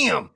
Damn.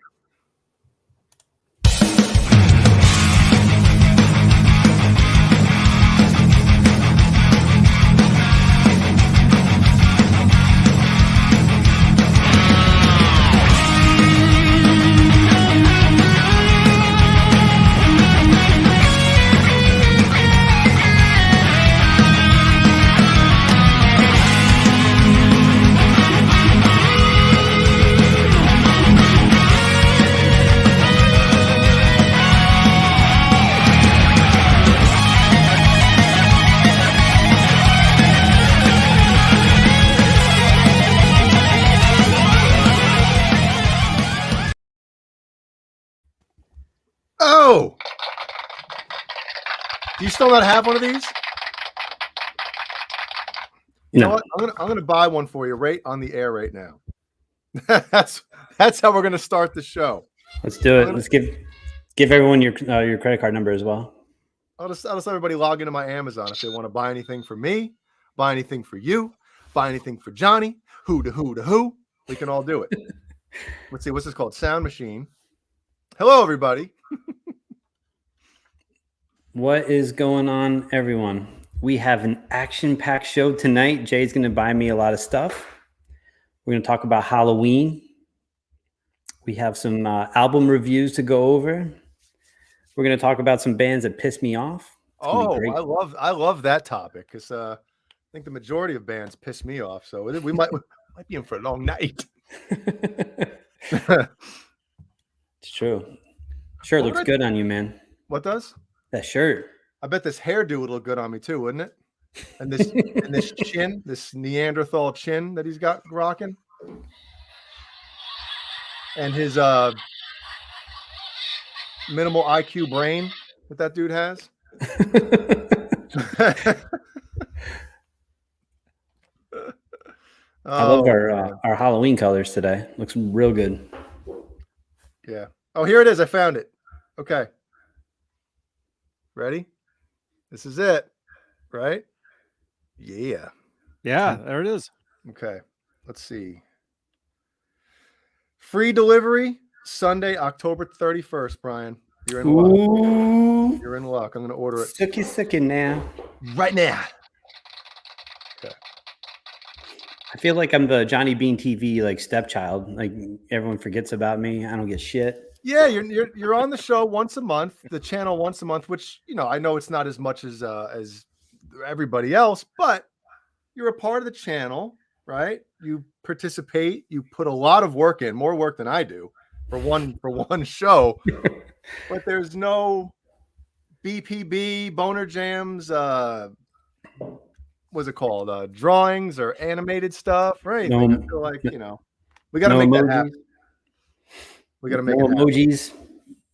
Oh, do you still not have one of these? You know what? I'm gonna buy one for you right on the air right now. that's how we're gonna start the show. Let's do it. Let's give everyone your credit card number as well. I'll just let everybody log into my Amazon if they want to buy anything for me, buy anything for you, buy anything for Johnny. Who to who? We can all do it. Let's see, what's this called? Sound Machine. Hello, everybody. What is going on, everyone? We have an action-packed show tonight. Jay's going to buy me a lot of stuff. We're going to talk about Halloween. We have some album reviews to go over. We're going to talk about some bands that piss me off. Oh, I love that topic because I think the majority of bands piss me off. So we might be in for a long night. It's true. Shirt looks good on you, man. What does? That shirt. I bet this hairdo would look good on me too, wouldn't it? And this chin, this Neanderthal chin that he's got rocking, and his minimal IQ brain that dude has. I love our Halloween colors today. Looks real good. Yeah. Oh, here it is. I found it. Okay. Ready? This is it, right? Yeah. Yeah, there it is. Okay. Let's see. Free delivery Sunday, October 31st, Brian. You're in luck. You're in luck. I'm going to order it. Sucky now. Right now. Okay. I feel like I'm the Johnny Beane TV like stepchild. Like everyone forgets about me. I don't get shit. Yeah, you're on the show once a month, the channel once a month, which I know it's not as much as everybody else, but you're a part of the channel, right? You participate, you put a lot of work in, more work than I do for one show. But there's no BPB, Boner Jams, what's it called? Drawings or animated stuff or anything. I feel like, we got to make that happen. We got to make emojis.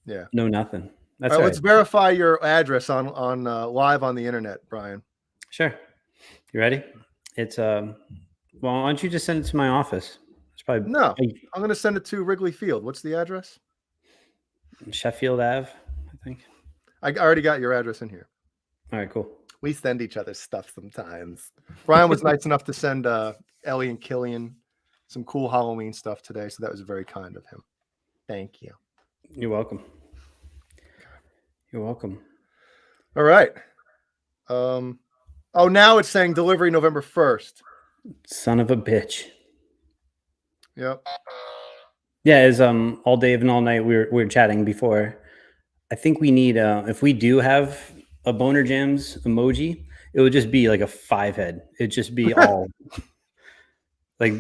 Yeah. No, nothing. That's all right. Let's verify your address on live on the internet, Brian. Sure. You ready? It's well, why don't you just send it to my office? It's probably I'm going to send it to Wrigley Field. What's the address? Sheffield Ave, I think. I already got your address in here. All right, cool. We send each other stuff sometimes. Brian was nice enough to send Ellie and Killian some cool Halloween stuff today, so that was very kind of him. Thank you. You're welcome. You're welcome. All right. Now it's saying delivery November 1st. Son of a bitch. Yep. Yeah, as all day and all night we were chatting before. I think we need if we do have a Boner Jams emoji, it would just be like a 5-head. It'd just be all like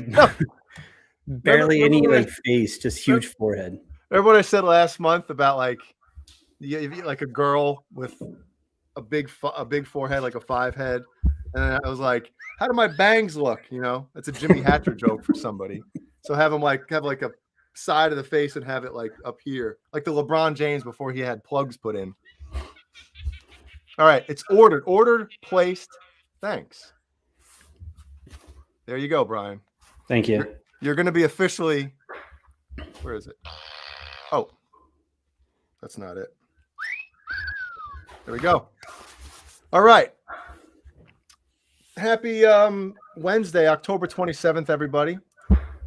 barely any like face, just huge forehead. Remember what I said last month about like a girl with a big forehead, like a 5-head, and I was like, "How do my bangs look?" That's a Jimmy Hatcher joke for somebody. So have a side of the face and have it like up here, like the LeBron James before he had plugs put in. All right, it's ordered, placed. Thanks. There you go, Brian. Thank you. You're going to be officially. Where is it? Oh, that's not it. There we go. All right. Happy Wednesday, October 27th, everybody.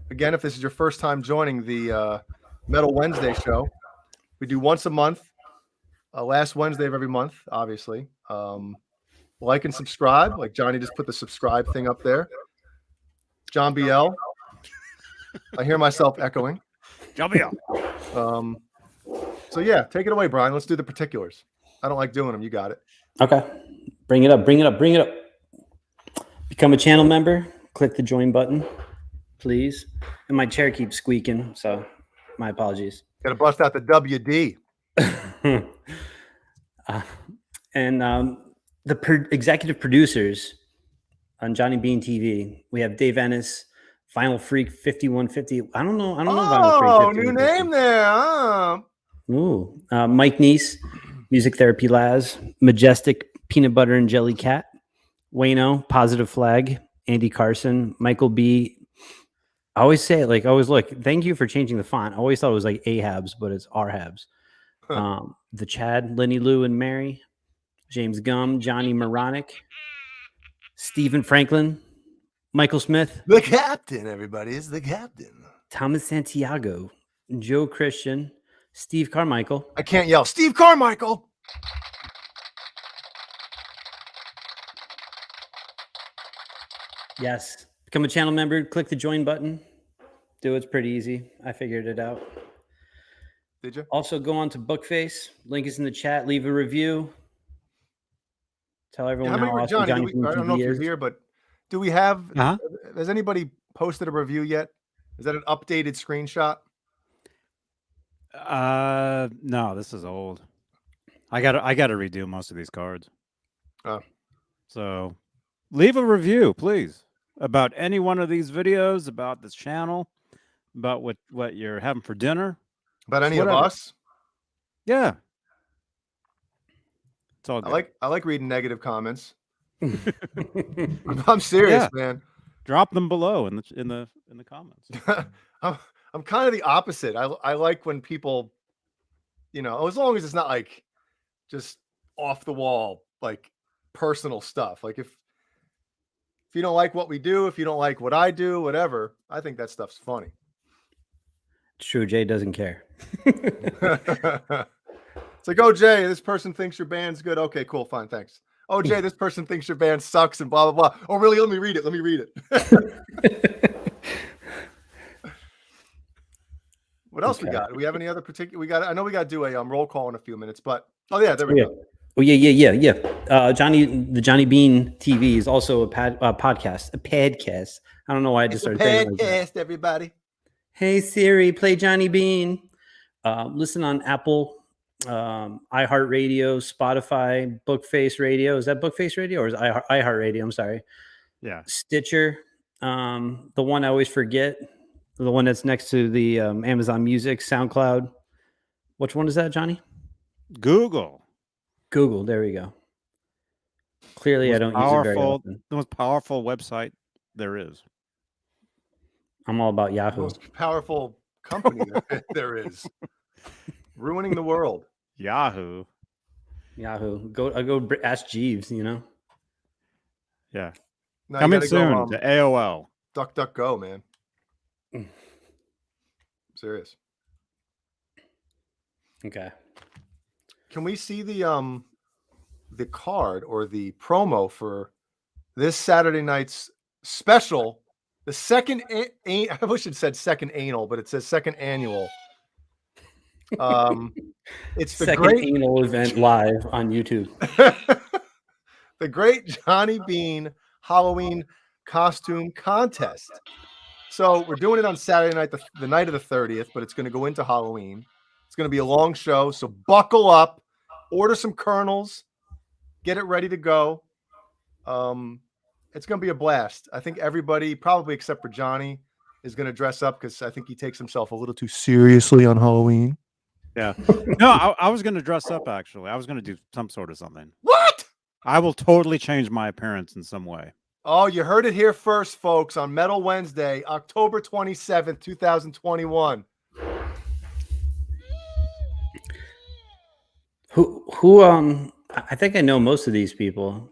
Again, if this is your first time joining the Metal Wednesday show. We do once a month, last Wednesday of every month, obviously. Like and subscribe. Like Johnny just put the subscribe thing up there. John BL. I hear myself echoing. John BL. So yeah, take it away, Brian. Let's do the particulars. I don't like doing them. You got it. Okay. Bring it up. Become a channel member. Click the join button, please. And my chair keeps squeaking, so my apologies. Got to bust out the WD. And the executive producers on Johnny Beane TV, we have Dave Ennis, Vinyl Freak 5150. I don't know. Vinyl Freak. Oh, new name there. Ooh, Mike Neese, Music Therapy Laz, Majestic Peanut Butter and Jelly Cat, Wayno, Positive Flag, Andy Carson, Michael B. I always say it look. Thank you for changing the font. I always thought it was like Ahabs, but it's Arhabs. The Chad, Lenny Lou and Mary, James Gum, Johnny Moronic, Stephen Franklin, Michael Smith, The captain, everybody, is the captain. Thomas Santiago, Joe Christian, Steve Carmichael. I can't yell. Steve Carmichael. Yes. Become a channel member. Click the join button. It's pretty easy. I figured it out. Did you? Also, go on to Bookface. Link is in the chat. Leave a review. Tell everyone how awesome Johnny, Johnny Beane I don't know TV if you're is. here, but do we have? Has anybody posted a review yet? Is that an updated screenshot? No, this is old. I gotta redo most of these cards. Oh. So leave a review, please, about any one of these videos, about this channel, about what you're having for dinner. About any of us? Yeah. It's all good. I like reading negative comments. I'm serious, man. Drop them below in the comments. I'm kind of the opposite. I like when people, as long as it's not like just off the wall, like personal stuff. Like if you don't like what we do, if you don't like what I do, whatever, I think that stuff's funny. It's true. Jay doesn't care. It's like, oh, Jay, this person thinks your band's good. Okay, cool, fine, thanks. Oh, Jay, this person thinks your band sucks and blah, blah, blah. Oh, really? Let me read it. What else we got? Do we have any other particular? I know we got to do a roll call in a few minutes, but there we go. Oh yeah. The Johnny Beane TV is also a podcast. A padcast. I don't know why I just started saying it like that. Everybody. Hey Siri, play Johnny Beane. Listen on Apple, iHeartRadio, Spotify, Bookface Radio. Is that Bookface Radio or is iHeartRadio? I'm sorry. Yeah. Stitcher. The one I always forget. The one that's next to the Amazon Music, SoundCloud. Which one is that, Johnny? Google. There we go. Clearly, I don't use it very often. The most powerful website there is. I'm all about Yahoo. The most powerful company there is. Ruining the world. Yahoo. I go ask Jeeves, Yeah. No, coming soon to AOL. DuckDuckGo, man. Serious. Okay. Can we see the card or the promo for this Saturday night's special? The second, I wish it said second anal, but it says second annual. It's the second great anal event live on YouTube. The great Johnny Beane Halloween costume contest. So we're doing it on Saturday night, the night of the 30th, but it's going to go into Halloween. It's going to be a long show, so buckle up, order some kernels, get it ready to go. It's going to be a blast. I think everybody, probably except for Johnny, is going to dress up because I think he takes himself a little too seriously on Halloween. Yeah. No, I was going to dress up, actually. I was going to do some sort of something. What? I will totally change my appearance in some way. Oh, you heard it here first, folks, on Metal Wednesday, October 27th, 2021. Who I think I know most of these people.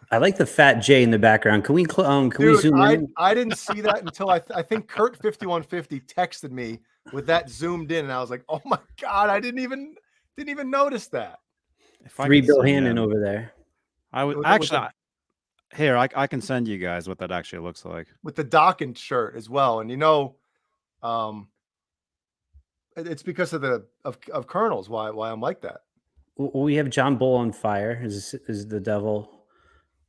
I like the fat J in the background. Can we can we Dude, zoom in? I didn't see that until I think Kurt 5150 texted me with that zoomed in, and I was like, oh my god, I didn't even notice that. If I Three could Bill zoom Hannon in, over there. I would With actually. Here, I can send you guys what that actually looks like. with the Dawkins shirt as well, and it's because of the of Colonels why I'm like that. We have John Bull on fire is the devil.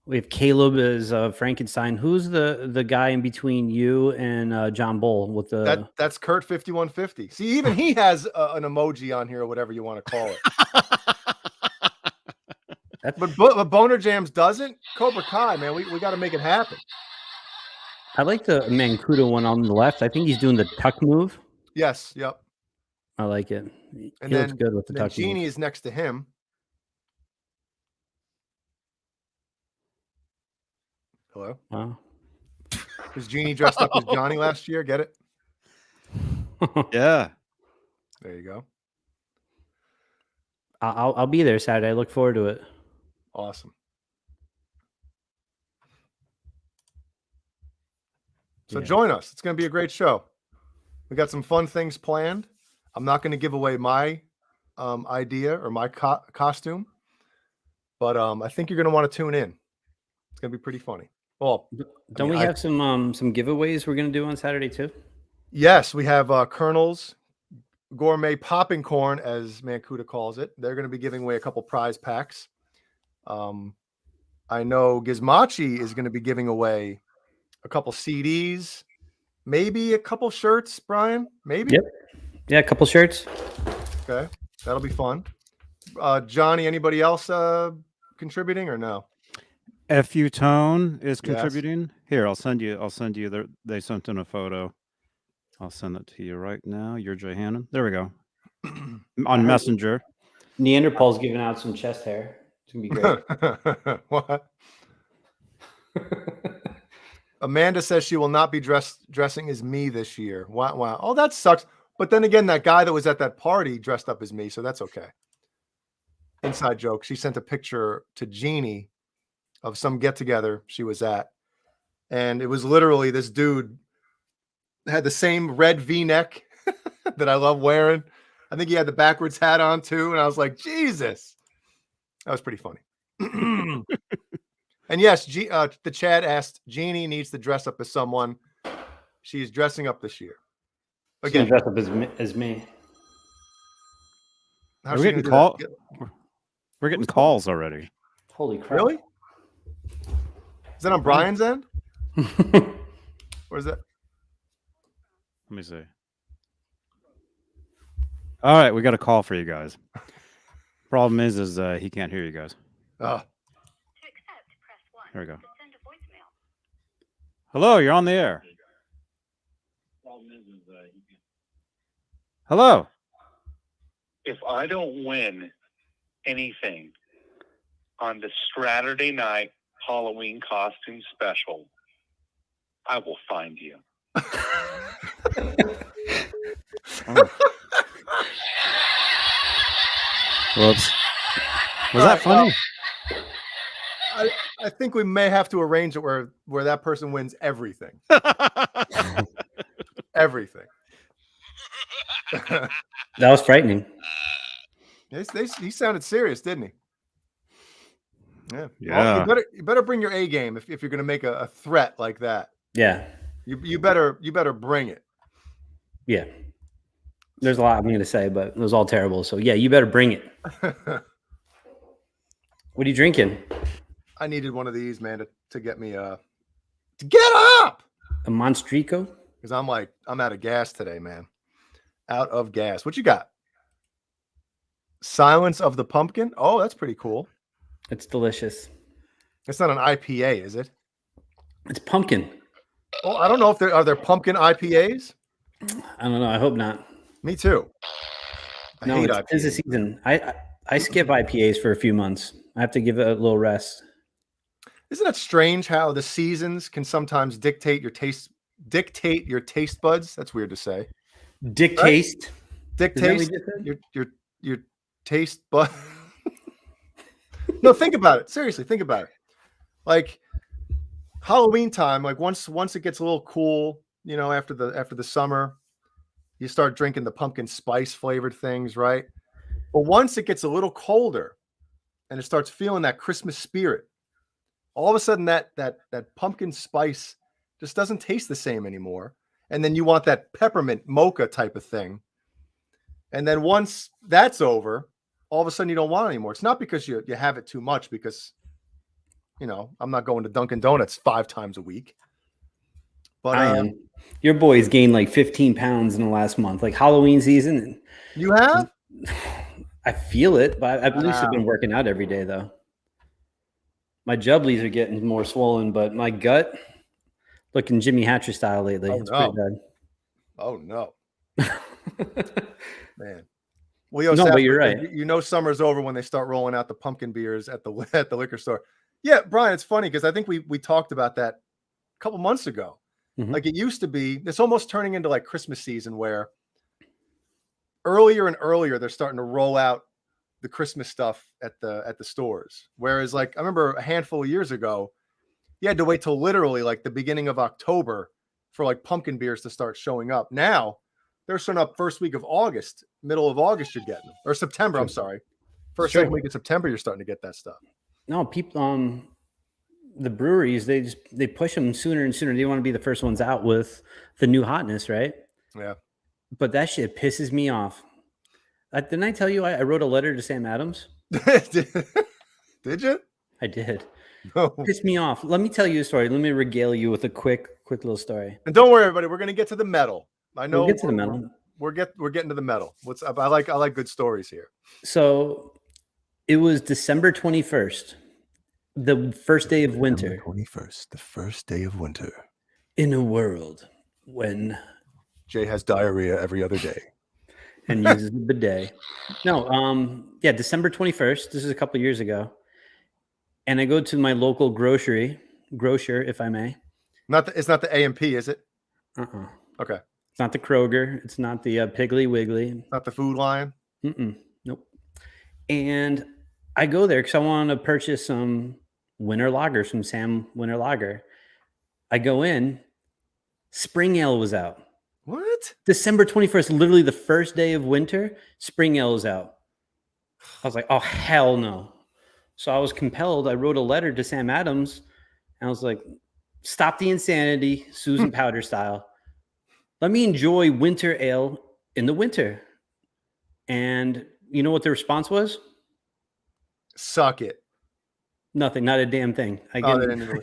We have Caleb as Frankenstein. Who's the guy in between you and John Bull with the? That's Kurt 5150. See, even he has an emoji on here or whatever you want to call it. But Boner Jams doesn't. Cobra Kai, man, we got to make it happen. I like the Mancuda one on the left. I think he's doing the tuck move. Yes, yep. I like it. He And looks then good with the tuck Genie move. is next to him. Hello. Wow. Was Genie dressed up as Johnny last year? Get it? Yeah. There you go. I'll be there Saturday. I look forward to it. Awesome. So join us. It's going to be a great show. We got some fun things planned. I'm not going to give away my idea or my costume, but I think you're going to want to tune in. It's going to be pretty funny. Well, don't we have some giveaways we're going to do on Saturday too? Yes, we have Colonel's Gourmet Popping Corn, as Mancuda calls it. They're going to be giving away a couple prize packs. I know Gizmachi is going to be giving away a couple CDs, maybe a couple shirts, Brian, maybe? Yep. Yeah, a couple shirts. Okay. That'll be fun. Johnny, anybody else contributing or no? FU Tone is contributing. Yes. Here, I'll send you they sent in a photo. I'll send it to you right now. You're Jay Hannon. There we go. On Messenger. Neanderthals giving out some chest hair. It's gonna be great. What? Amanda says she will not be dressing as me this year. Wow. Oh, that sucks. But then again, that guy that was at that party dressed up as me, so that's okay. Inside joke. She sent a picture to Jeannie of some get-together she was at. And it was literally this dude had the same red V-neck that I love wearing. I think he had the backwards hat on too. And I was like, Jesus. That was pretty funny. And yes, the chat asked, Jeannie needs to dress up as someone. She's dressing up this year. Again, dress up as me. We're getting calls already. Holy crap! Really? Is that on Brian's end? Or is that? Let me see. All right, we got a call for you guys. Problem is he can't hear you guys. Here we go. Hello, you're on the air. Hello. If I don't win anything on the Saturday night Halloween costume special, I will find you. Whoops. Was that funny? I think we may have to arrange it where that person wins everything. Everything. That was frightening. He sounded serious, didn't he? Yeah. Yeah. Well, you better bring your A game if you're going to make a threat like that. Yeah. You better bring it. Yeah. There's a lot I'm going to say, but it was all terrible. So yeah, you better bring it. What are you drinking? I needed one of these, man, to get me to get up. A Monstrico? Because I'm out of gas today, man. Out of gas. What you got? Silence of the Pumpkin. Oh, that's pretty cool. It's delicious. It's not an IPA, is it? It's pumpkin. Oh, I don't know if are there pumpkin IPAs. I don't know. I hope not. Me too. I hate IPAs. It's a season. I skip IPAs for a few months. I have to give it a little rest. Isn't it strange how the seasons can sometimes dictate your taste buds? That's weird to say. Dictate. Right? Dictate your taste bud. No, think about it. Seriously, think about it. like Halloween time, like once it gets a little cool, you know, after the summer, you start drinking the pumpkin spice flavored things, right? But once it gets a little colder and it starts feeling that Christmas spirit, all of a sudden that pumpkin spice just doesn't taste the same anymore. And then you want that peppermint mocha type of thing. And then once that's over, all of a sudden you don't want it anymore. It's not because you have it too much, because, you know, I'm not going to Dunkin' Donuts 5 times a week. But I am. Your boy's gained like 15 pounds in the last month, like Halloween season. You have? I feel it, but at least I've been working out every day, though. My jubblies are getting more swollen, but my gut looking Jimmy Hatcher style lately. It's pretty bad. Oh no. Man. Well, no, but you're right. You know summer's over when they start rolling out the pumpkin beers at the liquor store. Yeah, Brian, it's funny because I think we talked about that a couple months ago. Mm-hmm. Like it used to be, it's almost turning into like Christmas season where earlier and earlier they're starting to roll out the Christmas stuff at the stores. Whereas like I remember a handful of years ago, you had to wait till literally like the beginning of October for like pumpkin beers to start showing up. Now they're showing up first week of August, middle of August you're getting them. Or September, I'm sorry. Second week of September you're starting to get that stuff. No, people the breweries, they push them sooner and sooner. They want to be the first ones out with the new hotness, right? Yeah. But that shit pisses me off. Didn't I tell you I wrote a letter to Sam Adams? Did you? I did. No. Pissed me off. Let me tell you a story. Let me regale you with a quick little story. And don't worry, everybody. We're going to get to the metal. I know we'll get to the metal. We're getting to the metal. I like good stories here. So it was December 21st, the first day of winter. December 21st, the first day of winter. In a world when Jay has diarrhea every other day. And uses the bidet. No, December 21st. This is a couple of years ago. And I go to my local grocer, if I may. It's not the AMP, is it? Uh-uh. Okay. It's not the Kroger. It's not the Piggly Wiggly. Not the Food Lion? Nope. And I go there because I want to purchase some winter lagers from Sam Winter Lager. I go in. Spring Ale was out. What? December 21st, literally the first day of winter, Spring Ale is out. I was like, oh, hell no. So I was compelled. I wrote a letter to Sam Adams. And I was like, stop the insanity, Susan Powder style. Let me enjoy winter ale in the winter. And you know what the response was? Suck it. Nothing, not a damn thing. I get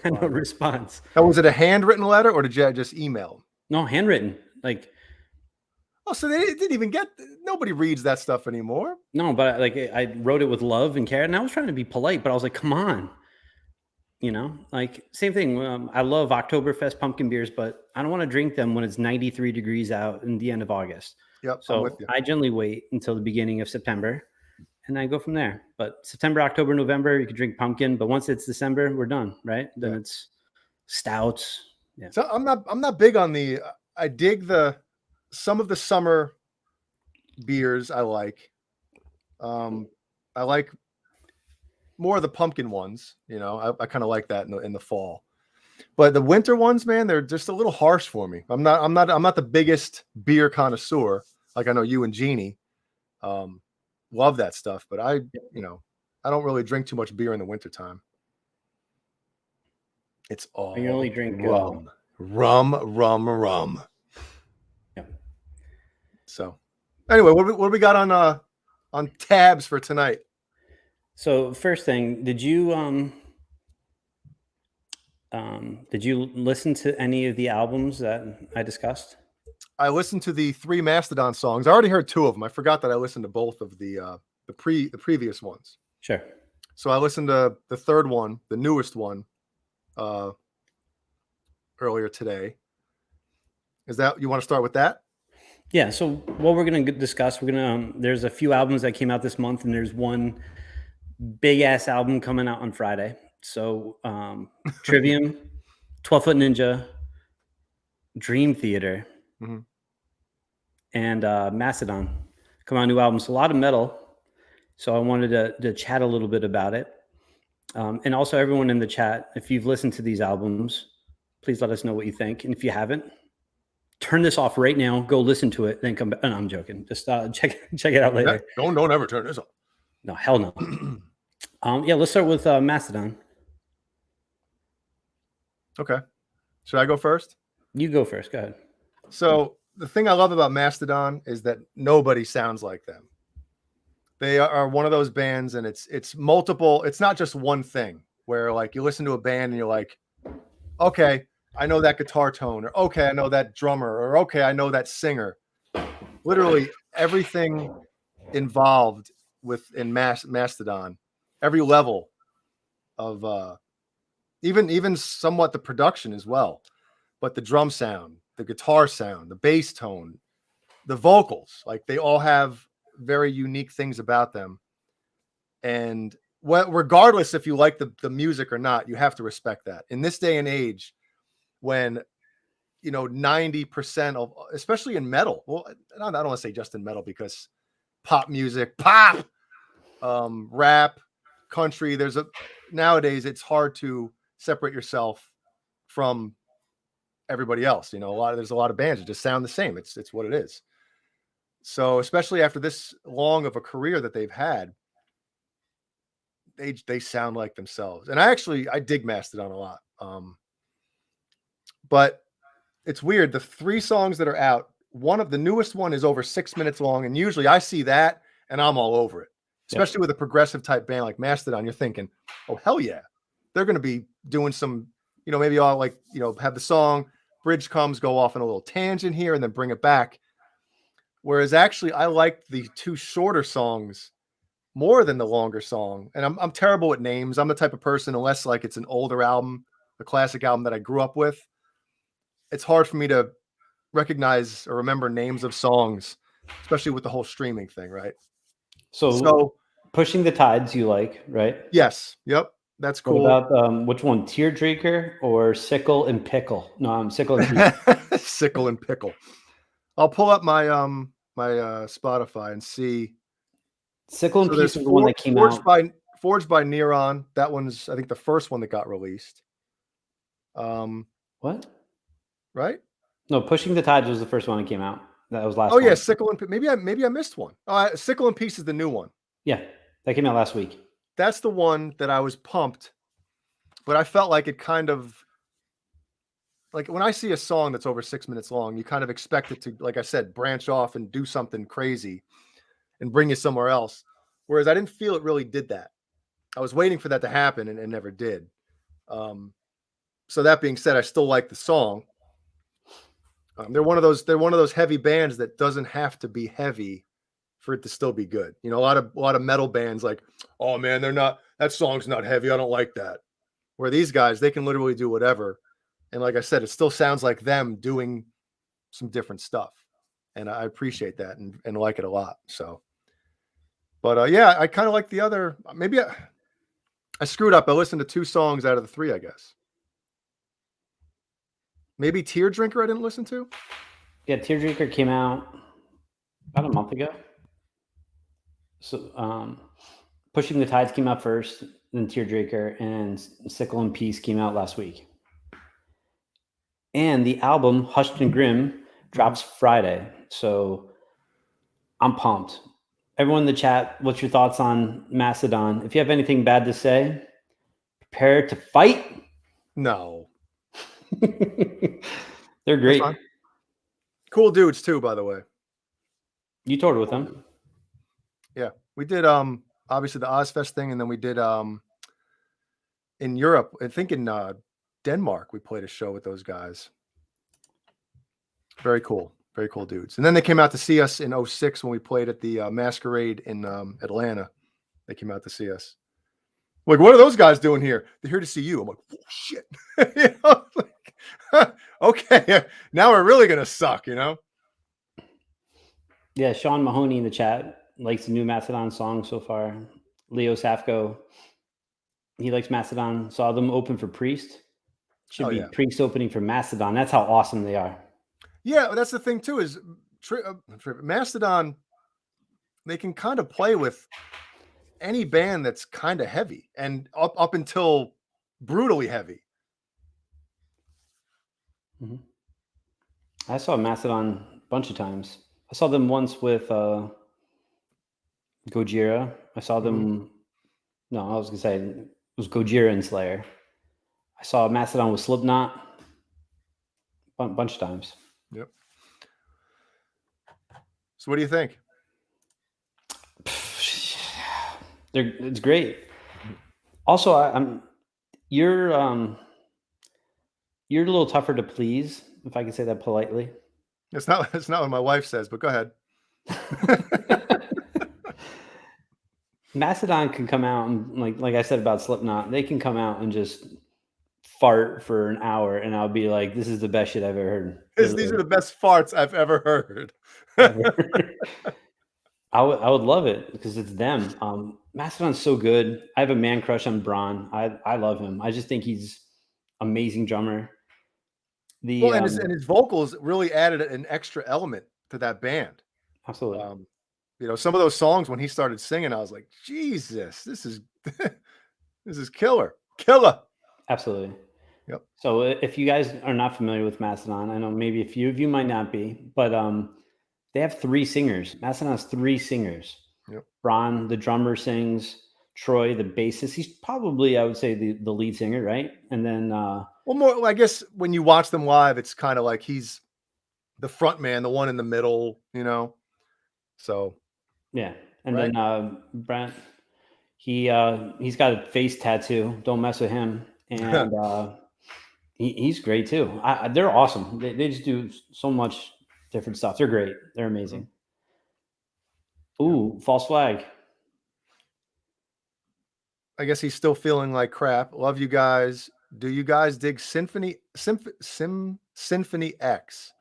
no response. Now, was it a handwritten letter or did you just email? No, handwritten. Like, oh, so they didn't even nobody reads that stuff anymore. No, but like I wrote it with love and care, and I was trying to be polite, but I was like, come on, you know, like same thing. I love Oktoberfest pumpkin beers, but I don't want to drink them when it's 93 degrees out in the end of August. Yep. So I generally wait until the beginning of September and I go from there. But September, October, November, you can drink pumpkin, but once it's December, we're done, right? Then it's stouts. Yeah. So I'm not big on I dig some of the summer beers I like. I like more of the pumpkin ones, you know. I kind of like that in the fall. But the winter ones, man, they're just a little harsh for me. I'm not the biggest beer connoisseur. Like I know you and Jeannie love that stuff, but I don't really drink too much beer in the wintertime. It's all you only drink rum. Yeah. So anyway, what do we got on tabs for tonight? So first thing, did you listen to any of the albums that I discussed? I listened to the 3 Mastodon songs. I already heard 2 of them. I forgot that I listened to both of the previous ones. Sure. So I listened to the third one, the newest one, earlier today. Is that you want to start with that? Yeah. So what we're going to discuss, there's a few albums that came out this month, and there's one big ass album coming out on Friday. So Trivium, 12 Foot Ninja, Dream Theater, and Mastodon come on new albums. A lot of metal. So I wanted to chat a little bit about it. And also everyone in the chat, if you've listened to these albums, please let us know what you think. And if you haven't, turn this off right now, go listen to it, then come back. Oh, no, I'm joking. Just check it out later. Don't ever turn this off. No, hell no. Yeah, let's start with Mastodon. Okay. Should I go first? You go first. Go ahead. So the thing I love about Mastodon is that nobody sounds like them. They are one of those bands, and it's multiple. It's not just one thing where like you listen to a band and you're like, okay, I know that guitar tone, or okay, I know that drummer, or okay, I know that singer. Literally everything involved in Mastodon, every level of even somewhat the production as well, but the drum sound, the guitar sound, the bass tone, the vocals, like they all have very unique things about them. And regardless if you like the music or not, you have to respect that. In this day and age, when 90% of, especially in metal, well, I don't want to say just in metal because pop music, rap, country, nowadays it's hard to separate yourself from everybody else. There's a lot of bands that just sound the same. It's what it is. So especially after this long of a career that they've had, they sound like themselves. And I dig Mastodon a lot. But it's weird. The 3 songs that are out, the newest one is over 6 minutes long. And usually I see that and I'm all over it, especially with a progressive type band like Mastodon. You're thinking, oh, hell yeah. They're going to be doing some, maybe I'll have the song, bridge comes, go off on a little tangent here and then bring it back. Whereas actually I like the 2 shorter songs more than the longer song. And I'm terrible at names. I'm the type of person, unless like it's an older album, a classic album that I grew up with, it's hard for me to recognize or remember names of songs, especially with the whole streaming thing, right? So Pushing the Tides you like, right? Yes. Yep. That's cool. What about which one? Tearjerker or Sickle and Pickle? No, I'm Sickle and Pickle. Sickle and Pickle. I'll pull up my my Spotify and see. Sickle and Piece is the one that came out. Forged by Neuron. That one's, I think, the first one that got released. What? Right? No, Pushing the Tides was the first one that came out. That was last. Oh yeah, Sickle and maybe I missed one. Sickle and Peace is the new one. Yeah, that came out last week. That's the one that I was pumped, but I felt like it kind of, like when I see a song that's over 6 minutes long, you kind of expect it to, like I said, branch off and do something crazy and bring you somewhere else. Whereas I didn't feel it really did that. I was waiting for that to happen and it never did. So that being said, I still like the song. They're one of those heavy bands that doesn't have to be heavy for it to still be good. A lot of metal bands like, oh man, that song's not heavy, I don't like that. Where these guys, they can literally do whatever. And like I said, it still sounds like them doing some different stuff. And I appreciate that and like it a lot. So, but yeah, I kind of like the other, maybe I screwed up. I listened to 2 songs out of the 3, I guess. Maybe Teardrinker I didn't listen to. Yeah, Teardrinker came out about a month ago. So Pushing the Tides came out first, then Teardrinker, and Sickle and Peace came out last week. And the album Hushed and Grim drops Friday. So I'm pumped. Everyone in the chat, what's your thoughts on Mastodon? If you have anything bad to say, prepare to fight. No. They're great. Cool dudes too, by the way. You toured with them. Yeah. We did obviously the Ozfest thing, and then we did in Europe, I think in Denmark, we played a show with those guys. Very cool dudes. And then they came out to see us in 2006 when we played at the Masquerade in Atlanta. They came out to see us. Like, what are those guys doing here? They're here to see you. I'm like, oh shit. Okay, now we're really gonna suck, Yeah, Sean Mahoney in the chat likes the new Mastodon song so far. Leo Safko, he likes Mastodon. Saw them open for Priest. Should be Priest opening for Mastodon. That's how awesome they are. Yeah, that's the thing too, is Mastodon, they can kind of play with any band that's kind of heavy and up until brutally heavy. Mm-hmm. I saw Mastodon a bunch of times. I saw them once with Gojira. I saw them. No, I was gonna say it was Gojira and Slayer. I saw Mastodon with Slipknot a bunch of times. Yep. So what do you think? It's great. Also, you're a little tougher to please, if I can say that politely. It's not what my wife says, but go ahead. Mastodon can come out and like I said about Slipknot, they can come out and just fart for an hour, and I'll be like, "This is the best shit I've ever heard." These are the best farts I've ever heard. I would love it because it's them. Mastodon's so good. I have a man crush on Braun. I love him. I just think he's amazing drummer. And his vocals really added an extra element to that band. Absolutely. Some of those songs when he started singing, I was like, Jesus, this is killer. Absolutely. Yep. So if you guys are not familiar with Mastodon, I know maybe a few of you might not be, but they have 3 singers. Mastodon has 3 singers. Yep. Ron, the drummer, sings. Troy, the bassist, he's probably, I would say, the lead singer, right? And then I guess when you watch them live, it's kind of like he's the front man, the one in the middle, So yeah. And right? Then Brent, he's got a face tattoo. Don't mess with him. And he's great too. They're awesome. They just do so much different stuff. They're great. They're amazing. Ooh, false flag. I guess he's still feeling like crap. Love you guys. Do you guys dig Symphony X?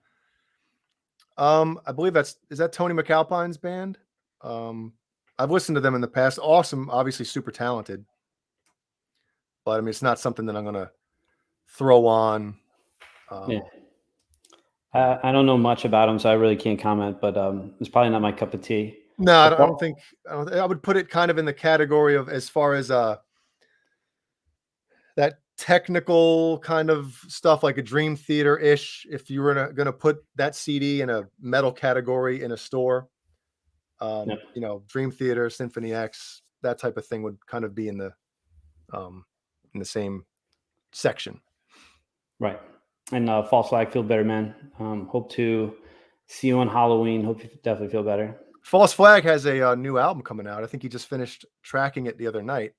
I believe is that Tony McAlpine's band? I've listened to them in the past. Awesome, obviously super talented. But I mean, it's not something that I'm gonna throw on. Yeah. I don't know much about him, so I really can't comment. But it's probably not my cup of tea. No, I don't think. I would put it kind of in the category of as far as that technical kind of stuff, like a Dream Theater ish. If you were going to put that CD in a metal category in a store, Dream Theater, Symphony X, that type of thing would kind of be in the same section. Right. And false flag, feel better, man. Hope to see you on Halloween. Hope you definitely feel better. False Flag has a new album coming out. I think he just finished tracking it the other night.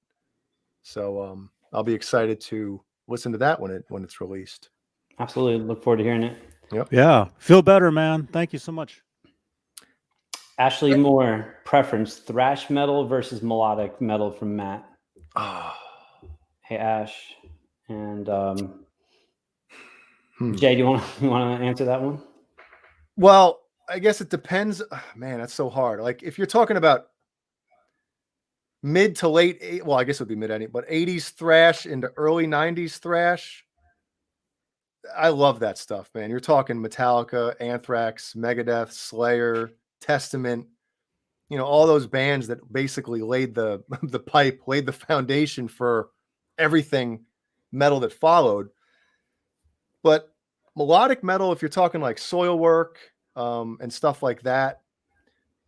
So I'll be excited to listen to that when it's released. Absolutely. Look forward to hearing it. Yep. Yeah. Feel better, man. Thank you so much. Ashley Moore, preference, thrash metal versus melodic metal from Matt. Oh. Hey, Ash. And Jay, do you want to answer that one? Well, I guess it depends. Man, that's so hard. Like if you're talking about mid to late, I guess it would be mid, but 80s thrash into early 90s thrash. I love that stuff, man. You're talking Metallica, Anthrax, Megadeth, Slayer, Testament, all those bands that basically laid the foundation for everything metal that followed. But melodic metal, if you're talking like Soilwork, and stuff like that,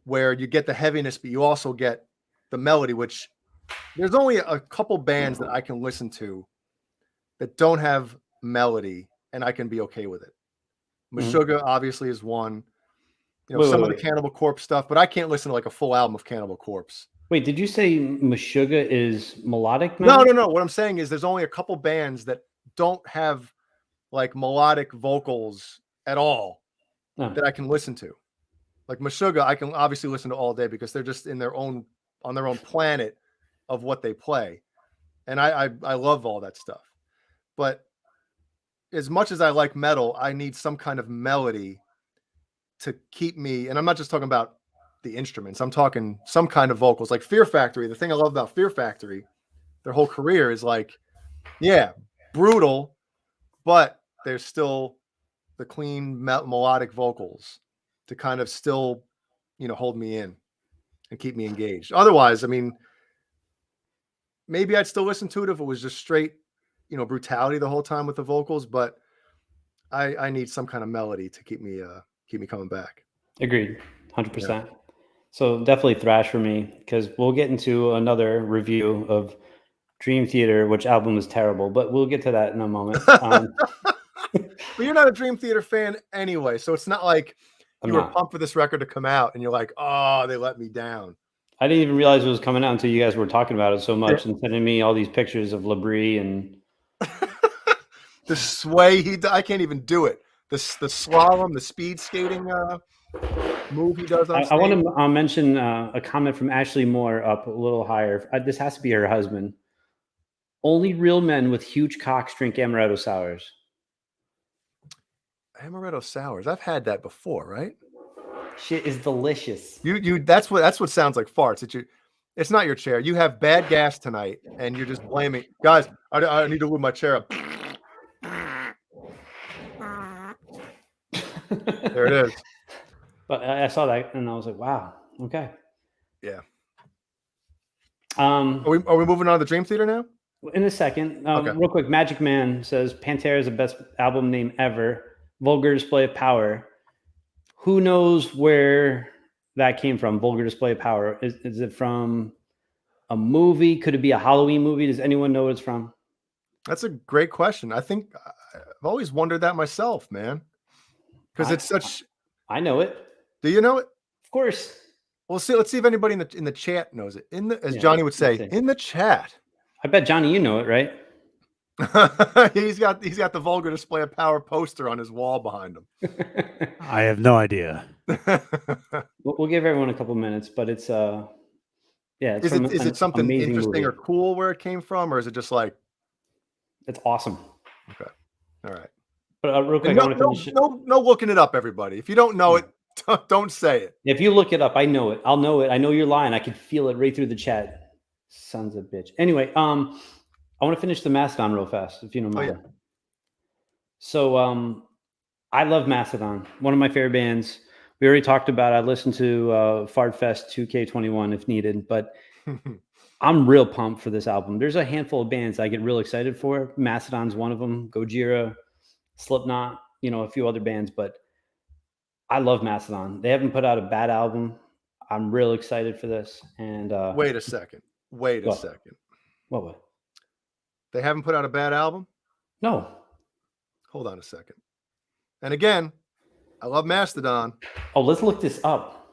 where you get the heaviness, but you also get the melody, which there's only a couple bands that I can listen to that don't have melody and I can be okay with it. Meshuggah obviously is one, some of the Cannibal Corpse stuff, but I can't listen to like a full album of Cannibal Corpse. Wait, did you say Meshuggah is melodic metal? No. What I'm saying is there's only a couple bands that don't have like melodic vocals at all. That I can listen to. Like Meshuggah, I can obviously listen to all day because they're just on their own planet of what they play. And I love all that stuff. But as much as I like metal, I need some kind of melody to keep me, and I'm not just talking about the instruments, I'm talking some kind of vocals. Like Fear Factory, the thing I love about Fear Factory, their whole career is like, yeah, brutal, but there's still the clean melodic vocals to kind of still, hold me in and keep me engaged. Otherwise, I mean, maybe I'd still listen to it if it was just straight, brutality the whole time with the vocals. But I need some kind of melody to keep me coming back. Agreed, 100%. So definitely thrash for me, because we'll get into another review of Dream Theater, which album was terrible, but we'll get to that in a moment. But you're not a Dream Theater fan anyway, so it's not like you were pumped for this record to come out and you're like, oh, they let me down. I didn't even realize it was coming out until you guys were talking about it so much and sending me all these pictures of Labrie and the sway I can't even do it. The slalom, the speed skating move he does on stage. I want to mention a comment from Ashley Moore up a little higher. This has to be her husband. Only real men with huge cocks drink amaretto sours. Amaretto sours. I've had that before, right? Shit is delicious. You that's what sounds like farts. It's not your chair. You have bad gas tonight, and you're just blaming guys. I need to move my chair up. There it is. But I saw that and I was like, wow, okay. Yeah. Are we moving on to the Dream Theater now? In a second. Okay. Real quick, Magic Man says Pantera is the best album name ever. Vulgar Display of Power. Who knows where that came from? Vulgar Display of Power. Is it from a movie? Could it be a Halloween movie? Does anyone know what it's from? That's a great question. I think I've always wondered that myself, man. Because it's such. I know it. Do you know it? Of course. Well, let's see if anybody in the chat knows it. As Johnny would say, in the chat. I bet Johnny, you know it, right? he's got the Vulgar Display of Power poster on his wall behind him. I have no idea. We'll give everyone a couple minutes, but it's It's is it something interesting or cool where it came from, or is it just like? It's awesome. Okay, all right. But real quick, no looking it up, everybody. If you don't know it, don't say it. If you look it up, I know it. I'll know it. I know you're lying. I can feel it right through the chat. Sons of bitch. Anyway, I want to finish the Mastodon real fast, if you don't mind. Oh, yeah. So, I love Mastodon. One of my favorite bands. We already talked about it. I listened to Fart Fest 2K21 if needed, but I'm real pumped for this album. There's a handful of bands I get real excited for. Mastodon's one of them. Gojira, Slipknot, a few other bands, but I love Mastodon. They haven't put out a bad album. I'm real excited for this. And wait a second. What? They haven't put out a bad album? No. Hold on a second. And again, I love Mastodon. Oh, let's look this up.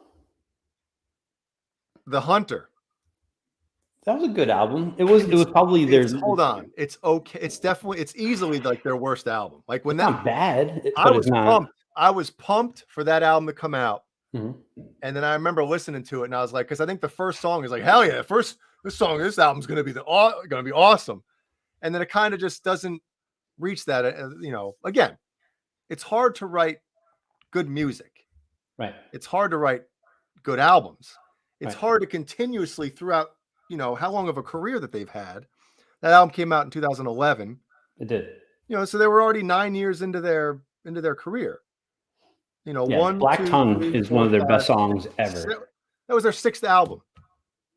The Hunter. That was a good album. It was probably their. Hold on. It's okay. It's easily like their worst album. Like when not bad. I was pumped. I was pumped for that album to come out. Mm-hmm. And then I remember listening to it and I was like, because I think the first song is like, hell yeah, this album's going to be awesome. And then it kind of just doesn't reach that, again, it's hard to write good music. Right. It's hard to write good albums. It's hard to continuously throughout, how long of a career that they've had. That album came out in 2011. It did. So they were already 9 years into their career. Black Tongue is one of their best songs ever. That was their 6th album.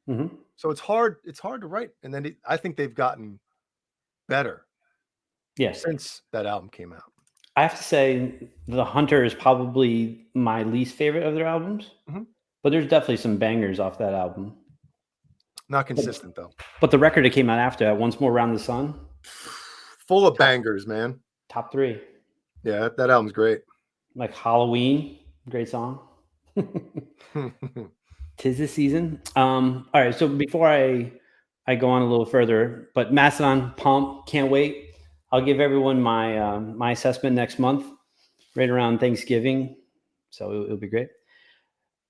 Mm-hmm. So it's hard to write. And then I think they've gotten better. Yes. Since that album came out. I have to say The Hunter is probably my least favorite of their albums. Mm-hmm. But there's definitely some bangers off that album. Not consistent though. But the record that came out after that, Once More Around the Sun. Full of bangers, man. Top 3. Yeah, that album's great. Like Halloween, great song. 'Tis the Season. All right, so before I go on a little further, but Mastodon, pump, can't wait. I'll give everyone my my assessment next month, right around Thanksgiving. So it'll be great.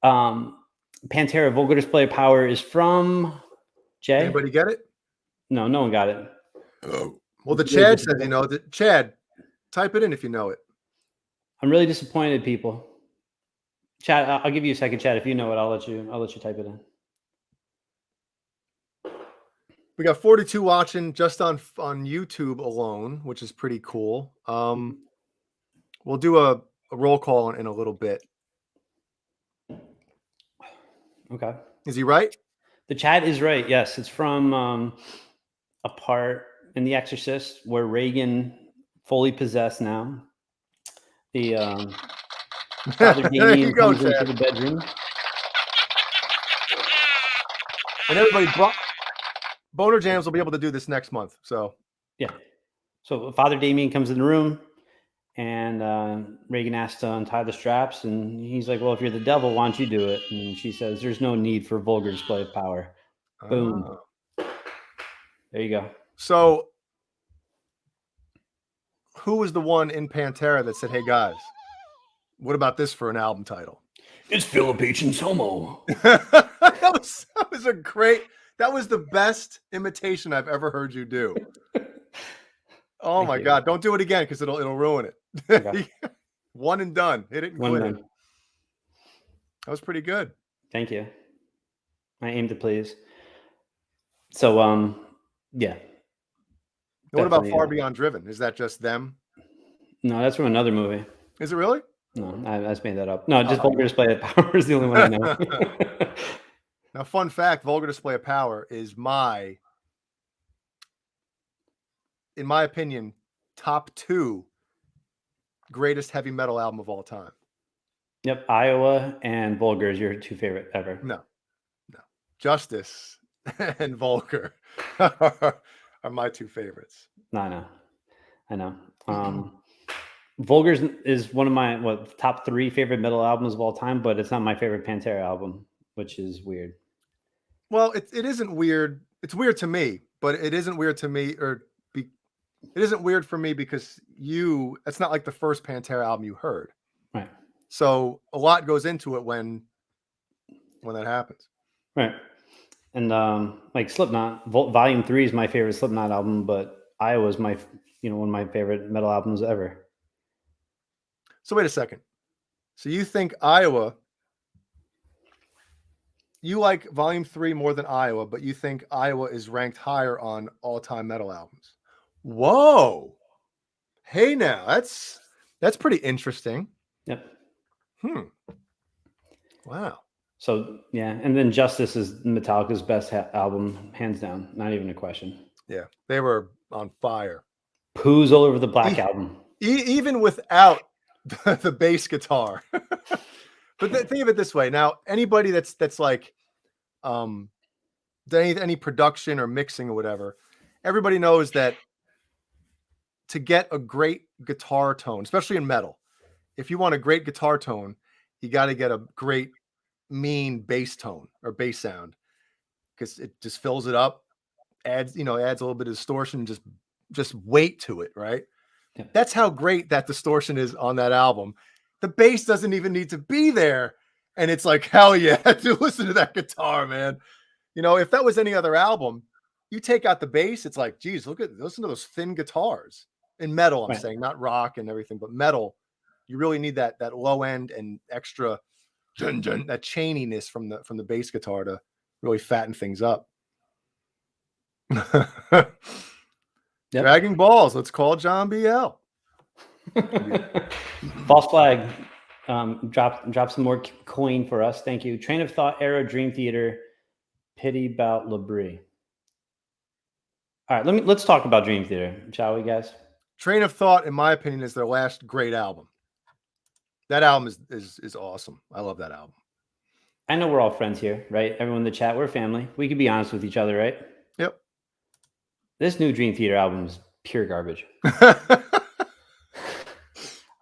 Pantera, Vulgar Display of Power is from Jay. Anybody get it? No one got it. Oh. Well, the Chad says, Chad, type it in if you know it. I'm really disappointed, people. Chad, I'll give you a second, Chad. If you know it, I'll let you type it in. We got 42 watching just on YouTube alone, which is pretty cool. We'll do a roll call in a little bit. Okay. Is he right? The chat is right. Yes, it's from a part in The Exorcist where Reagan, fully possessed now, the Father There Damien you go, comes into Chad. the bedroom. And everybody, Boner Jams will be able to do this next month. So yeah. So Father Damien comes in the room, and Reagan asks to untie the straps, and he's like, "Well, if you're the devil, why don't you do it?" And she says, "There's no need for vulgar display of power." Boom. There you go. So who was the one in Pantera that said, "Hey guys, what about this for an album title?" It's Philip H. Anselmo. that was a great. That was the best imitation I've ever heard you do. Oh Thank my you. God! Don't do it again because it'll ruin it. Okay. One and done. Hit it and One quit done. it. That was pretty good. Thank you. I aim to please. So, yeah. And what about Definitely, Far Beyond Driven? Is that just them? No, that's from another movie. Is it really? No, I just made that up. No, just vulgar display of power is the only one I know. Now, fun fact: Vulgar Display of Power is in my opinion, top 2 greatest heavy metal album of all time. Yep, Iowa and Vulgar is your 2 favorite ever. No. Justice and Vulgar are my 2 favorites. No, I know. Vulgar is one of my top 3 favorite metal albums of all time, but it's not my favorite Pantera album, which is weird. Well, it isn't weird. It's weird to me, but it isn't weird to me, it isn't weird for me because it's not like the first Pantera album you heard. Right. So a lot goes into it when that happens. Right. And like Slipknot, Volume 3 is my favorite Slipknot album, but Iowa's one of my favorite metal albums ever. So wait a second. So you think you like Volume 3 more than Iowa, but you think Iowa is ranked higher on all-time metal albums? Whoa. Hey now, that's pretty interesting. Yep. Wow. So yeah, and then Justice is Metallica's best album, hands down, not even a question. Yeah, they were on fire. Poos all over the Black Album. Even without the bass guitar. But think of it this way. Now, anybody that's like any production or mixing or whatever, everybody knows that to get a great guitar tone, especially in metal, if you want a great guitar tone, you got to get a great mean bass tone or bass sound because it just fills it up, adds a little bit of distortion, just weight to it, right? Yeah. That's how great that distortion is on that album. The bass doesn't even need to be there, and it's like, hell yeah, to listen to that guitar, man. If that was any other album, you take out the bass, it's like, geez, listen to those thin guitars. In metal, I'm saying, not rock and everything, but metal, you really need that low end and extra that chaininess from the bass guitar to really fatten things up. Yep. Dragging balls. Let's call John BL. False flag. Drop some more coin for us. Thank you. Train of Thought era Dream Theater. Pity about Labrie. All right, let's talk about Dream Theater, shall we, guys? Train of Thought, in my opinion, is their last great album. That album is awesome. I love that album. I know we're all friends here, right? Everyone in the chat, we're family. We can be honest with each other, right? Yep. This new Dream Theater album is pure garbage.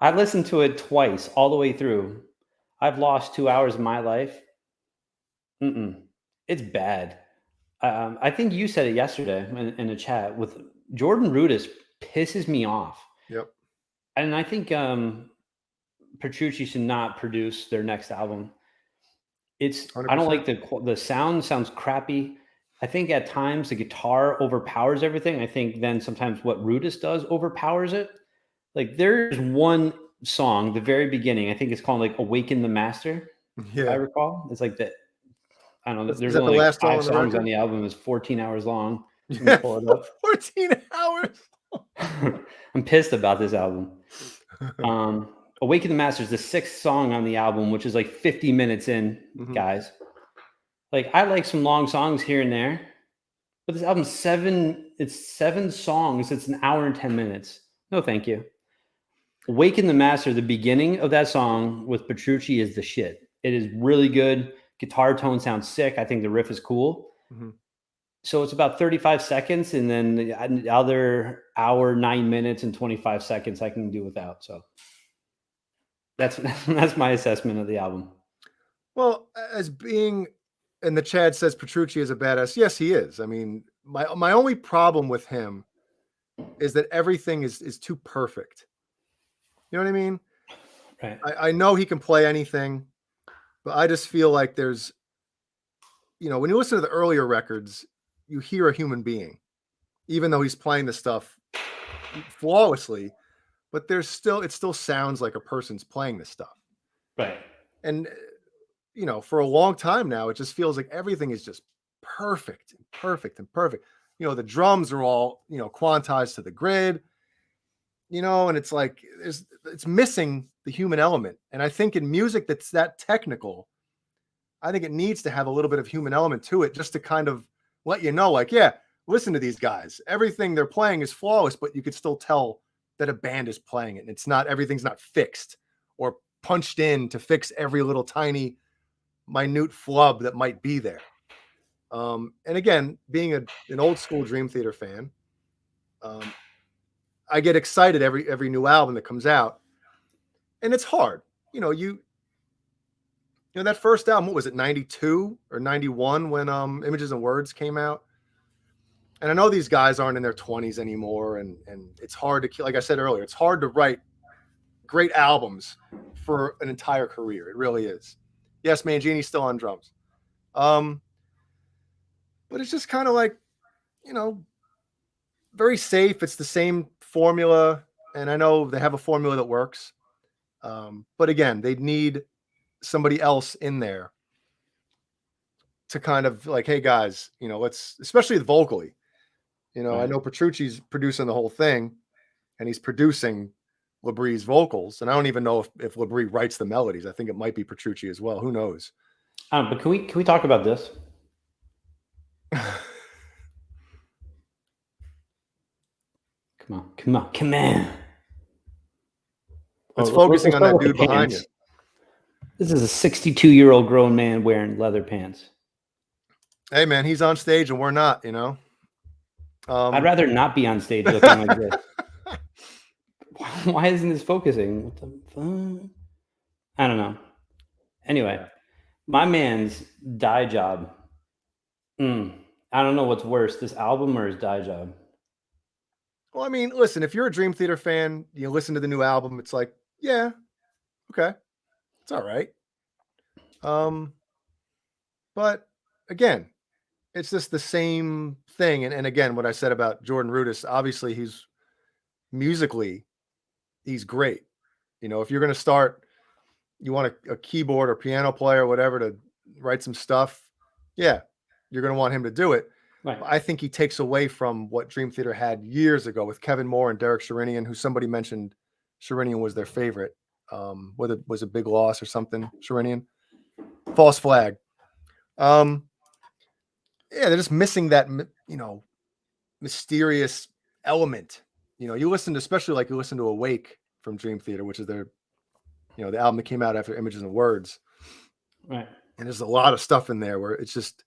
I listened to it twice, all the way through. I've lost 2 hours of my life. It's bad. I think you said it yesterday in a chat with Jordan Rudess pisses me off. Yep. And I think Petrucci should not produce their next album. 100%. I don't like the sound sounds crappy. I think at times the guitar overpowers everything. I think then sometimes what Rudess does overpowers it. Like there's one song, the very beginning, I think it's called like Awaken the Master. Yeah. If I recall. It's like that. I don't know. There's only like 5 songs on the album. It's 14 hours long. Yeah, pull it up. 14 hours. I'm pissed about this album. Awaken the Master is the 6th song on the album, which is like 50 minutes in, guys. Like I like some long songs here and there, But this album's it's 7 songs. It's an hour and 10 minutes. No, thank you. Awaken the Master, the beginning of that song with Petrucci is the shit. It is really good. Guitar tone sounds sick. I think the riff is cool. Mm-hmm. So it's about 35 seconds, and then the other hour, 9 minutes, and 25 seconds I can do without. So that's my assessment of the album. Well, as being, and the Chad says Petrucci is a badass. Yes, he is. I mean, my only problem with him is that everything is too perfect. You know what I mean? Right. I know he can play anything, but I just feel like there's, when you listen to the earlier records, you hear a human being, even though he's playing the stuff flawlessly, but it still sounds like a person's playing this stuff. Right. And, for a long time now, it just feels like everything is just perfect and perfect and perfect. The drums are all, quantized to the grid, and it's like, it's missing the human element. And I think in music that's that technical, I think it needs to have a little bit of human element to it, just to kind of let you know, like, yeah, listen to these guys. Everything they're playing is flawless, but you could still tell that a band is playing it. And everything's not fixed or punched in to fix every little tiny, minute flub that might be there. And again, being an old school Dream Theater fan, I get excited every new album that comes out, and it's hard. That first album, what was it, 92 or 91 when Images and Words came out? And I know these guys aren't in their 20s anymore, and it's hard to, like I said earlier, it's hard to write great albums for an entire career. It really is. Yes, Mangini's still on drums. But it's just kind of like, very safe. It's the same formula, and I know they have a formula that works. But again, they'd need somebody else in there to kind of like, hey guys, let's, especially vocally, right. I know Petrucci's producing the whole thing, and he's producing Labrie's vocals, and I don't even know if Labrie writes the melodies. I think it might be Petrucci as well. Who knows? But can we talk about this? Come on. Let's focusing on that dude behind you. This is a 62-year-old grown man wearing leather pants. Hey, man, he's on stage and we're not, I'd rather not be on stage looking like this. Why isn't this focusing? What the fuck? I don't know. Anyway, my man's dye job. I don't know what's worse, this album or his dye job. Well, I mean, listen, if you're a Dream Theater fan, you listen to the new album, it's like, yeah, okay, it's all right. But again, it's just the same thing. And again, what I said about Jordan Rudess, obviously he's musically, he's great. If you're going to start, you want a keyboard or piano player or whatever to write some stuff, yeah, you're going to want him to do it. Right. I think he takes away from what Dream Theater had years ago with Kevin Moore and Derek Sherinian, who somebody mentioned Sherinian was their favorite. Whether it was a Big Loss or something, Sherinian. False Flag. Yeah, they're just missing that, mysterious element. You listen to, especially like you listen to Awake from Dream Theater, which is their, the album that came out after Images and Words. Right. And there's a lot of stuff in there where it's just,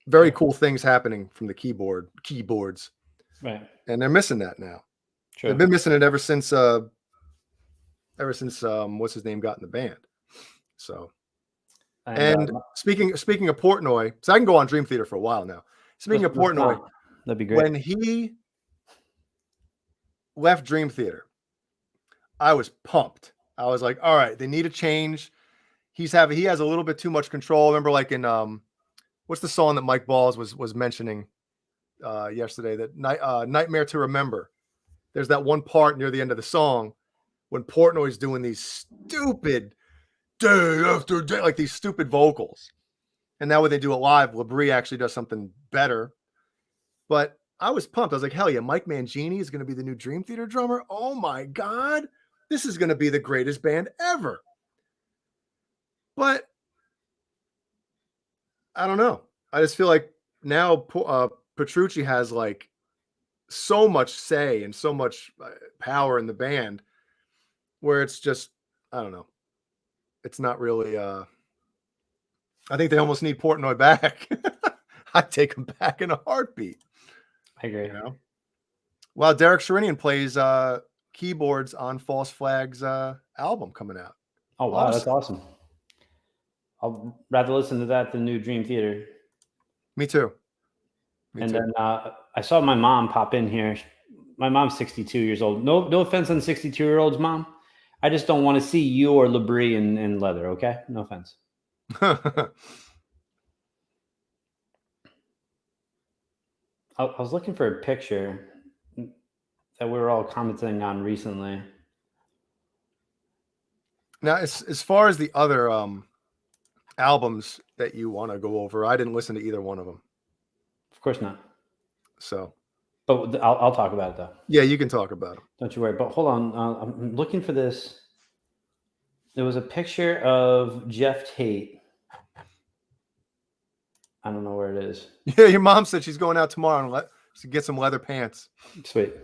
very cool things happening from the keyboards. Right. And they're missing that now. Sure. They've been missing it ever since what's his name got in the band. So, and speaking of Portnoy, so I can go on Dream Theater for a while now. Speaking of Portnoy, that'd be great. When he left Dream Theater, I was pumped. I was like, all right, they need a change. He has a little bit too much control. Remember, like in what's the song that Mike Balls was mentioning yesterday? That Nightmare to Remember. There's that one part near the end of the song when Portnoy's doing these stupid day after day, like these stupid vocals. And now when they do it live, Labrie actually does something better. But I was pumped. I was like, hell yeah, Mike Mangini is going to be the new Dream Theater drummer. Oh my God. This is going to be the greatest band ever. But I don't know. I just feel like now Petrucci has like so much say and so much power in the band, where it's just, I don't know, it's not really. I think they almost need Portnoy back. I'd take him back in a heartbeat. I agree. You know, well, Derek Sherinian plays keyboards on False Flag's album coming out. Oh wow, that's awesome. I'll rather listen to that than New Dream Theater. Me too. Then I saw my mom pop in here. My mom's 62 years old. No offense on 62-year-olds, Mom. I just don't want to see you or Labrie in leather, okay? No offense. I was looking for a picture that we were all commenting on recently. Now, as far as the other albums that you want to go over, I didn't listen to either one of them. Of course not. So, but I'll talk about it though. Yeah, you can talk about it. Don't you worry. But hold on, I'm looking for this. There was a picture of Jeff Tate. I don't know where it is. Yeah, your mom said she's going out tomorrow to get some leather pants. Sweet.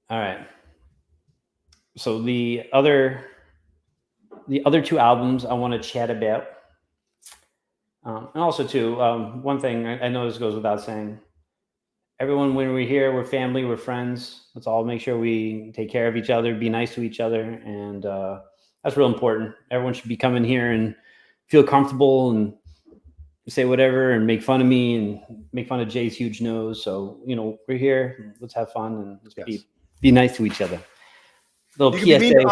All right. So the other two albums I want to chat about, and also too, one thing I know this goes without saying. Everyone, when we're here, we're family, we're friends. Let's all make sure we take care of each other, be nice to each other, and that's real important. Everyone should be coming here and feel comfortable and say whatever and make fun of me and make fun of Jay's huge nose. So, we're here. Let's have fun and let's be nice to each other. Little PSA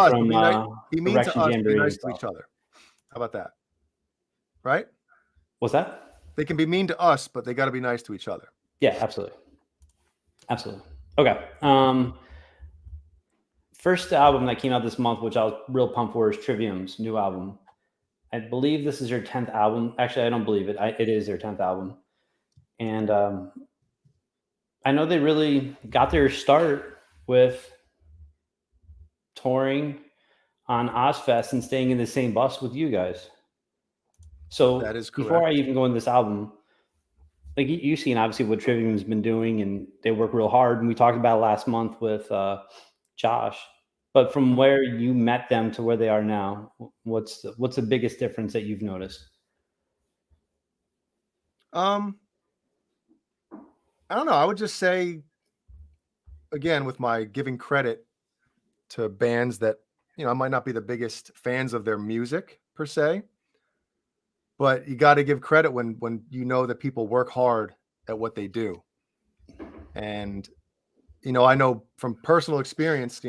from be mean to us, be nice to each other. How about that? Right? What's that? They can be mean to us, but they got to be nice to each other. Yeah, absolutely. Absolutely. Okay. First album that came out this month, which I was real pumped for, is Trivium's new album. I believe this is their 10th album. Actually, I don't believe it. It is their 10th album. And I know they really got their start with touring on Ozfest and staying in the same bus with you guys. So that is correct. Before I even go into this album, like you've seen obviously what Trivium's been doing, and they work real hard. And we talked about it last month with Josh. But from where you met them to where they are now, what's the biggest difference that you've noticed? I don't know. I would just say, again, with my giving credit to bands that, I might not be the biggest fans of their music per se, but you got to give credit when you know that people work hard at what they do. And, I know from personal experience,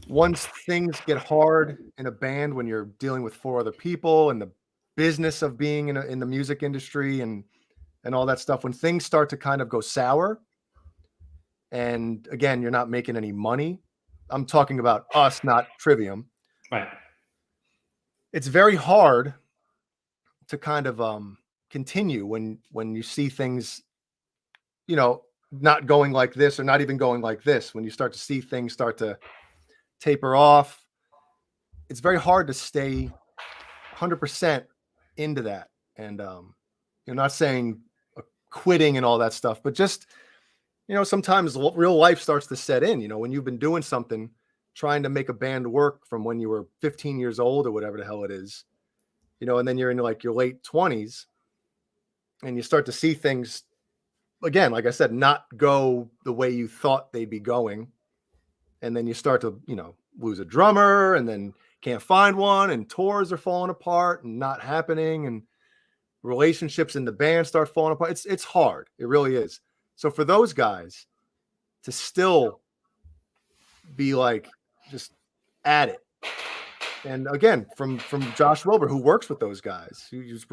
once things get hard in a band, when you're dealing with 4 other people and the business of being in the music industry and all that stuff, when things start to kind of go sour, and again, you're not making any money. I'm talking about us, not Trivium. Right. It's very hard to kind of continue when you see things, not going like this or not even going like this. When you start to see things start to taper off, it's very hard to stay 100% into that. And you're not saying quitting and all that stuff, but just, sometimes real life starts to set in, when you've been doing something, trying to make a band work from when you were 15 years old or whatever the hell it is, and then you're in like your late 20s and you start to see things, again, like I said, not go the way you thought they'd be going. And then you start to, lose a drummer and then can't find one, and tours are falling apart and not happening, and relationships in the band start falling apart. It's hard. It really is. So for those guys to still be like just at it, and again from Josh Wilbur, who works with those guys, who's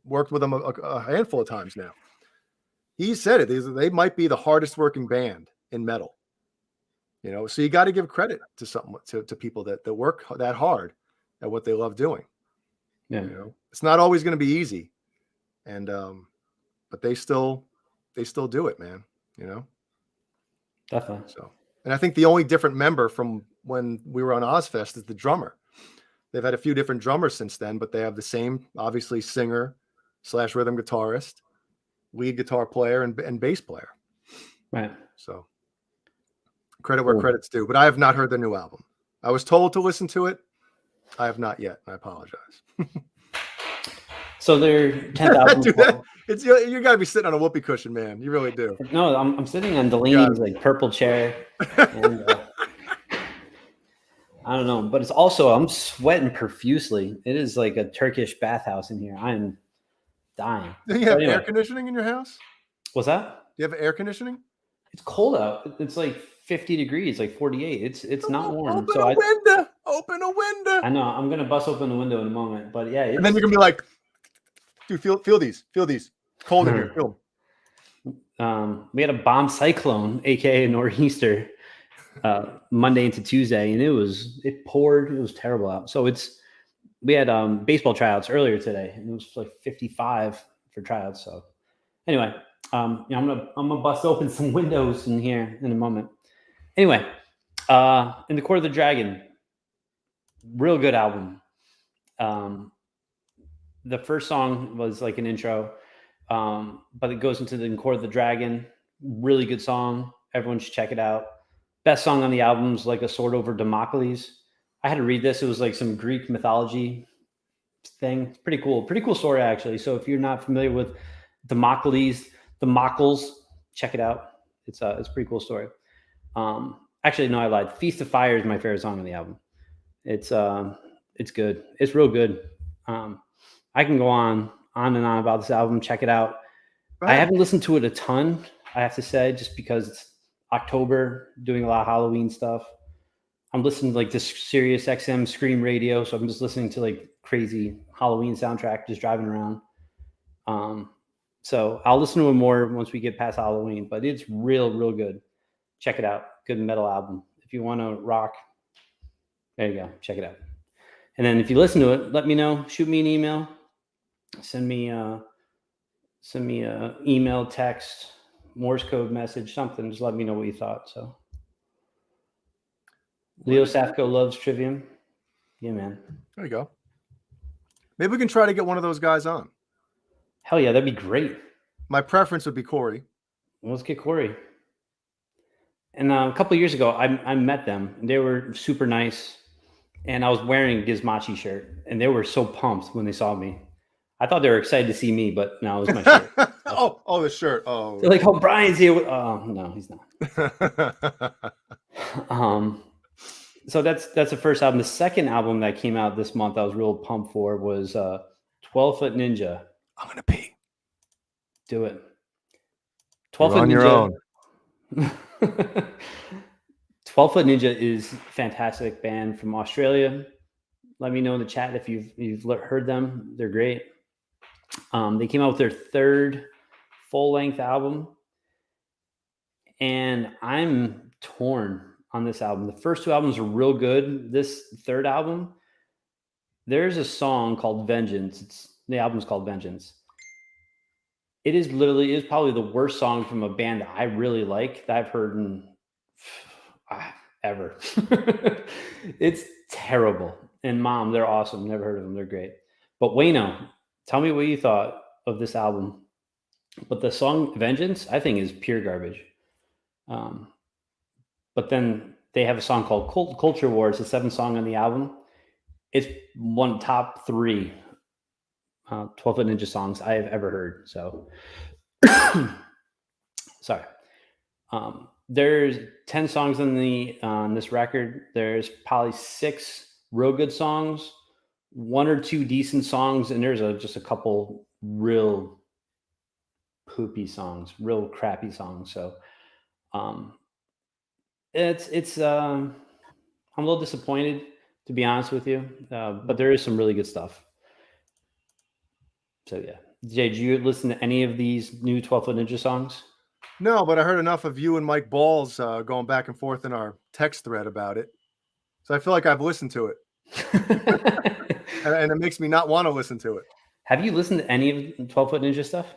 worked with them a handful of times now, he said it. They might be the hardest working band in metal. So you got to give credit to people that work that hard at what they love doing. Yeah. It's not always going to be easy, and but they still do it, man. Definitely. So And I think the only different member from when we were on Ozfest is the drummer. They've had a few different drummers since then, but they have the same, obviously, singer / rhythm guitarist, lead guitar player, and bass player. Right. So credit where credit's due. But I have not heard the new album. I was told to listen to it. I have not yet. I apologize. So they're 10,000. Dude, you got to be sitting on a whoopee cushion, man. You really do. No, I'm sitting on Delaney's like purple chair. And, I don't know, but it's also, I'm sweating profusely. It is like a Turkish bathhouse in here. I'm dying. Do you have air conditioning in your house? What's that? Do you have air conditioning? It's cold out. It's like 50 degrees, like 48. It's not warm. Open a window. Open a window. I know. I'm going to bust open the window in a moment. But yeah. And then you're going to be like, dude, feel these. Feel these. Cold in here. Feel them. We had a bomb cyclone, aka nor'easter, Monday into Tuesday, and it poured. It was terrible out. So we had baseball tryouts earlier today, and it was like 55 for tryouts. So anyway, I'm gonna bust open some windows in here in a moment. Anyway, In the Court of the Dragon, real good album. The first song was like an intro, but it goes into the Court of the Dragon. Really good song. Everyone should check it out. Best song on the album is like a sword over Damocles. I had to read this. It was like some Greek mythology thing. It's pretty cool. Pretty cool story, actually. So if you're not familiar with Damocles, check it out. It's a pretty cool story. Actually, no, I lied. Feast of Fire is my favorite song on the album. It's good. It's real good. I can go on and on about this album. Check it out. Right. I haven't listened to it a ton, I have to say, just because it's October, doing a lot of Halloween stuff. I'm listening to like this Sirius XM Scream Radio, so I'm just listening to like crazy Halloween soundtrack, just driving around. So I'll listen to it more once we get past Halloween, but it's real good. Check it out. Good metal album. If you want to rock, there you go. Check it out. And then if you listen to it, let me know. Shoot me an email. Send me a email, text, Morse code message, something. Just let me know what you thought. So Leo Safko loves Trivium. Yeah, man. There you go. Maybe we can try to get one of those guys on. Hell yeah, that'd be great. My preference would be Corey. Well, let's get Corey. And a couple of years ago, I met them. They were super nice. And I was wearing a Gizmachi shirt. And they were so pumped when they saw me. I thought they were excited to see me, but no, it was my shirt. Oh, the shirt. Oh. They're like, oh, Brian's here. Oh, no, he's not. So that's the first album. The second album that came out this month I was real pumped for was 12 Foot Ninja. I'm going to pee. Do it. 12 Foot on Ninja. Your own. 12 Foot Ninja is a fantastic band from Australia. Let me know in the chat if you've heard them. They're great. They came out with their third full-length album. And I'm torn on this album. The first two albums are real good. This third album, there's a song called Vengeance. The album's called Vengeance. It is probably the worst song from a band that I really like that I've heard in ever. It's terrible. And Mom, they're awesome. Never heard of them. They're great. But Wayno, tell me what you thought of this album. But the song Vengeance, I think, is pure garbage. But then they have a song called Culture War. It's the seventh song on the album. It's one top 3 12 Foot Ninja songs I have ever heard. So, sorry. There's 10 songs on this record. There's probably 6 real good songs, 1 or 2 decent songs, and there's just a couple real poopy songs, real crappy songs. So, it's I'm a little disappointed, to be honest with you, but there is some really good stuff. So yeah, Jay, did you listen to any of these new 12 Foot Ninja songs? No, but I heard enough of you and Mike Balls going back and forth in our text thread about it. So I feel like I've listened to it. And it makes me not want to listen to it. Have you listened to any of 12 Foot Ninja stuff?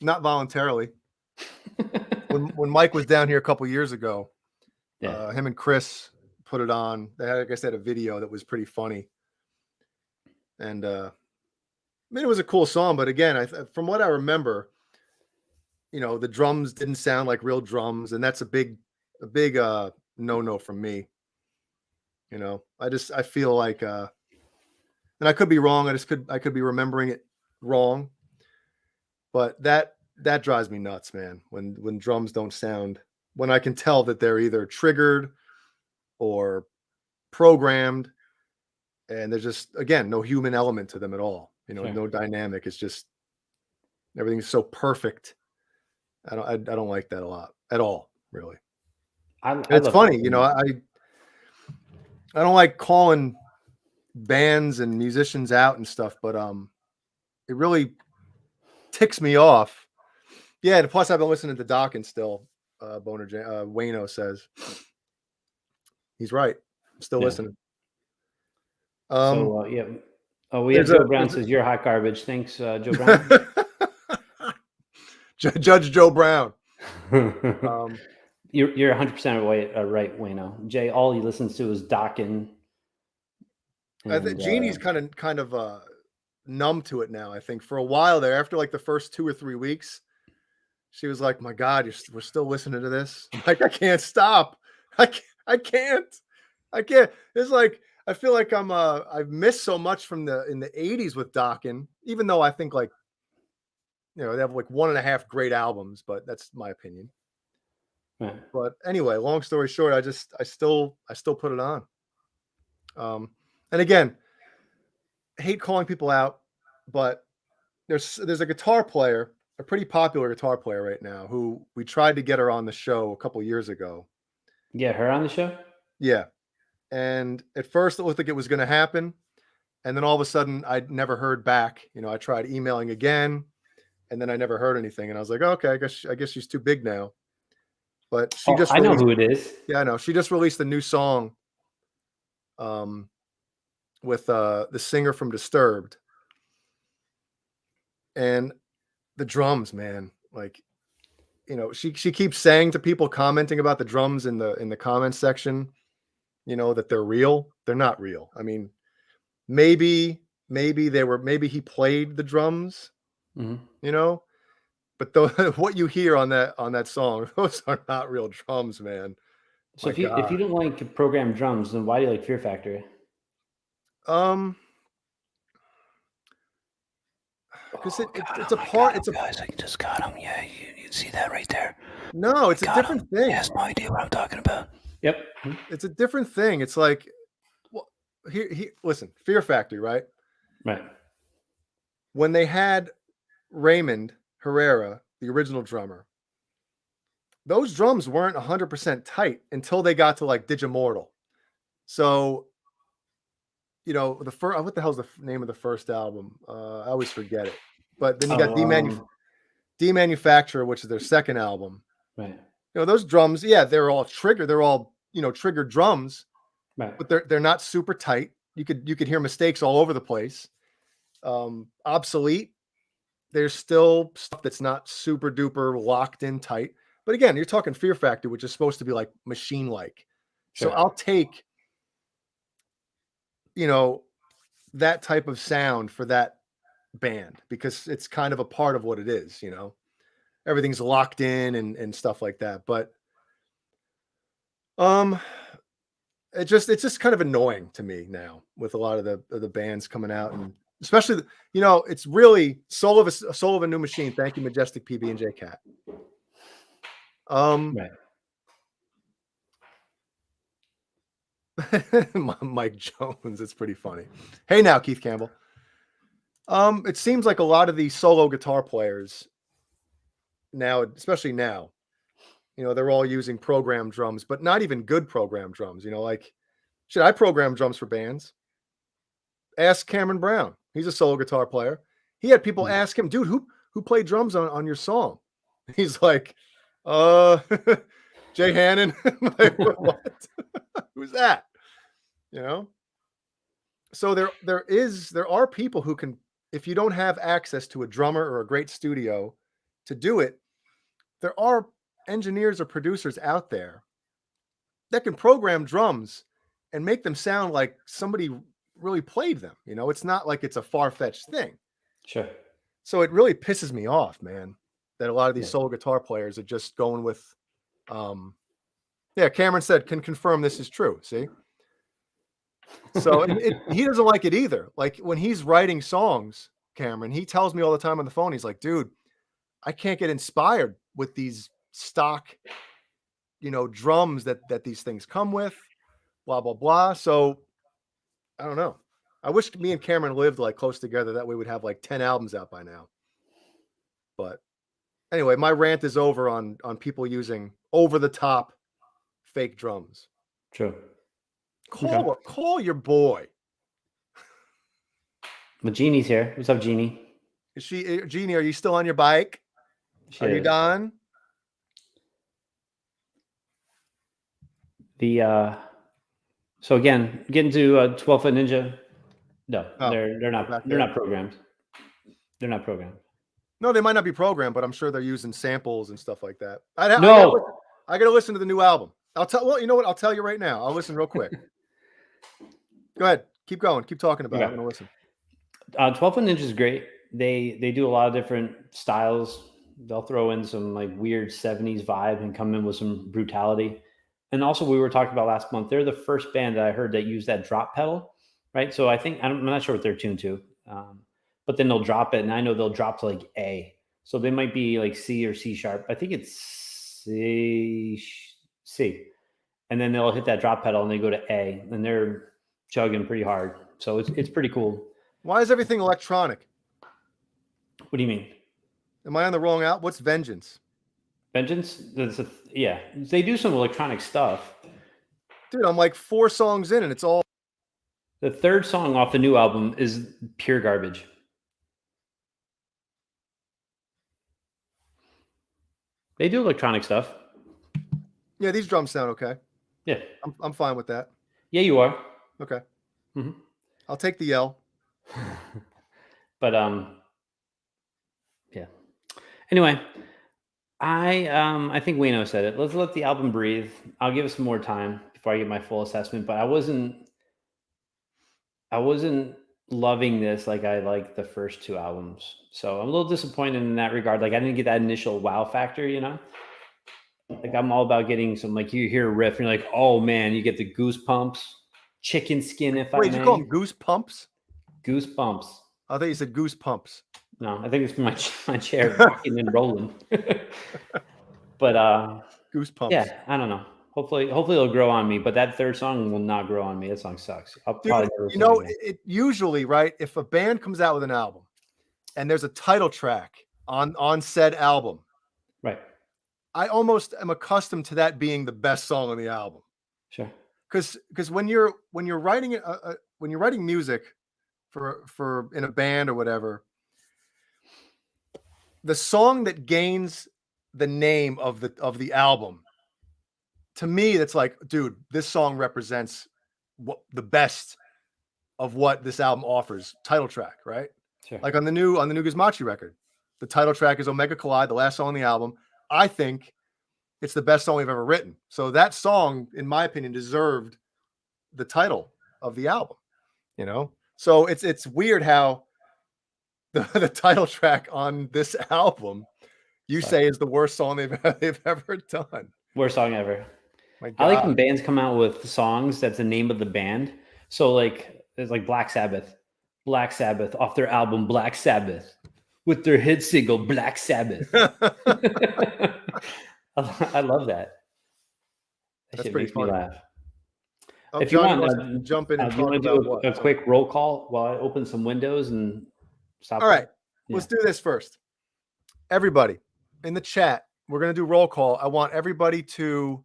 Not voluntarily. when Mike was down here a couple years ago, Yeah. him and Chris put it on. They had, like I said, a video that was pretty funny. And I mean, it was a cool song, but again, from what I remember, the drums didn't sound like real drums, and that's a big no from me. I feel like, and I could be wrong. I could be remembering it wrong, but that drives me nuts, man. When drums don't sound, when I can tell that they're either triggered or programmed, and there's just, again, no human element to them at all. Sure. No dynamic. It's just everything's so perfect. I don't like that a lot at all, really. It's funny, I don't like calling bands and musicians out and stuff, but it really ticks me off. Yeah, and plus I've been listening to Dawkins still. Wayno says he's right. I'm still listening. Yeah. Oh, we have Joe Brown says you're hot garbage. Thanks, Joe Brown. Judge Joe Brown. You're 100% right, Wayno. Jay, all he listens to is Dawkins. I think Jeannie's kind of numb to it now. I think for a while there, after like the first 2 or 3 weeks, she was like, "My God, we're still listening to this." I'm like, I can't stop. I can't. It's like I feel like I've missed so much from in the 80s with Dawkins, even though I think like they have like 1.5 great albums, but that's my opinion. Right. But anyway, long story short, I still put it on. And again, hate calling people out, but there's a guitar player, a pretty popular guitar player right now, who we tried to get her on the show a couple years ago. Get her on the show? Yeah. And at first it looked like it was going to happen. And then all of a sudden I never heard back. I tried emailing again, and then I never heard anything. And I was like, okay, I guess she's too big now. But she I know who it is. Yeah, I know. She just released a new song with the singer from Disturbed. And the drums, man, like, she keeps saying to people commenting about the drums in the comments section, that they're real. They're not real. I mean, maybe he played the drums, but what you hear on that song, those are not real drums, man. So if you don't like programmed drums, then why do you like Fear Factory? Because it's a part. It's a guys. I just got him. Yeah, you see that right there. No, it's a different thing. He has no idea what I'm talking about. Yep. It's a different thing. It's like, well, here, listen, Fear Factory, right? Right. When they had Raymond Herrera, the original drummer, those drums weren't 100% tight until they got to like Digimortal. So, the first, what the hell's the name of the first album? I always forget it. But then you got Demanufacturer, which is their second album. Right. Those drums, yeah, they're all triggered. They're all, triggered drums. Right. But they're not super tight. You could hear mistakes all over the place. Obsolete. There's still stuff that's not super duper locked in tight. But again, you're talking Fear Factory, which is supposed to be like machine-like. Sure. So I'll take, that type of sound for that band because it's kind of a part of what it is, everything's locked in and stuff like that. But it's just kind of annoying to me now with a lot of the bands coming out, and especially it's really soul of a new machine. Thank you, Majestic PB and J Cat. Right. Mike Jones, it's pretty funny. Hey now, Keith Campbell. It seems like a lot of these solo guitar players now, especially now, they're all using programmed drums, but not even good programmed drums. Like, should I program drums for bands? Ask Cameron Brown. He's a solo guitar player. He had people ask him, dude, who played drums on your song? He's like, Jay Hannon. Like, what? Who's that? So there are people who can, if you don't have access to a drummer or a great studio to do it, there are engineers or producers out there that can program drums and make them sound like somebody really played them. You know, it's not like it's a far-fetched thing. Sure. So it really pisses me off, man, that a lot of these solo guitar players are just going with, yeah, Cameron said, can confirm this is true. See? So he doesn't like it either. Like when he's writing songs, Cameron, he tells me all the time on the phone, he's like, dude, I can't get inspired with these stock, you know, drums that these things come with, blah, blah, blah. So I don't know. I wish me and Cameron lived like close together. That way we'd have like 10 albums out by now. But anyway, my rant is over on people using over the top fake drums. True. Call your boy. Well, Jeannie's here. What's up, Jeannie? Is she Jeannie? Are you still on your bike? Are you done? So again, getting to 12-foot Ninja. No, they're not programmed. They're not programmed. No, they might not be programmed, but I'm sure they're using samples and stuff like that. I gotta listen to the new album. Well, you know what? I'll tell you right now. I'll listen real quick. Go ahead. Keep going. Keep talking about it. I'm gonna listen. 12-foot Ninja is great. They do a lot of different styles. They'll throw in some like weird 70s vibe and come in with some brutality. And also, we were talking about last month, they're the first band that I heard that used that drop pedal, right? So I think, I'm not sure what they're tuned to, but then they'll drop it, and I know they'll drop to like A. So they might be like C or C sharp. I think it's C. And then they'll hit that drop pedal and they go to A, and they're chugging pretty hard. So it's pretty cool. Why is everything electronic? What do you mean? Am I on the wrong out? What's Vengeance? Vengeance? Yeah. They do some electronic stuff. Dude, I'm like 4 songs in and it's all... The third song off the new album is pure garbage. They do electronic stuff. Yeah, these drums sound okay. Yeah. I'm fine with that. Yeah, you are. Okay. Mm-hmm. I'll take the L. But yeah. Anyway, I think Wayno said it. Let's let the album breathe. I'll give it some more time before I get my full assessment. But I wasn't loving this like I liked the first 2 albums. So I'm a little disappointed in that regard. Like I didn't get that initial wow factor, you know? Like I'm all about getting some, like you hear a riff and you're like, oh man, you get the goosebumps, chicken skin if I may. Wait, you call them goosebumps? Goosebumps. I thought you said goose pumps. No, I think it's my chair rocking and rolling. But goosebumps. Yeah, I don't know. Hopefully it'll grow on me. But that third song will not grow on me. That song sucks. Dude, you know, it usually, right? If a band comes out with an album and there's a title track on said album, right? I almost am accustomed to that being the best song on the album. Sure. Because when you're writing when you're writing music for in a band or whatever, the song that gains the name of the album, to me, that's like, dude, this song represents what the best of what this album offers. Title track, right? Sure. Like on the new Gizmachi record, the title track is Omega Collide, the last song on the album. I think it's the best song we've ever written. So that song, in my opinion, deserved the title of the album, you know? So it's weird how the title track on this album you say is the worst song they've ever done. Worst song ever. I like when bands come out with songs that's the name of the band. So like there's like Black Sabbath off their album Black Sabbath with their hit single Black Sabbath. I love that. That's pretty funny. Me laugh. Oh, if John you want, jump in and you want to do a quick roll call while I open some windows and stop. All right, let's do this first. Everybody in the chat, we're going to do roll call. I want everybody to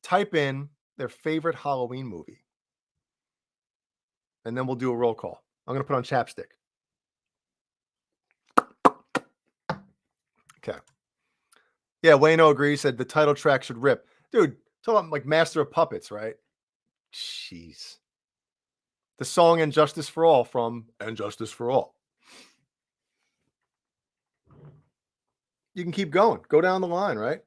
type in their favorite Halloween movie, and then we'll do a roll call. I'm going to put on chapstick. Okay. Yeah, Wayno agrees, said the title track should rip. Dude, talk about like Master of Puppets, right? Jeez. The song And Justice for All from And Justice for All. You can keep going. Go down the line, right?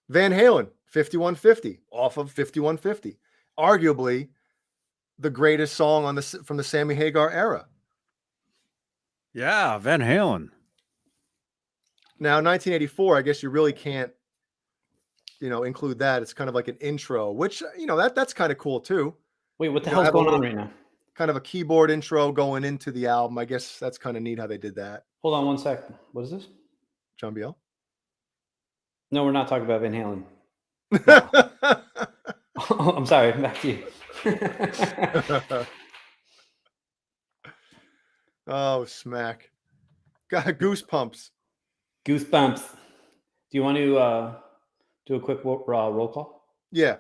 Van Halen, 5150, off of 5150. Arguably the greatest song from the Sammy Hagar era. Yeah, Van Halen. Now, 1984, I guess you really can't, include that. It's kind of like an intro, which, that's kind of cool too. Wait, what the hell's going on right now? Kind of a keyboard intro going into the album. I guess that's kind of neat how they did that. Hold on one sec. What is this? John Biel? No, we're not talking about Van Halen. No. I'm sorry. Back to you. Oh, smack. Got goosebumps. Goosebumps. Do you want to do a quick roll call? Yeah.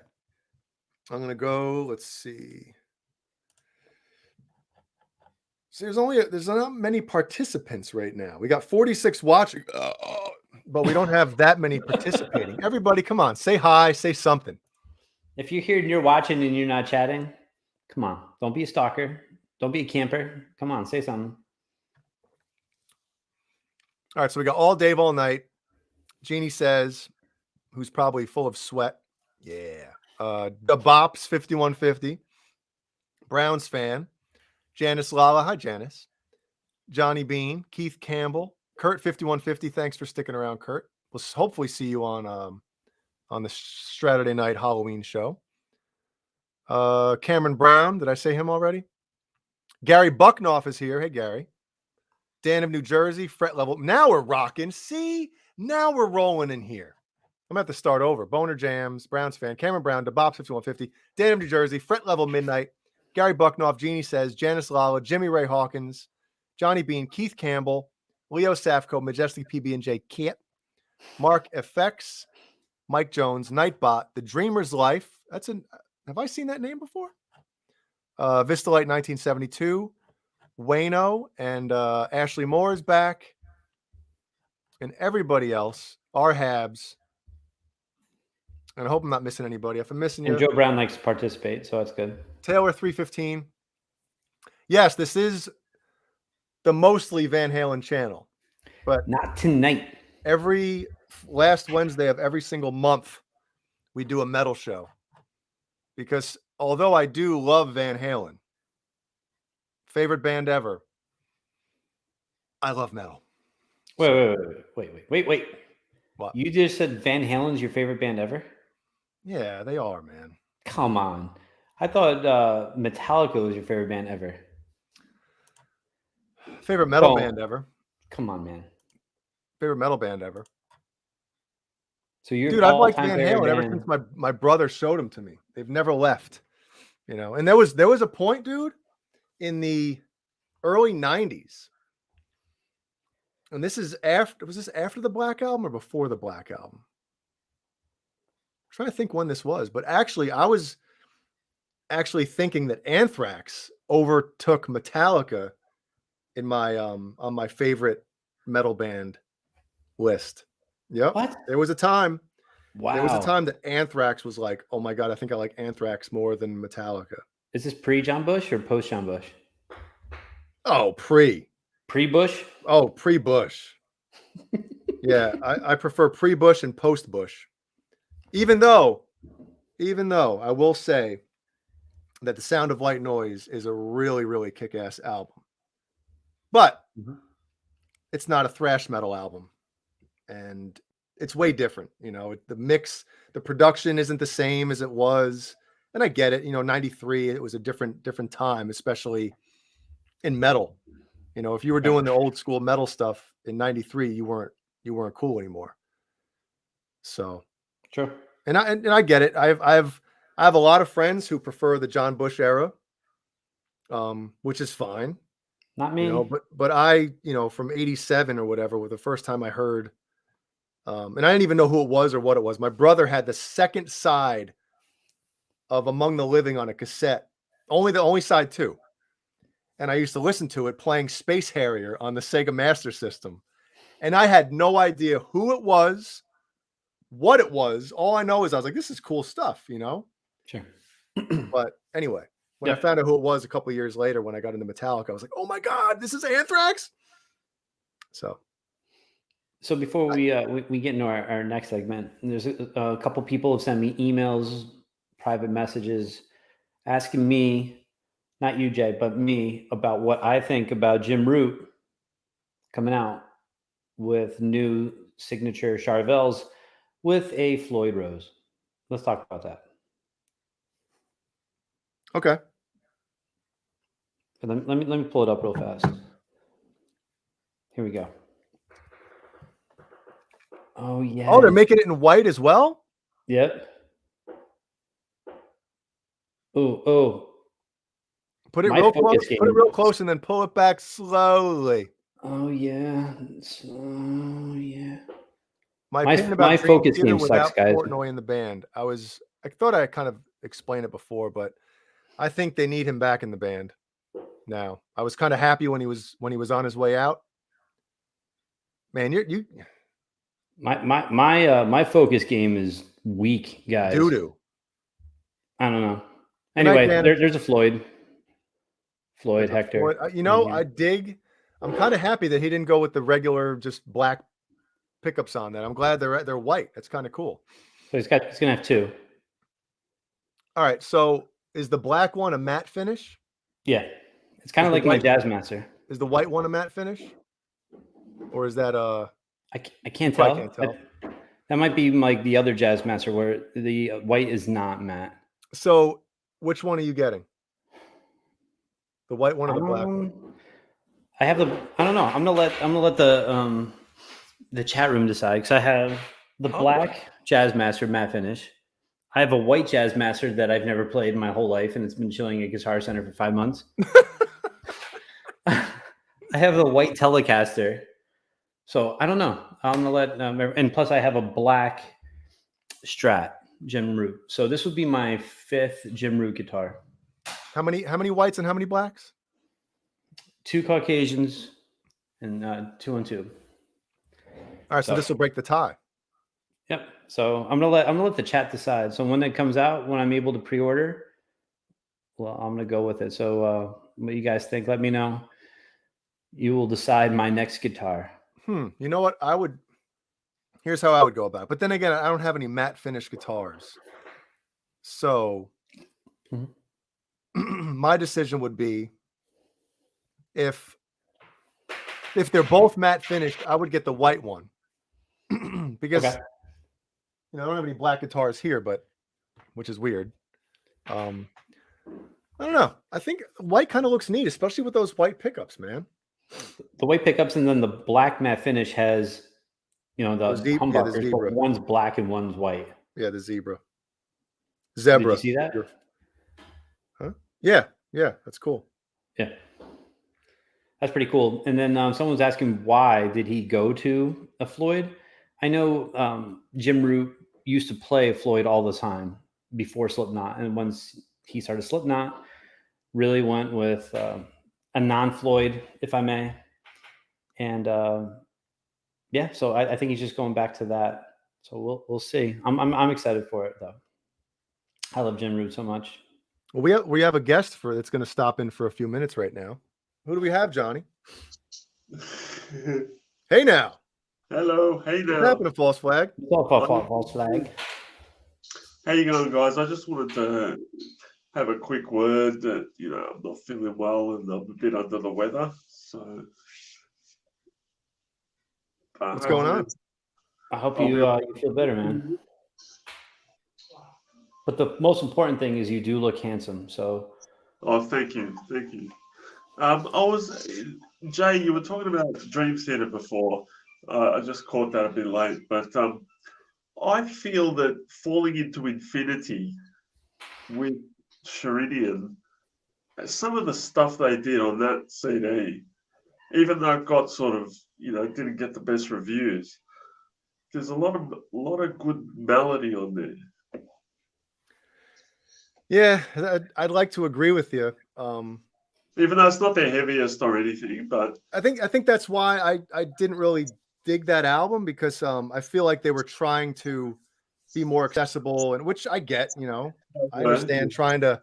I'm going to go. Let's see. So there's not many participants right now. We got 46 watching, but we don't have that many participating. Everybody, come on. Say hi. Say something. If you're here and you're watching and you're not chatting, come on. Don't be a stalker. Don't be a camper. Come on. Say something. All right, so we got All Dave, All Night. Jeannie says, who's probably full of sweat. Yeah. The Bops, 5150. Browns fan. Janice Lala. Hi, Janice. Johnny Beane. Keith Campbell. Kurt, 5150. Thanks for sticking around, Kurt. We'll hopefully see you on the Saturday night Halloween show. Cameron Brown. Did I say him already? Gary Bucknoff is here. Hey, Gary. Dan of New Jersey, fret level. Now we're rocking. See, now we're rolling in here. I'm going to have to start over. Boner Jams, Browns fan, Cameron Brown, DeBob 5150, Dan of New Jersey, fret level midnight, Gary Bucknoff, Jeannie says, Janice Lala, Jimmy Ray Hawkins, Johnny Bean, Keith Campbell, Leo Safco, Majestic PB&J Kit, Mark FX, Mike Jones, Nightbot, The Dreamer's Life. Have I seen that name before? Vista Light 1972. Wayno and Ashley Moore is back. And everybody else, our Habs. And I hope I'm not missing anybody. If I'm missing you. And Joe Brown likes to participate, so that's good. Taylor 315. Yes, this is the mostly Van Halen channel. But not tonight. Every last Wednesday of every single month, we do a metal show. Because although I do love Van Halen, favorite band ever, I love metal. Wait. What? You just said Van Halen's your favorite band ever? Yeah, they are, man. Come on. I thought Metallica was your favorite band ever. Favorite metal band ever. Come on, man. Favorite metal band ever. So you're Dude, I've liked Van Halen ever since my brother showed them to me. They've never left. And there was a point, dude, in the early 90s. And was this after the Black Album or before the Black Album? I'm trying to think when this was, but actually I was thinking that Anthrax overtook Metallica in my on my favorite metal band list. Yep. What? There was a time. Wow. There was a time that Anthrax was like, oh my God, I think I like Anthrax more than Metallica. Is this pre-John Bush or post-John Bush? Oh, pre-Bush? Oh, pre-Bush. Yeah, I prefer pre-Bush and post-Bush. Even though I will say that The Sound of White Noise is a really, really kick-ass album. But it's not a thrash metal album. And it's way different. The mix, the production isn't the same as it was. And I get it. 93, it was a different time, especially in metal. If you were doing the old school metal stuff in 93, you weren't cool anymore. So sure. And I get it. I have a lot of friends who prefer the John Bush era, which is fine. Not me. But I, from 87 or whatever, was the first time I heard, and I didn't even know who it was or what it was. My brother had the second side of Among the Living on a cassette, only side 2. And I used to listen to it playing Space Harrier on the Sega Master System. And I had no idea who it was, what it was. All I know is I was like, this is cool stuff, Sure. But anyway, when I found out who it was a couple of years later, when I got into Metallica, I was like, oh my God, this is Anthrax. So So before we get into our next segment, there's a couple people have sent me emails, private messages, asking me, not you, Jay, but me, about what I think about Jim Root coming out with new signature Charvels with a Floyd Rose. Let's talk about that. Okay. Let me pull it up real fast. Here we go. Oh yeah. Oh, they're making it in white as well? Yep. Oh. Put it My real focus close. game. Put it real close and then pull it back slowly. Oh yeah. Oh yeah. My My- opinion about my Dream focus Theater game sucks, without guys. Portnoy in the band. I thought I kind of explained it before, but I think they need him back in the band now. I was kind of happy when he was on his way out. Man, you My focus game is weak, guys. doo-doo. I don't know. Good night, Anyway, Dan. there's a Floyd. There's a Hector. Floyd. You know, right here. I'm kind of happy that he didn't go with the regular just black pickups on that. I'm glad they're white. That's kind of cool. So he's gonna have two. All right, so is the black one a matte finish? Yeah, it's kind of Is the like my white- Jazz Master. Is the white one a matte finish? Or is that I can't Probably tell. can't tell. That might be like the other Jazz Master where the white is not matte. so which one are you getting? The white one or the black one? I have I don't know. I'm gonna let the chat room decide because I have the black Jazz Master matte finish. I have a white Jazz Master that I've never played in my whole life, and it's been chilling at Guitar Center for 5 months. I have the white Telecaster. So I don't know. I'm gonna let and plus I have a black Strat Jim Root. So this would be my 5th Jim Root guitar. How many whites and how many blacks? 2 Caucasians and 2 and 2. All right, so this will break the tie. Yep. So I'm gonna let the chat decide. So when it comes out, when I'm able to pre-order, well, I'm gonna go with it. So what you guys think? Let me know. You will decide my next guitar. You know what? Here's how I would go about it. But then again, I don't have any matte finish guitars. So my decision would be if they're both matte finished, I would get the white one. Because I don't have any black guitars here, which is weird. I don't know. I think white kind of looks neat, especially with those white pickups, man. The white pickups and then the black matte finish has, the humbuckers, but one's black and one's white. Yeah, the zebra. Did you see that? Huh? Yeah, that's cool. Yeah. That's pretty cool. And then someone's asking why did he go to a Floyd? I know Jim Root used to play Floyd all the time before Slipknot. And once he started Slipknot, really went with a non-Floyd, if I may. And so I think he's just going back to that. So we'll see. I'm excited for it though. I love Jim Root so much. Well, we have a guest that's going to stop in for a few minutes right now. Who do we have, Johnny? Hey now. Hello. Hey now. What's happening, False Flag? False Flag. How you going, guys? I just wanted to have a quick word that, I'm not feeling well and I'm a bit under the weather. So what's going on? I hope you feel better, man. But the most important thing is you do look handsome. So. Oh, thank you. Jay, you were talking about Dream Theater before. I just caught that a bit late, but I feel that Falling into Infinity with Sheridan, some of the stuff they did on that CD, even though it got sort of, didn't get the best reviews, there's a lot of good melody on there. Yeah, I'd like to agree with you. Even though it's not their heaviest or anything, but I think that's why I didn't really dig that album, because I feel like they were trying to be more accessible, and which I get, I understand trying to,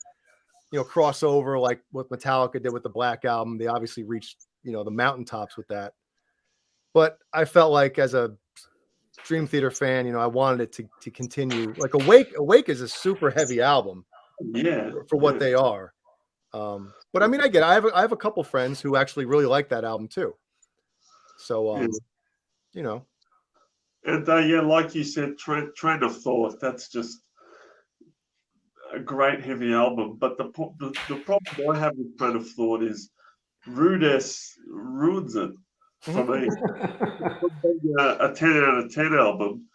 cross over like what Metallica did with the Black Album. They obviously reached, the mountaintops with that. But I felt like as a Dream Theater fan, I wanted it to continue. Like Awake is a super heavy album Yeah. for what they are. But I mean, I get it. I have a couple friends who actually really like that album too. So And like you said, Train of Thought. That's just a great heavy album. But the problem I have with Train of Thought is Rudess ruins it for me. A 10 out of 10 album.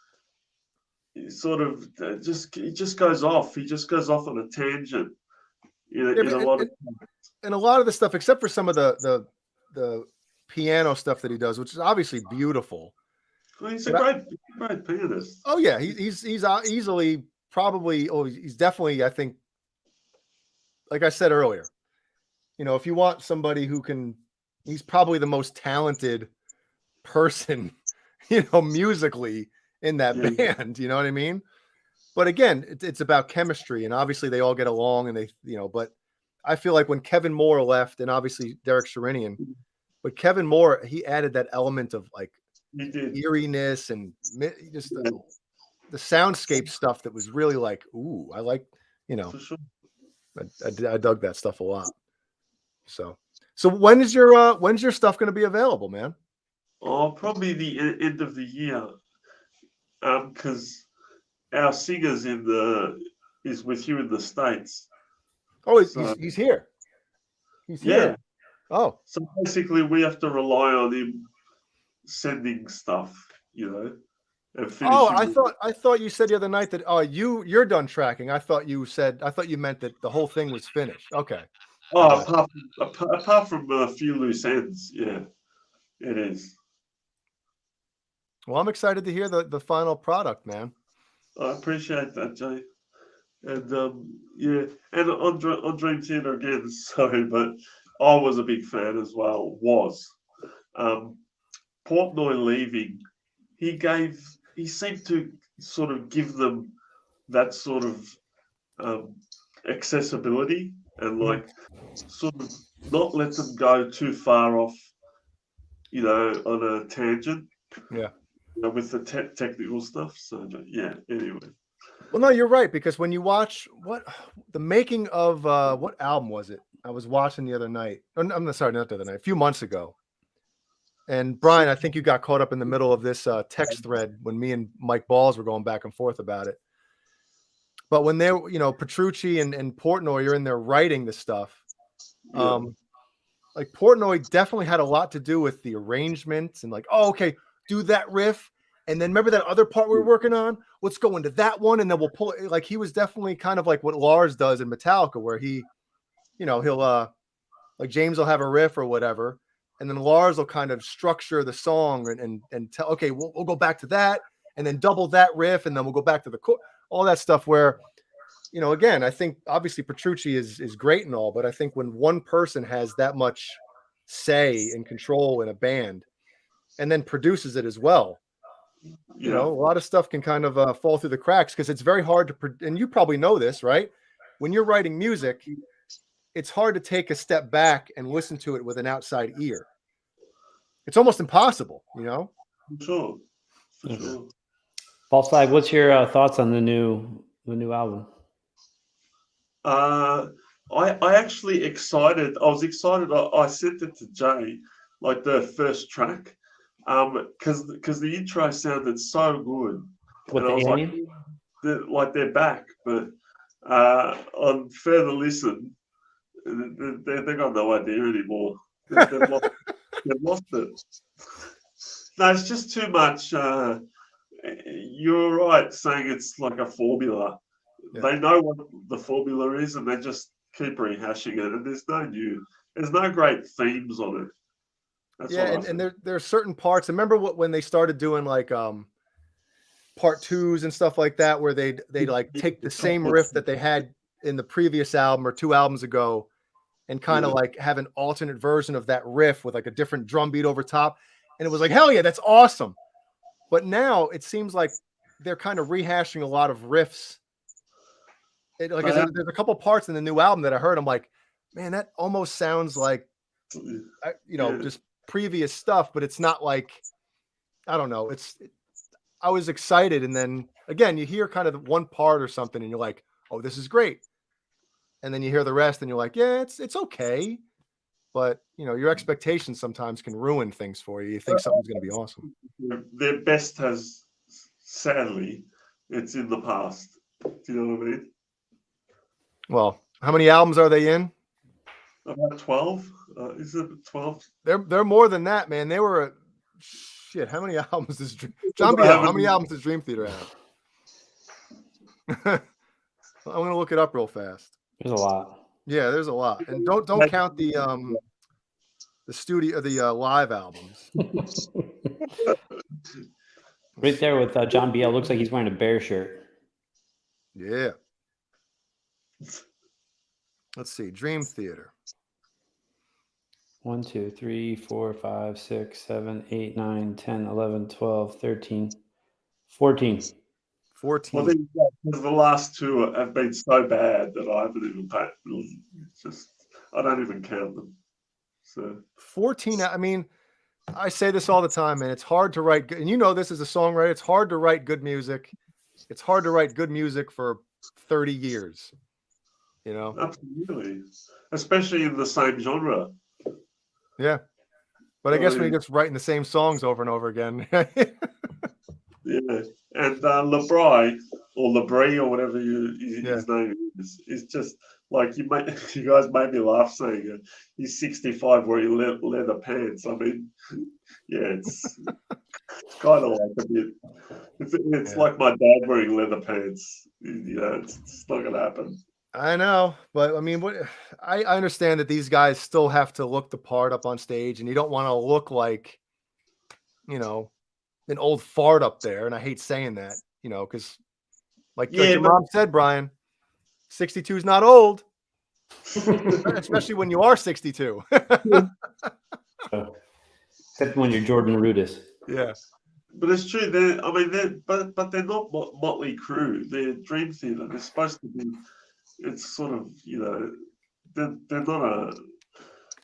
It sort of he just goes off. He just goes off on a tangent. And a lot of the stuff, except for some of the piano stuff that he does, which is obviously beautiful. Well, he's a great pianist. Oh yeah, he's easily probably. Oh, he's definitely. I think, like I said earlier, if you want somebody who can, he's probably the most talented person, musically in that band. You know what I mean? But again, it's about chemistry, and obviously they all get along, and they, But I feel like when Kevin Moore left, and obviously Derek Sherinian, but Kevin Moore, he added that element of like eeriness and just the soundscape stuff that was really like, ooh, I like, For sure. I dug that stuff a lot. So when's your stuff going to be available, man? Oh, probably the end of the year, because our singer's is with you in the States. Oh, he's here. He's here. Yeah. Oh, so basically we have to rely on him sending stuff, and I thought you said the other night that you're done tracking. I thought you meant that the whole thing was finished. Okay. Oh, apart from a few loose ends, yeah, it is. Well, I'm excited to hear the final product, man. I appreciate that, Jay. And and on Dream Theater again, sorry, but I was a big fan as well. Portnoy leaving, he seemed to sort of give them that sort of accessibility and like sort of not let them go too far off, on a tangent. Yeah. With the technical stuff. So yeah. Anyway. Well, no, you're right, because when you watch the making of what album was it? I was watching the other night. I'm sorry, not the other night. A few months ago. And Brian, I think you got caught up in the middle of this text thread when me and Mike Balls were going back and forth about it. But when they're, Petrucci and Portnoy are in there writing the stuff, like Portnoy definitely had a lot to do with the arrangements and like, oh, okay, do that riff. And then remember that other part we were working on? Let's go into that one. And then we'll pull it. Like he was definitely kind of like what Lars does in Metallica, where he, he'll like James will have a riff or whatever. And then Lars will kind of structure the song and tell, okay, we'll go back to that and then double that riff. And then we'll go back to all that stuff where, again, I think obviously Petrucci is great and all, but I think when one person has that much say and control in a band and then produces it as well, a lot of stuff can kind of fall through the cracks because it's very hard to, and you probably know this, right? When you're writing music, it's hard to take a step back and listen to it with an outside ear. It's almost impossible, For sure. For sure. False Flag, what's your thoughts on the new album? I actually excited. I was excited. I sent it to Jay, like the first track, because the intro sounded so good. With and I the was alien? they're back, but on further listen, they got no idea anymore. They've lost it. No, it's just too much. You're right saying it's like a formula. Yeah. They know what the formula is, and they just keep rehashing it. And there's no great themes on it. That's and there are certain parts. Remember when they started doing like part twos and stuff like that, where they like take the same riff that they had in the previous album or 2 albums ago, and kind of like have an alternate version of that riff with like a different drum beat over top. And it was like, hell yeah, that's awesome. But now it seems like they're kind of rehashing a lot of riffs. There's a couple parts in the new album that I heard. I'm like, man, that almost sounds like, just previous stuff, but it's not like I don't know. I was excited, and then again, you hear kind of one part or something, and you're like, "Oh, this is great," and then you hear the rest, and you're like, "Yeah, it's okay." But your expectations sometimes can ruin things for you. You think something's going to be awesome. Their best has, sadly, it's in the past. Do you know what I mean? Well, how many albums are they in? About 12. Is it 12? They're more than that, man. They were shit. How many albums does John B. How many albums does Dream Theater have? I'm gonna look it up real fast. There's a lot. Yeah, there's a lot, and don't count the studio, the live albums. Right there with John B.L. Looks like he's wearing a bear shirt. Yeah. Let's see. Dream Theater. 1, 2, 3, 4, 5, 6, 7, 8, 9, 10, 11, 12, 13, 14. 14. Well, the last two have been so bad that I haven't even paid. I don't even count them. So 14. I mean, I say this all the time, man. It's hard to write good, and this as a songwriter. It's hard to write good music. It's hard to write good music for 30 years. Absolutely, especially in the same genre. Yeah, but I guess when you're just writing the same songs over and over again. Yeah, and Labrie or Labrie or whatever his name is just like you guys made me laugh saying it. He's 65 wearing leather pants. I mean, yeah, it's kind of like a bit. It's like my dad wearing leather pants. It's not gonna happen. I know, but I mean, I understand that these guys still have to look the part up on stage, and you don't want to look like, an old fart up there. And I hate saying that, because like your mom said, Brian, 62 is not old, especially when you are 62. Except when you're Jordan Rudess. Yeah. But it's true. They're not Motley Crue. They're Dream Theater. They're supposed to be. It's sort of they're not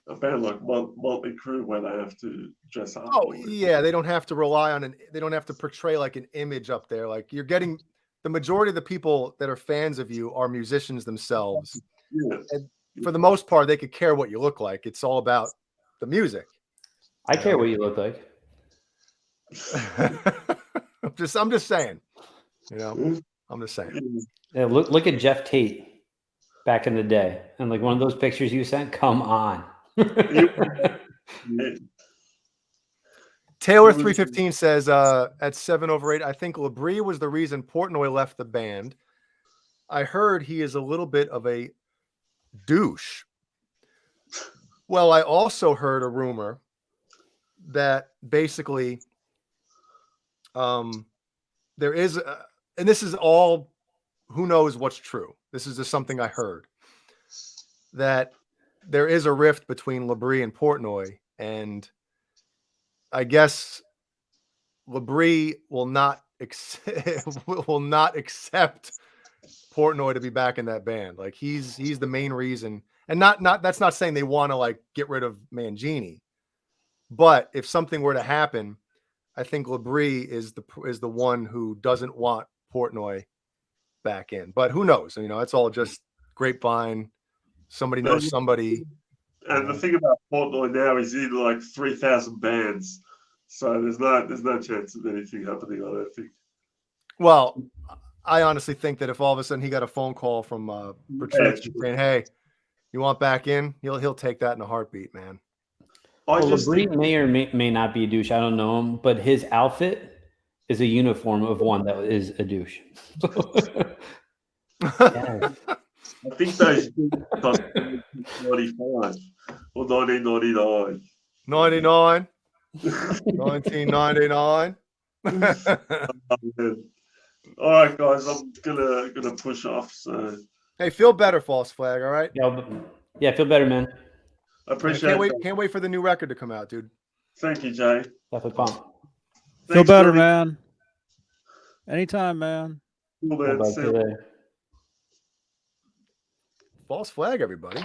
a band like Motley Crue where they have to dress up. Oh yeah, they don't have to rely on they don't have to portray like an image up there. Like you're getting the majority of the people that are fans of you are musicians themselves. Yeah. And for the most part, they could care what you look like. It's all about the music. I care what you look like. I'm just saying. I'm just saying. Yeah, look at Jeff Tate back in the day, and like one of those pictures you sent. Come on. Taylor 315 says at 7/8, I think Labrie was the reason Portnoy left the band. I heard he is a little bit of a douche. Well, I also heard a rumor that basically there is and this is all, who knows what's true. This is just something I heard, that there is a rift between Labrie and Portnoy, and I guess Labrie will not accept Portnoy to be back in that band. Like he's the main reason, and not that's not saying they want to like get rid of Mangini, but if something were to happen, I think Labrie is the one who doesn't want Portnoy back in. But who knows? It's all just grapevine. Somebody knows somebody. And the thing about Portnoy now is in like 3,000 bands, so there's no chance of anything happening. I don't think. Well, I honestly think that if all of a sudden he got a phone call from Patricia saying, "Hey, you want back in?" He'll take that in a heartbeat, man. Labrie may or may not be a douche. I don't know him, but his outfit is a uniform of one that is a douche. Yeah. I think those cost 95 or 1999. 1999. All right, guys, I'm gonna push off. So hey, feel better, False Flag. All right. Yeah, feel better, man. I appreciate it. Can't wait for the new record to come out, dude. Thank you, Jay. Definitely pump. Feel better, man. Anytime, man. Cool, man. False Flag, everybody.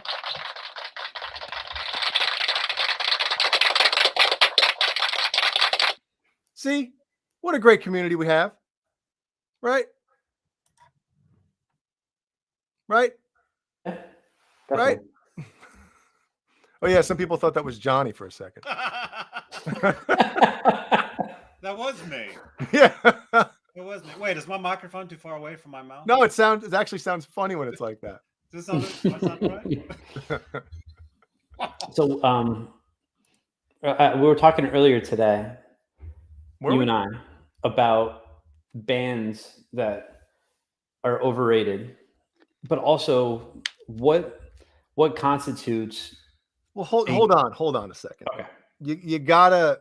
See, what a great community we have. Right? Right? Yeah, Right? definitely. Oh yeah, some people thought that was Johnny for a second. That was me. Yeah. It was me. Wait, is my microphone too far away from my mouth? No, it actually sounds funny when it's like that. Does this sound right? So we were talking earlier today, and I, about bands that are overrated, but also what constitutes. Well, hold on a second. Okay. You gotta.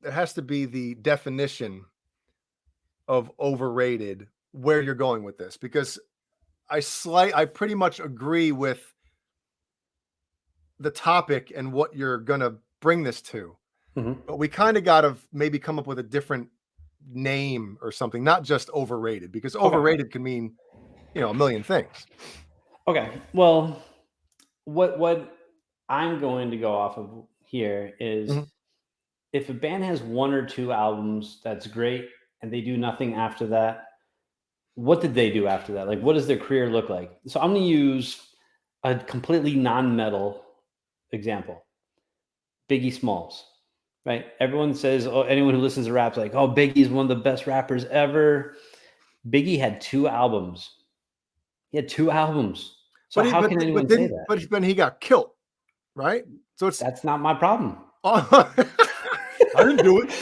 There has to be the definition of overrated where you're going with this, because I pretty much agree with the topic and what you're gonna bring this to. Mm-hmm. But we kind of got to maybe come up with a different name or something, not just overrated, because overrated can mean, a million things. Okay. Well, what I'm going to go off of here is if a band has one or two albums, that's great, and they do nothing after that, what did they do after that? Like, what does their career look like? So I'm going to use a completely non-metal example. Biggie Smalls, right? Everyone says, anyone who listens to rap's like, oh, Biggie's one of the best rappers ever. Biggie had 2 albums. He had 2 albums. So how can anyone say that? But then he got killed, right? So that's not my problem. I didn't do it.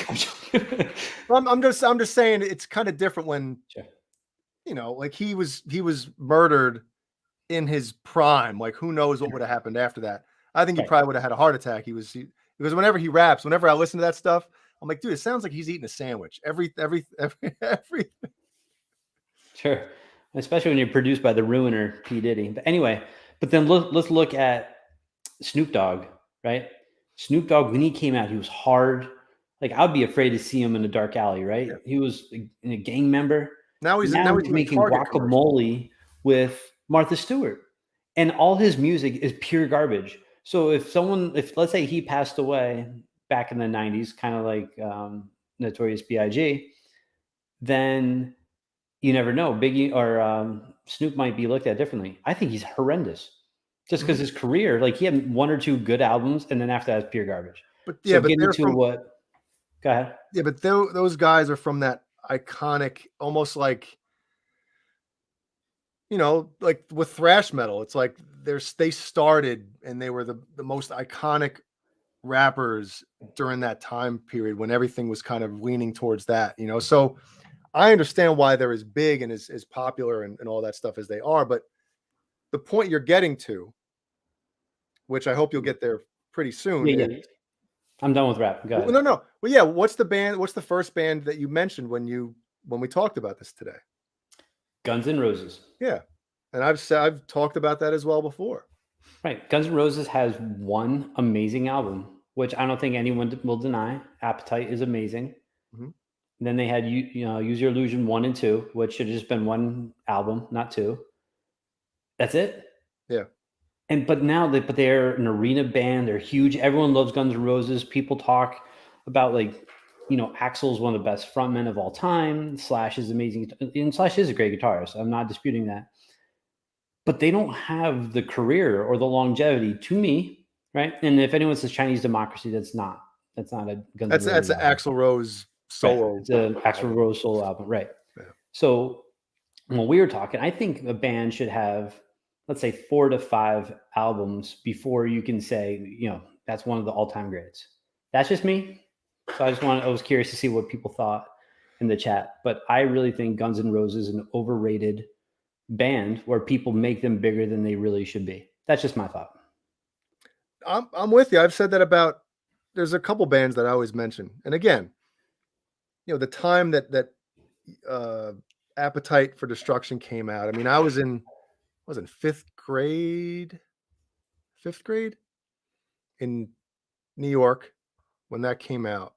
I'm just saying it's kind of different when, like he was murdered in his prime. Like, who knows what would have happened after that? I think he probably would have had a heart attack. Because whenever he raps, whenever I listen to that stuff, I'm like, dude, it sounds like he's eating a sandwich. Every. Sure, especially when you're produced by the ruiner P. Diddy. But anyway, then let's look at Snoop Dogg, right? Snoop Dogg, when he came out, he was hard. Like, I'd be afraid to see him in a dark alley, right? Yeah. He was a gang member. Now he's making guacamole with Martha Stewart, and all his music is pure garbage. So if let's say he passed away back in the 90s, kind of like Notorious B.I.G., then you never know. Biggie or Snoop might be looked at differently. I think he's horrendous just because his career, like, he had 1 or 2 good albums, and then after that, it's pure garbage. But yeah, but they're from what? Go ahead. Yeah, but those guys are from that iconic, almost like, like with thrash metal. It's like they started and they were the most iconic rappers during that time period when everything was kind of leaning towards that, So I understand why they're as big and as popular and all that stuff as they are. But the point you're getting to, which I hope you'll get there pretty soon. Yeah. I'm done with rap. Go ahead. No. Well, yeah. What's the first band that you mentioned when we talked about this today? Guns N' Roses. Yeah. And I've talked about that as well before. Right. Guns N' Roses has one amazing album, which I don't think anyone will deny. Appetite is amazing. Mm-hmm. Then they had Use Your Illusion 1 and 2, which should have just been one album, not 2. That's it. Yeah. But now they're an arena band. They're huge. Everyone loves Guns N' Roses. People talk about, like, Axl's one of the best frontmen of all time. Slash is amazing. And Slash is a great guitarist. I'm not disputing that. But they don't have the career or the longevity, to me, right? And if anyone says Chinese Democracy, that's not a Guns N' Roses. That's an Axl Rose solo. Right. It's an Axl Rose solo album, right? Yeah. So when we were talking, I think a band should have, let's say, 4 to 5 albums before you can say, that's one of the all-time greats. That's just me. So I was curious to see what people thought in the chat. But I really think Guns N' Roses is an overrated band where people make them bigger than they really should be. That's just my thought. I'm with you. I've said that about, there's a couple bands that I always mention. And again, the time that Appetite for Destruction came out. I mean, I was in 5th grade in New York when that came out.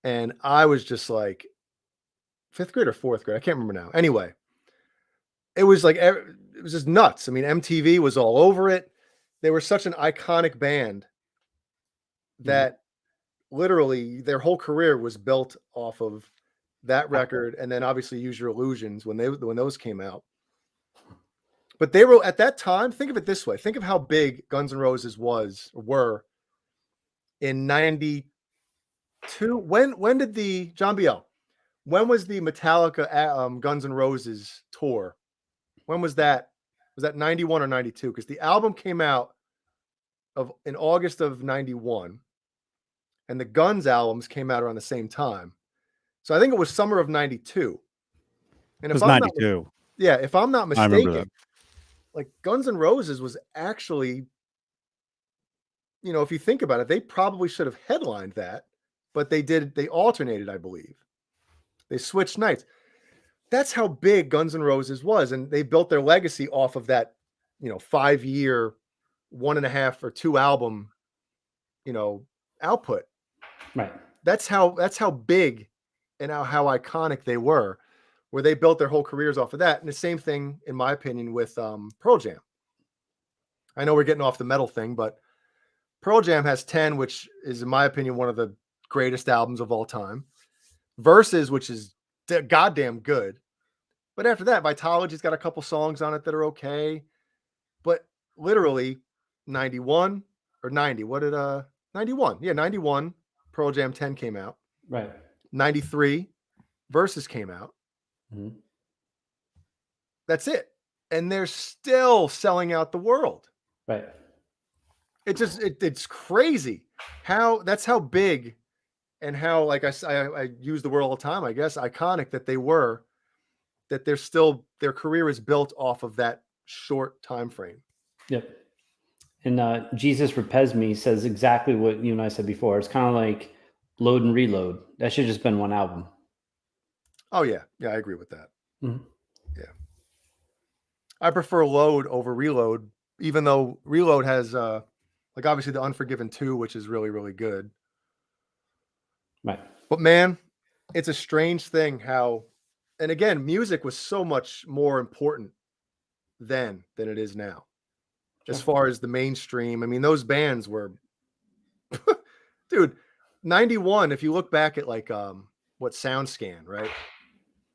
And I was just like 5th grade or 4th grade. I can't remember now. Anyway, it was just nuts. I mean, MTV was all over it. They were such an iconic band that literally their whole career was built off of that record, and then obviously Use Your Illusions when those came out. But they were at that time. Think of it this way: think of how big Guns N' Roses were in '92. When did the John Biel? When was the Metallica Guns N' Roses tour? When was that? Was that 91 or 92? Because the album came out in August of 91, and the Guns albums came out around the same time. So I think it was summer of 92. And it was 92. If I'm not I remember mistaken, that. like Guns N' Roses was actually, if you think about it, they probably should have headlined that, but they alternated, I believe. They switched nights. That's how big Guns N' Roses was, and they built their legacy off of that, 5-year, 1.5 or 2 album, output. Right. That's how big and how iconic they were, where they built their whole careers off of that. And the same thing, in my opinion, with Pearl Jam. I know we're getting off the metal thing, but Pearl Jam has 10, which is, in my opinion, one of the greatest albums of all time. Versus, which is goddamn good. But after that, Vitology's got a couple songs on it that are okay. But literally 91 or 90. What did 91? Yeah, 91. Pearl Jam 10 came out. Right. 93 Versus came out. Mm-hmm. That's it. And they're still selling out the world. Right. It's crazy that's how big and how, like I use the word all the time, I guess, iconic that they were, that they're still, their career is built off of that short time frame. Yep. And Jesus Repes Me says exactly what you and I said before. It's kind of like Load and Reload. That should have just been one album. Oh, yeah. Yeah, I agree with that. Mm-hmm. Yeah. I prefer Load over Reload, even though Reload has, like, obviously the Unforgiven 2, which is really, really good. Right. But, man, it's a strange thing how, and again, music was so much more important then than it is now. As far as the mainstream, I mean, those bands were, dude, 91, if you look back at like, what SoundScan, right?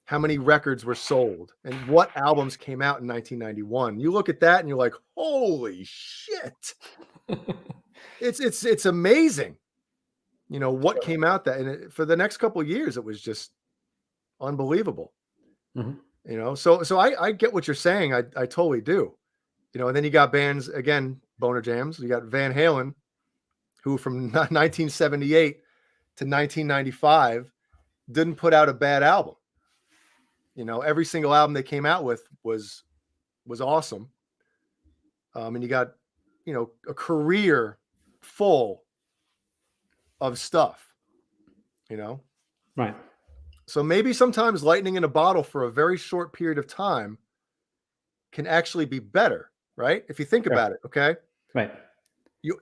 How many records were sold and what albums came out in 1991. You look at that and you're like, holy shit. It's amazing. What came out that, and for the next couple of years, it was just unbelievable. Mm-hmm. So I get what you're saying. I totally do. And then you got bands, again, Boner Jams. You got Van Halen, who from 1978 to 1995 didn't put out a bad album. Every single album they came out with was awesome. And you got, a career full of stuff, Right. So maybe sometimes lightning in a bottle for a very short period of time can actually be better, right? If you think about it, okay? Right.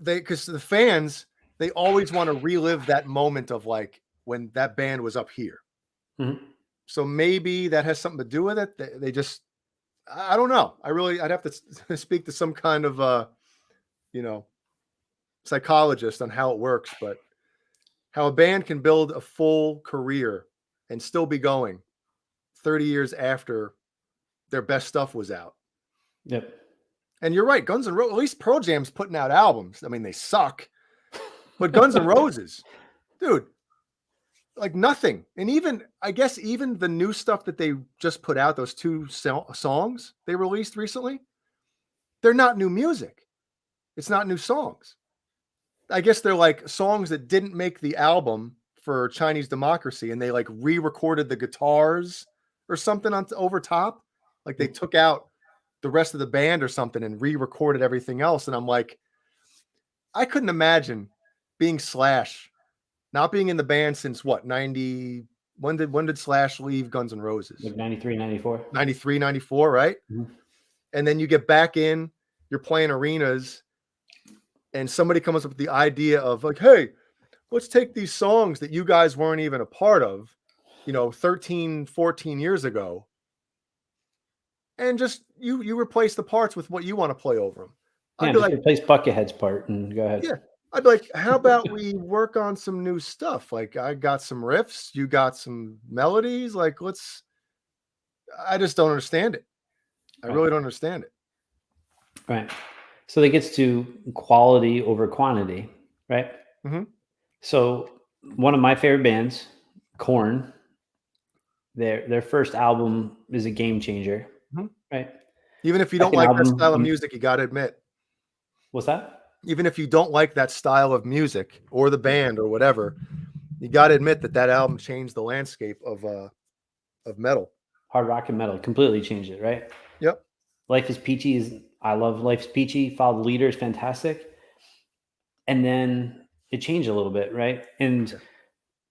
Because the fans, they always want to relive that moment of like when that band was up here. Mm-hmm. So maybe that has something to do with it. They just, I don't know. I'd have to speak to some kind of, psychologist on how it works, but how a band can build a full career and still be going 30 years after their best stuff was out. Yep. And you're right. Guns N' Roses, at least Pearl Jam's putting out albums. I mean, they suck, but Guns N' Roses, dude, like nothing. And even the new stuff that they just put out, those 2 songs they released recently, they're not new music. It's not new songs. I guess they're like songs that didn't make the album for Chinese Democracy, and they like re-recorded the guitars or something over top. Like they took out the rest of the band or something and re-recorded everything else. And I'm like, I couldn't imagine being Slash, not being in the band since what, 90, when did Slash leave Guns N' Roses? Like 93, 94. 93, 94, right? Mm-hmm. And then you get back in, you're playing arenas, and somebody comes up with the idea of like, hey, let's take these songs that you guys weren't even a part of, 13, 14 years ago, and just you replace the parts with what you want to play over them. Yeah, just replace Buckethead's part and go ahead. Yeah, I'd like, how about we work on some new stuff? Like, I got some riffs, you got some melodies. Like, I just don't understand it. I really don't understand it. Right. So that gets to quality over quantity, right? Mhm. So one of my favorite bands, Korn, their first album is a game changer, Mhm. right? Even if you don't Second like that album, style of music, you got to admit, what's that? even if you don't like that style of music or the band or whatever, you got to admit that album changed the landscape of metal. Hard rock and metal completely changed it, right? Yep. Life is Peachy I love Life is Peachy. Follow the Leader is fantastic. And then it changed a little bit, right? And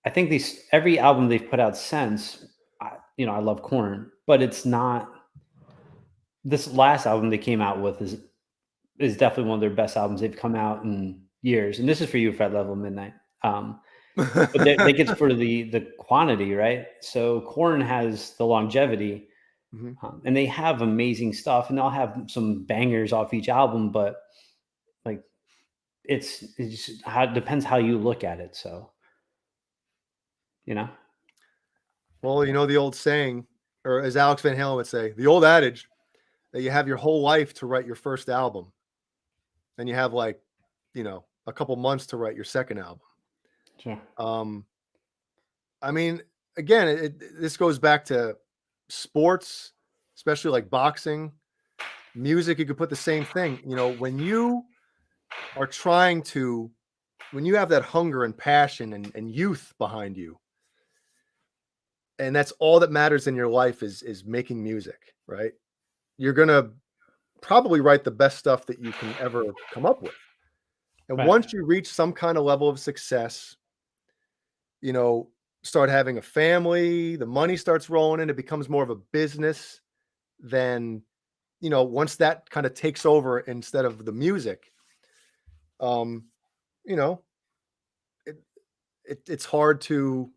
I think every album they've put out since, I love Korn, but it's not. This last album they came out with is definitely one of their best albums they've come out in years. And this is for you, Fred Level Midnight. But that gets for the quantity, right? So Korn has the longevity, and they have amazing stuff, and they'll have some bangers off each album. But like, it depends how you look at it. So, Well, the old saying, or as Alex Van Halen would say, the old adage that you have your whole life to write your first album, and you have a couple months to write your second album. Sure. I mean, again, this goes back to sports, especially like boxing, music. You could put the same thing. When you are when you have that hunger and passion and youth behind you, and that's all that matters in your life is making music, right? You're gonna probably write the best stuff that you can ever come up with. And once you reach some kind of level of success, start having a family, the money starts rolling in, it becomes more of a business than, once that kind of takes over instead of the music, it's hard to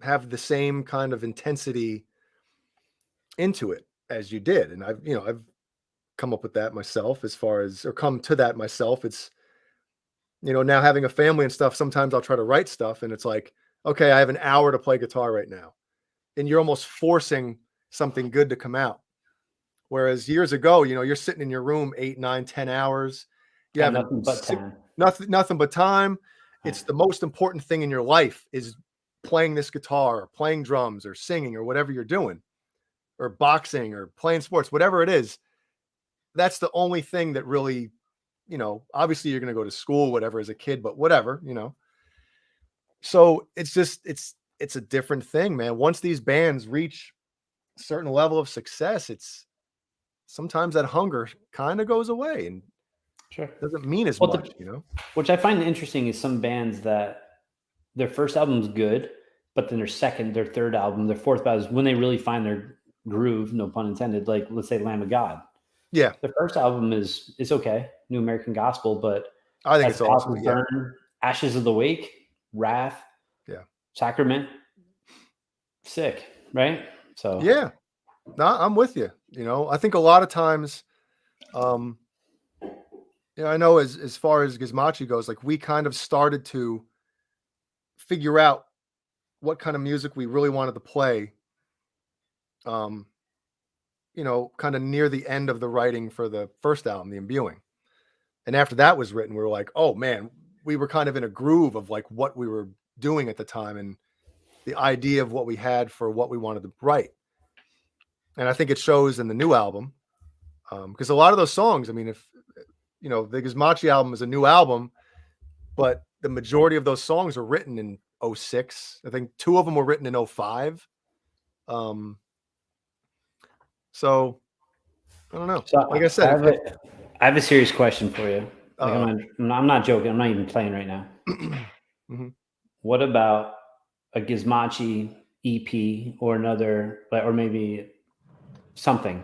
have the same kind of intensity into it as you did. And I've come up with that myself come to that myself. It's, now having a family and stuff, sometimes I'll try to write stuff and it's like, okay, I have an hour to play guitar right now. And you're almost forcing something good to come out. Whereas years ago, you're sitting in your room 8, 9, 10 hours. You have nothing but time. Nothing but time. It's the most important thing in your life is playing this guitar or playing drums or singing or whatever you're doing, or boxing or playing sports, whatever it is. That's the only thing that really, obviously you're going to go to school, whatever, as a kid, but whatever, So it's just, it's a different thing, man. Once these bands reach a certain level of success, it's sometimes that hunger kind of goes away and doesn't mean as much, Which I find interesting is some bands that their first album's good, but then their second, their third album, their fourth album is when they really find their groove, no pun intended, like let's say Lamb of God. Yeah. The first album is okay, New American Gospel, but I think it's awesome. Burn, Ashes of the Wake, Wrath, Sacrament, sick, right? So yeah, no, I'm with you. I think a lot of times, I know as far as Gizmochi goes, like we kind of started to figure out what kind of music we really wanted to play. Kind of near the end of the writing for the first album, The Imbuing. And after that was written, we were like, oh man, we were kind of in a groove of like what we were doing at the time and the idea of what we had for what we wanted to write. And I think it shows in the new album. Because a lot of those songs, I mean, if the Gizmochi album is a new album, but the majority of those songs were written in 06. I think 2 of them were written in 05. So I don't know. So like I said, I have a serious question for you. Like I'm not joking. I'm not even playing right now. Mm-hmm. What about a Gizmochi EP or another, or maybe something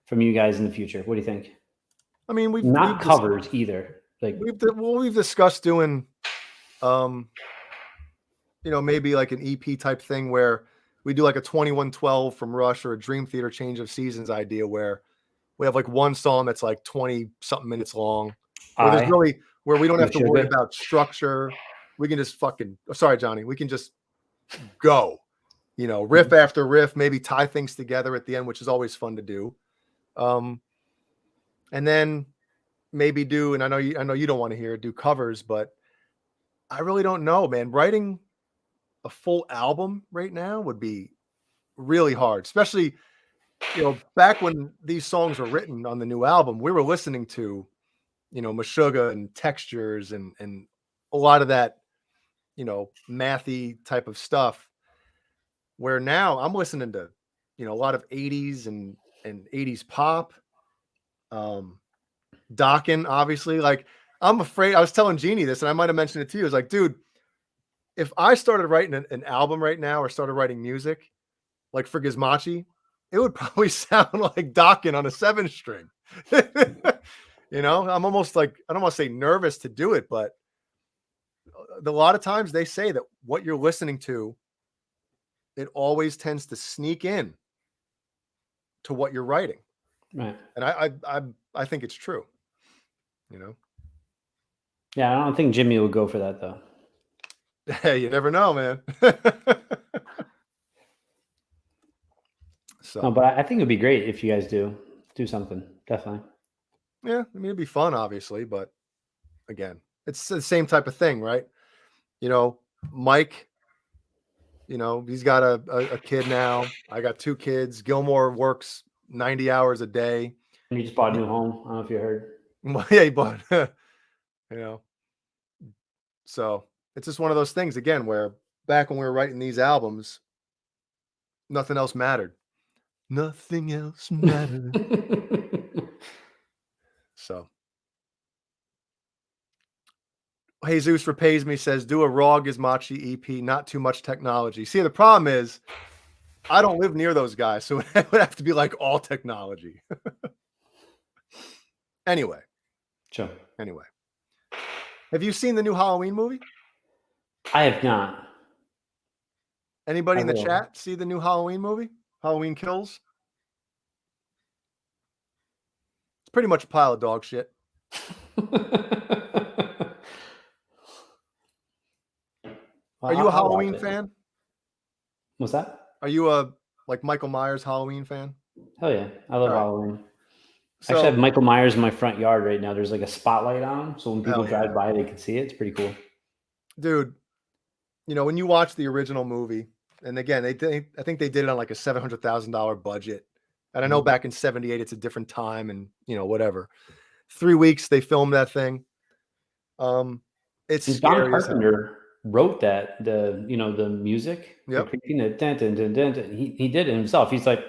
from you guys in the future? What do you think? I mean, we've covers either. Like we've discussed doing, maybe like an EP type thing where we do like a 2112 from Rush or a Dream Theater Change of Seasons idea where we have like one song that's like 20 something minutes long. Where there's really where we don't have to worry Sugar. about structure. We can just fucking, sorry, Johnny, we can just go, you know, riff after riff, maybe tie things together at the end, which is always fun to do. And then maybe do, and I know you don't want to hear it, do covers, but I really don't know, man. Writing a full album right now would be really hard, especially, you know, back when these songs were written on the new album, we were listening to, you know, Meshuggah and Textures and a lot of that, you know, mathy type of stuff, where now I'm listening to, you know, a lot of 80s and 80s pop. Dokken, obviously. Like, I'm afraid, I was telling Jeannie this, and I might have mentioned it to you. It's like, dude, if I started writing an album right now or started writing music, like for Gizmachi, it would probably sound like Dokken on a 7-string. You know, I'm almost like, I don't want to say nervous to do it, but a lot of times they say that what you're listening to, it always tends to sneak in to what you're writing. Right. And I think it's true, you know? Yeah, I don't think Jimmy would go for that though. Hey, you never know, man. So, No, but I think it'd be great if you guys do something. Definitely. yeah, I mean, it'd be fun, obviously, but again, it's the same type of thing, right? You know, Mike, you know, he's got a kid now. I got 2 kids. Gilmore works 90 hours a day. And you just bought a new home. I don't know if you heard. Well, yeah, but you know, so it's just one of those things again where back when we were writing these albums, nothing else mattered. Nothing else mattered. So Jesus Repays Me says, do a raw Gizmachi EP, not too much technology. See, the problem is I don't live near those guys, so it would have to be like all technology. Anyway. Sure. Anyway. Have you seen the new Halloween movie? I have not. Anybody in the will. chat see the new Halloween movie? Halloween Kills? It's pretty much a pile of dog shit. Are you a Halloween fan? What's that? Are you a like Michael Myers Halloween fan? Hell yeah. I love All right. Halloween. So, Actually, I have Michael Myers in my front yard right now. There's like a spotlight on him, so when people Hell yeah. drive by, they can see it. It's pretty cool. dude, you know, when you watch the original movie, and again, I think they did it on like a $700,000 budget. And I know back in '78, it's a different time, and you know, whatever. 3 weeks they filmed that thing. It's And scary John as hell. Carpenter wrote that, the music. Yep. He did it himself. He's like,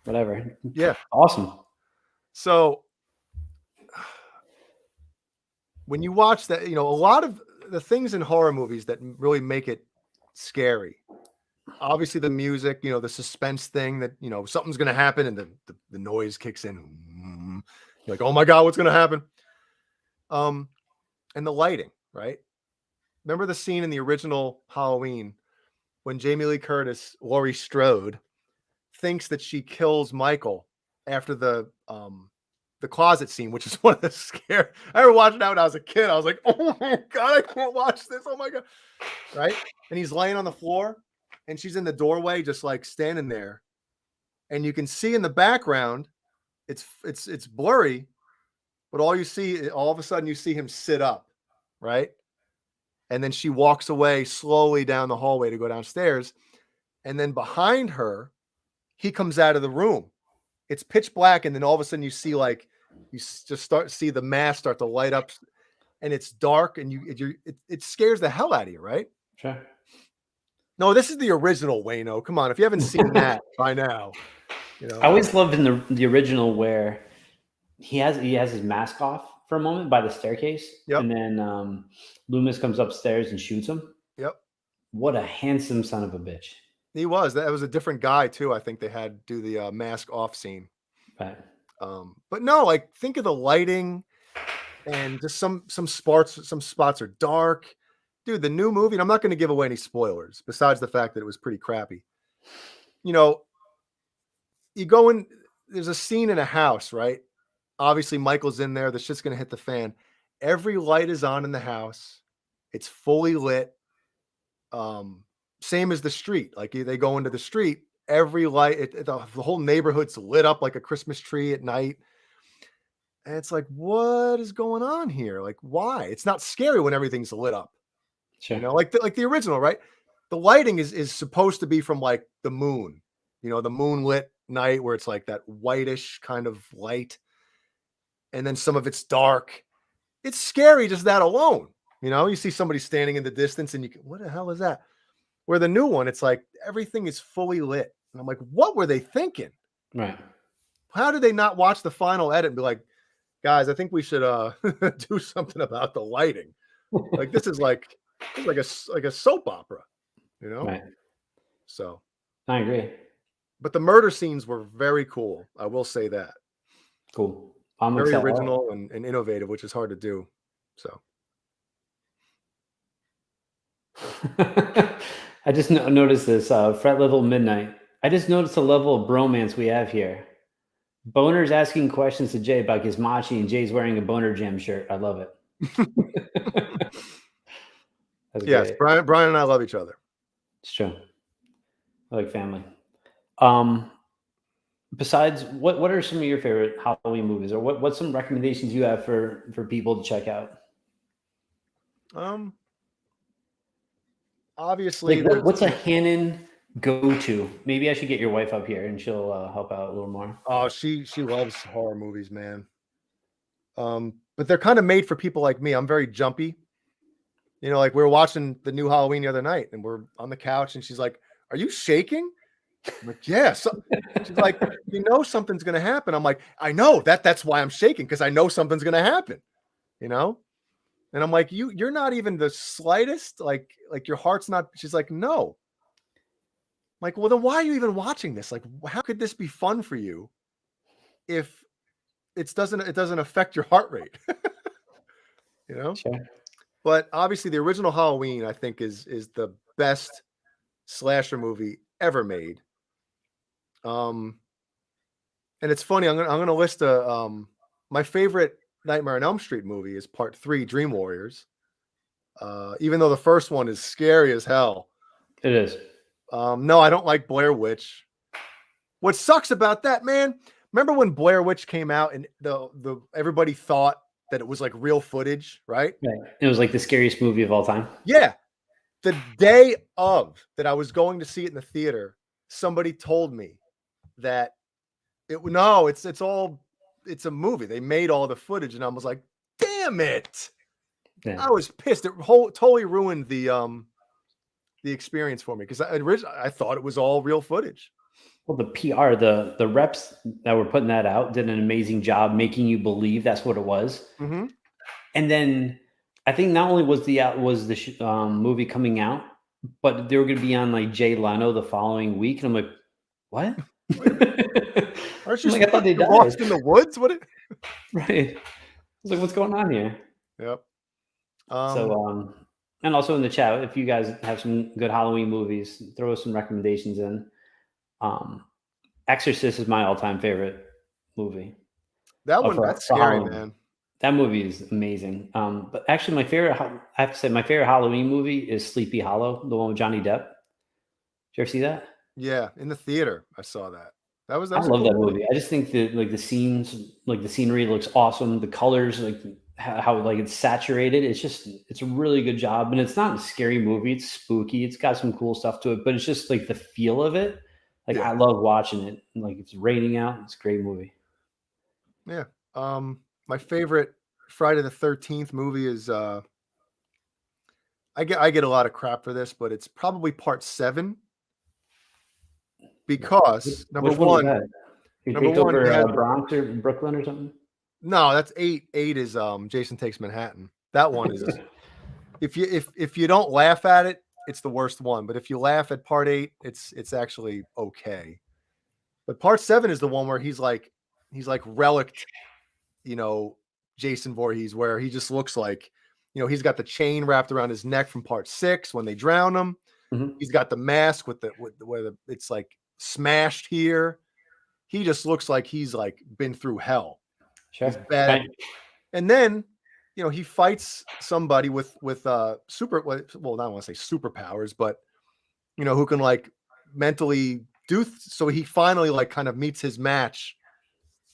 whatever. Yeah. Awesome. So when you watch that, you know, a lot of the things in horror movies that really make it scary, obviously the music, you know, the suspense thing that, you know, something's going to happen and the noise kicks in. You're like, oh my God, what's going to happen? And the lighting, right? Remember the scene in the original Halloween when Jamie Lee Curtis, Laurie Strode, thinks that she kills Michael after the closet scene, which is one of the scare. I ever watched that when I was a kid. I was like, oh my God, I can't watch this. Oh my God. Right? And he's laying on the floor and she's in the doorway, just like standing there. And you can see in the background, it's blurry, but all of a sudden you see him sit up, right? And then she walks away slowly down the hallway to go downstairs. And then behind her, he comes out of the room. It's pitch black. And then all of a sudden you see see the mask start to light up and it's dark and it scares the hell out of you, right? Sure. No, this is the original Wayno. Come on. If you haven't seen that by now, you know. I always loved in the original where he has his mask off for a moment by the staircase. Yep. And then Loomis comes upstairs and shoots him. Yep. What a handsome son of a bitch. He was. That was a different guy too. I think they had do the mask off scene. Right. But no, like think of the lighting and just some spots are dark. Dude, the new movie, and I'm not going to give away any spoilers besides the fact that it was pretty crappy. You know, you go in, there's a scene in a house, right? Obviously Michael's in there, the shit's going to hit the fan. every light is on in the house. It's fully lit. Same as the street. Like they go into the street, every light, the whole neighborhood's lit up like a Christmas tree at night. And it's like, what is going on here? Like, why? It's not scary when everything's lit up. Sure. You know, like the original, right? The lighting is supposed to be from like the moon, you know, the moonlit night where it's like that whitish kind of light. And then some of it's dark. It's scary just that alone. You know, you see somebody standing in the distance and you can, what the hell is that? Where the new one, it's like everything is fully lit. And I'm like, what were they thinking? Right. How did they not watch the final edit and be like, guys, I think we should do something about the lighting. Like this is like a soap opera, you know? Right. So I agree. but the murder scenes were very cool. I will say that. Cool. I'm Very excited. original and innovative, which is hard to do. So I just noticed this. Fret level midnight. I just noticed the level of bromance we have here. Boner's asking questions to Jay about Gizmachi, and Jay's wearing a Boner Jam shirt. I love it. That's yes, great. Brian and I love each other. It's true. I like family. Besides, what are some of your favorite Halloween movies, or what's some recommendations you have for people to check out? Obviously, like what's a Hannon go-to? Maybe I should get your wife up here and she'll help out a little more. Oh, she loves horror movies, man. But they're kind of made for people like me. I'm very jumpy. You know, like we were watching the new Halloween the other night and we're on the couch and she's like, "Are you shaking?" I'm like, "Yeah." So, she's like, "You know something's gonna happen." I'm like, "I know that's why I'm shaking, because I know something's gonna happen." You know? And I'm like, "You're not even the slightest, like your heart's not." She's like, "No." I'm like, well, then why are you even watching this? Like, how could this be fun for you if it doesn't affect your heart rate? You know? Sure. But obviously the original Halloween, I think, is the best slasher movie ever made. And it's funny, I'm gonna list my favorite Nightmare on Elm Street movie is Part 3, Dream Warriors. Even though the first one is scary as hell. It is. No, I don't like Blair Witch. What sucks about that, man? Remember when Blair Witch came out and the everybody thought that it was like real footage, right? Right. It was like the scariest movie of all time. Yeah. The day of that I was going to see it in the theater, somebody told me that it's a movie. They made all the footage, and I was like, damn it. Yeah. I was pissed. It totally ruined the experience for me because I thought it was all real footage. Well, the PR, the reps that were putting that out did an amazing job making you believe that's what it was. Mm-hmm. And then I think not only was the movie coming out, but they were going to be on like Jay Leno the following week, and I'm like, what? Aren't you like, I thought they died. Lost in the woods? What? Right. I was like, what's going on here? Yep. And also in the chat, if you guys have some good Halloween movies, throw some recommendations in. Exorcist is my all-time favorite movie. That's scary, man. That movie is amazing. But actually, I have to say, my favorite Halloween movie is Sleepy Hollow, the one with Johnny Depp. Did you ever see that? Yeah, in the theater, I saw that. I love that movie. I just think that like the scenes, like the scenery looks awesome. The colors, like how like it's saturated. It's a really good job, and it's not a scary movie. It's spooky. It's got some cool stuff to it, but it's just like the feel of it. Like I love watching it. Like it's raining out. It's a great movie. Yeah. My favorite Friday the 13th movie is I get a lot of crap for this, but it's probably Part 7 because number one, Bronx or Brooklyn or something. No, that's 8. 8 is Jason Takes Manhattan. That one is if you don't laugh at it, it's the worst one. But if you laugh at Part 8, it's actually okay. But Part 7 is the one where he's like relict, Jason Voorhees, where he just looks like, he's got the chain wrapped around his neck from Part 6 when they drown him. Mm-hmm. He's got the mask where it's like smashed here. He just looks like he's like been through hell. Sure. He's bad. Right. And then he fights somebody with super, well, I don't want to say superpowers, but who can like mentally so he finally like kind of meets his match,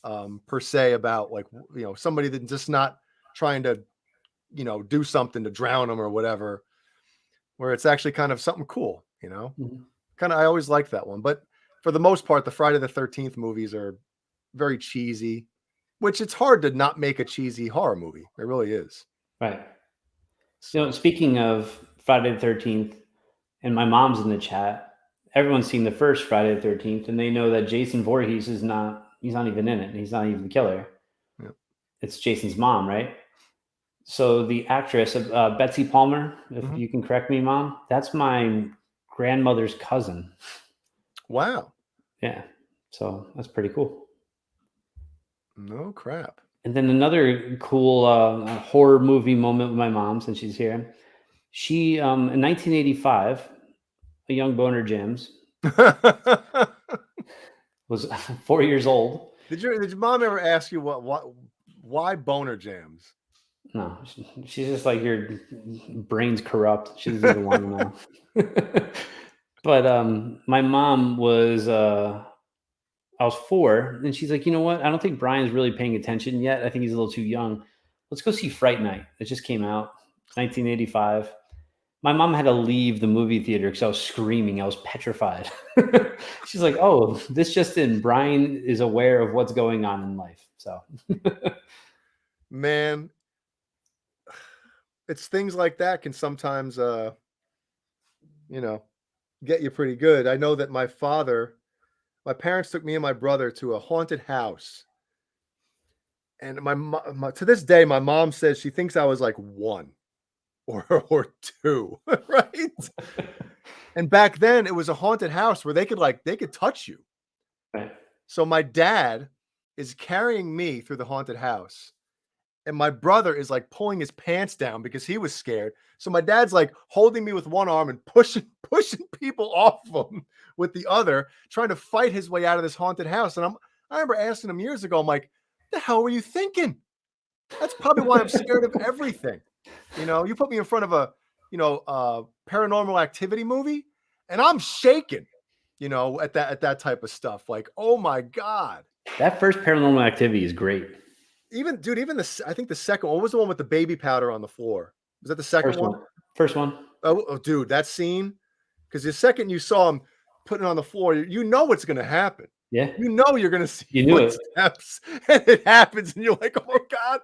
per se, about like somebody that's just not trying to do something to drown him or whatever, where it's actually kind of something cool, Mhm. kind of. I always liked that one, but for the most part, the Friday the 13th movies are very cheesy, which it's hard to not make a cheesy horror movie. It really is. Right. So, Speaking of Friday the 13th, and my mom's in the chat, everyone's seen the first Friday the 13th, and they know that Jason Voorhees he's not even in it. He's not even the killer. Yep. It's Jason's mom, right? So the actress, Betsy Palmer, if you can correct me, Mom, that's my grandmother's cousin. wow. Yeah. So that's pretty cool. No crap. And then another cool horror movie moment with my mom, since she's here. She, in 1985, a young boner James, was 4 years old. Did your mom ever ask you why boner jams? No, she's just like, your brain's corrupt. She doesn't even want to know. But my mom was, I was 4, and she's like, you know what? I don't think Brian's really paying attention yet. I think he's a little too young. Let's go see Fright Night. It just came out, 1985. My mom had to leave the movie theater because I was screaming. I was petrified. She's like, oh, this just in. Brian is aware of what's going on in life. So, man, it's things like that can sometimes, get you pretty good. I know that my parents took me and my brother to a haunted house. And to this day, my mom says she thinks I was like 1 or 2, right? And back then it was a haunted house where they could touch you. right. So my dad is carrying me through the haunted house, and my brother is like pulling his pants down because he was scared. So my dad's like holding me with one arm and pushing people off him with the other, trying to fight his way out of this haunted house. And I remember asking him years ago, I'm like, the hell were you thinking? That's probably why I'm scared of everything. You put me in front of a paranormal activity movie, and I'm shaking, at that type of stuff. Like, oh my God. That first Paranormal Activity is great. Even I think the second one, what was the one with the baby powder on the floor? Was that the second one? First one. Oh, dude, that scene. Because the second you saw him putting it on the floor, you know what's going to happen. Yeah. You know you're going to see You knew it. footsteps, and it happens, and you're like, oh my God.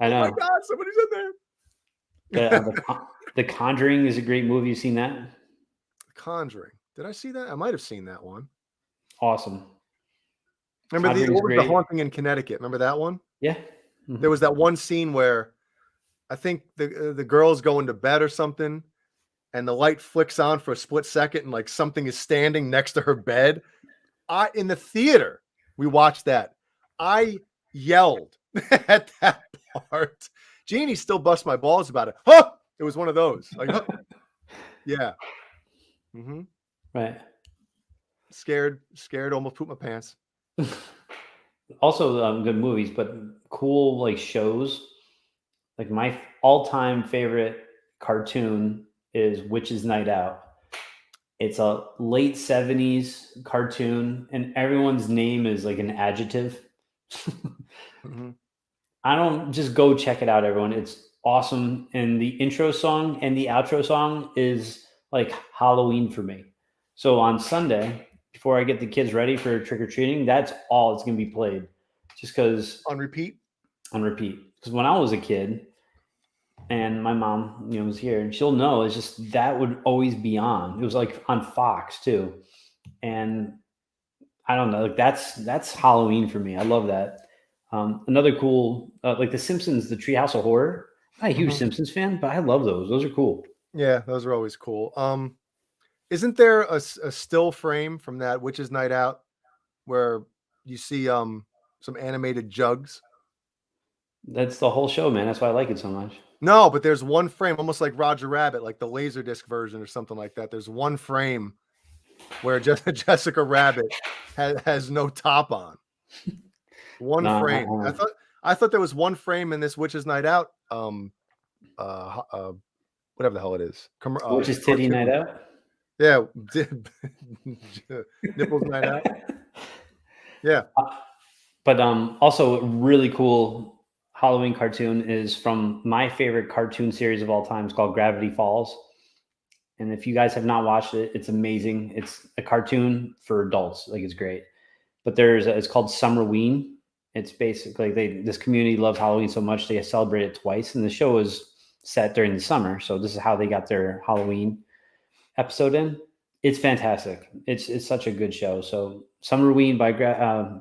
I know. Oh my God, somebody's in there. The Conjuring is a great movie. You've seen that? Conjuring. Did I see that? I might have seen that one. Awesome. Remember the haunting in Connecticut? Remember that one? Yeah. Mm-hmm. There was that one scene where I think the girl's going to bed or something, and the light flicks on for a split second, and like something is standing next to her bed. In the theater, we watched that. I yelled at that part. Jeannie still busts my balls about it. Huh! It was one of those. Like, huh. Yeah. Mm-hmm. Right. Scared, almost pooped my pants. Also, good movies, but cool like shows. Like my all-time favorite cartoon is Witch's Night Out. It's a late 70s cartoon, and everyone's name is like an adjective. Mm-hmm. I don't just go check it out, everyone. It's awesome. And the intro song and the outro song is like Halloween for me. So on Sunday, before I get the kids ready for trick-or-treating, that's all it's going to be played. Just because. On repeat? On repeat. Because when I was a kid, and my mom, was here, and she'll know, it's just that would always be on. It was like on Fox too. And I don't know, like that's Halloween for me. I love that. Another cool, like The Simpsons, the Treehouse of Horror. I'm not a huge Simpsons fan, but I love those. Those are cool. Yeah, those are always cool. Isn't there a still frame from that Witch's Night Out where you see some animated jugs? That's the whole show, man. That's why I like it so much. No, but there's one frame, almost like Roger Rabbit, like the Laserdisc version or something like that. There's one frame where Jessica Rabbit has no top on. One frame. I thought there was one frame in this Witches Night Out, whatever the hell it is. Which is Titty Night cartoon. Out? Yeah. Nipples Night Out. Yeah. But also a really cool Halloween cartoon is from my favorite cartoon series of all time. It's called Gravity Falls. And if you guys have not watched it, it's amazing. It's a cartoon for adults. Like, it's great. But it's called Summerween. It's basically this community loves Halloween so much they celebrate it twice. And the show is set during the summer. So this is how they got their Halloween episode in. It's fantastic. It's such a good show. So Summerween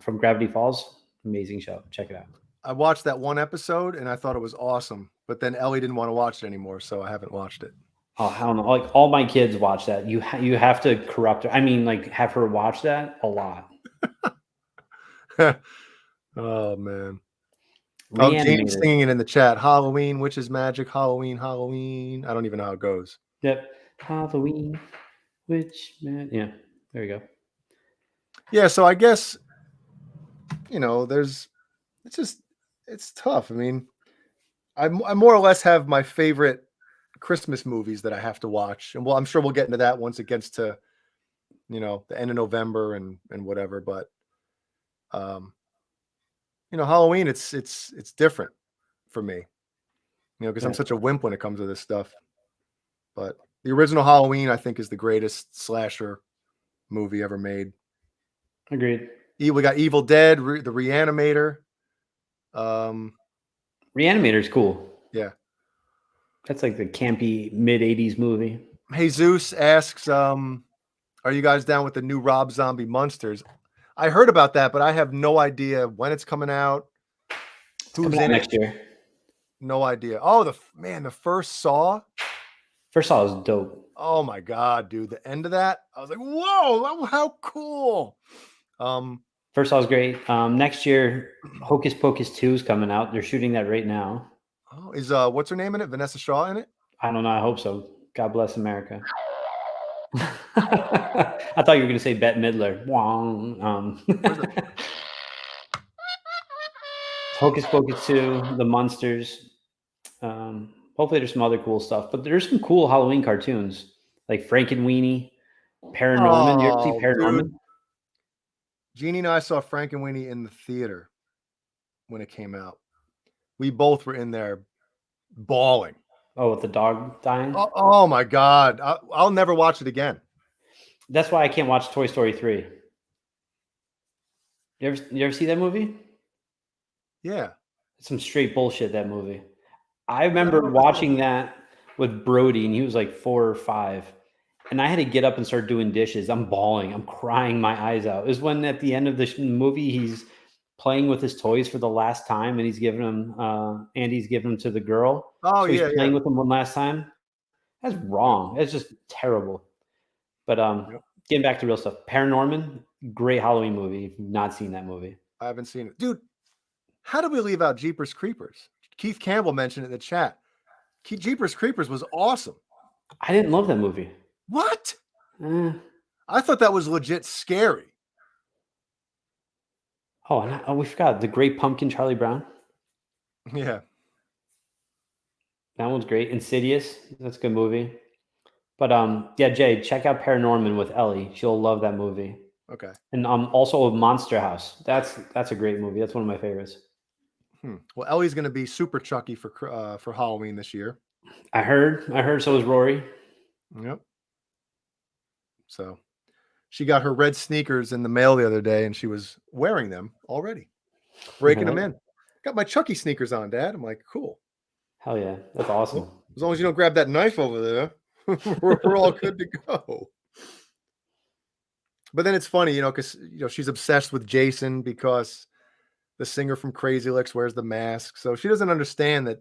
from Gravity Falls, amazing show. Check it out. I watched that one episode and I thought it was awesome. But then Ellie didn't want to watch it anymore, so I haven't watched it. Oh, I don't know. Like, all my kids watch that. You have to corrupt her. I mean, like, have her watch that a lot. Oh man. Oh, James singing it in the chat. Halloween, witches magic, Halloween, Halloween. I don't even know how it goes. Yep. Halloween, yeah. There you go. Yeah, so I guess it's tough. I mean, I more or less have my favorite Christmas movies that I have to watch, and I'm sure we'll get into that once it gets to the end of November and whatever. But Halloween, it's different for me, because I'm such a wimp when it comes to this stuff. But the original Halloween, I think, is the greatest slasher movie ever made. Agreed. We got Evil Dead, the Reanimator. Reanimator's cool. Yeah. That's like the campy mid-'80s movie. Jesus asks, are you guys down with the new Rob Zombie Monsters? I heard about that, but I have no idea when it's coming out. Who's in next year? No idea. Oh, the first Saw. First Saw is dope. Oh my God, dude. The end of that, I was like, whoa, how cool. First Saw is great. Next year, Hocus Pocus 2 is coming out. They're shooting that right now. Oh, is what's her name in it? Vanessa Shaw in it? I don't know. I hope so. God bless America. I thought you were going to say Bette Midler. Hocus Pocus 2, The Munsters. Hopefully there's some other cool stuff. But there's some cool Halloween cartoons like Frankenweenie, Paranorman. You ever see Paranorman? Dude. Jeannie and I saw Frankenweenie in the theater when it came out. We both were in there bawling. Oh, with the dog dying? Oh my God. I'll never watch it again. That's why I can't watch Toy Story 3. You ever see that movie? Yeah. It's some straight bullshit, that movie. I remember watching that with Brody, and he was like 4 or 5. And I had to get up and start doing dishes. I'm bawling. I'm crying my eyes out. It was when at the end of the movie, he's playing with his toys for the last time, and he's giving them, Andy's giving them to the girl. Oh, so he's playing with them one last time. That's wrong. That's just terrible. But getting back to real stuff, Paranorman, great Halloween movie. If you've not seen that movie, I haven't seen it, dude. How did we leave out Jeepers Creepers? Keith Campbell mentioned it in the chat. Jeepers Creepers was awesome. I didn't love that movie. What? I thought that was legit scary. Oh, and we forgot The Great Pumpkin, Charlie Brown. Yeah. That one's great. Insidious, that's a good movie. But yeah, Jay, check out Paranorman with Ellie. She'll love that movie. Okay. And also Monster House. That's a great movie. That's one of my favorites. Well, Ellie's going to be Super Chucky for Halloween this year. I heard. So is Rory. Yep. So she got her red sneakers in the mail the other day, and she was wearing them already, breaking them in. Got my Chucky sneakers on, Dad. I'm like, cool. Hell yeah, that's awesome. Well, as long as you don't grab that knife over there, we're all good to go. But then it's funny, because she's obsessed with Jason because the singer from Crazy Licks wears the mask, so she doesn't understand that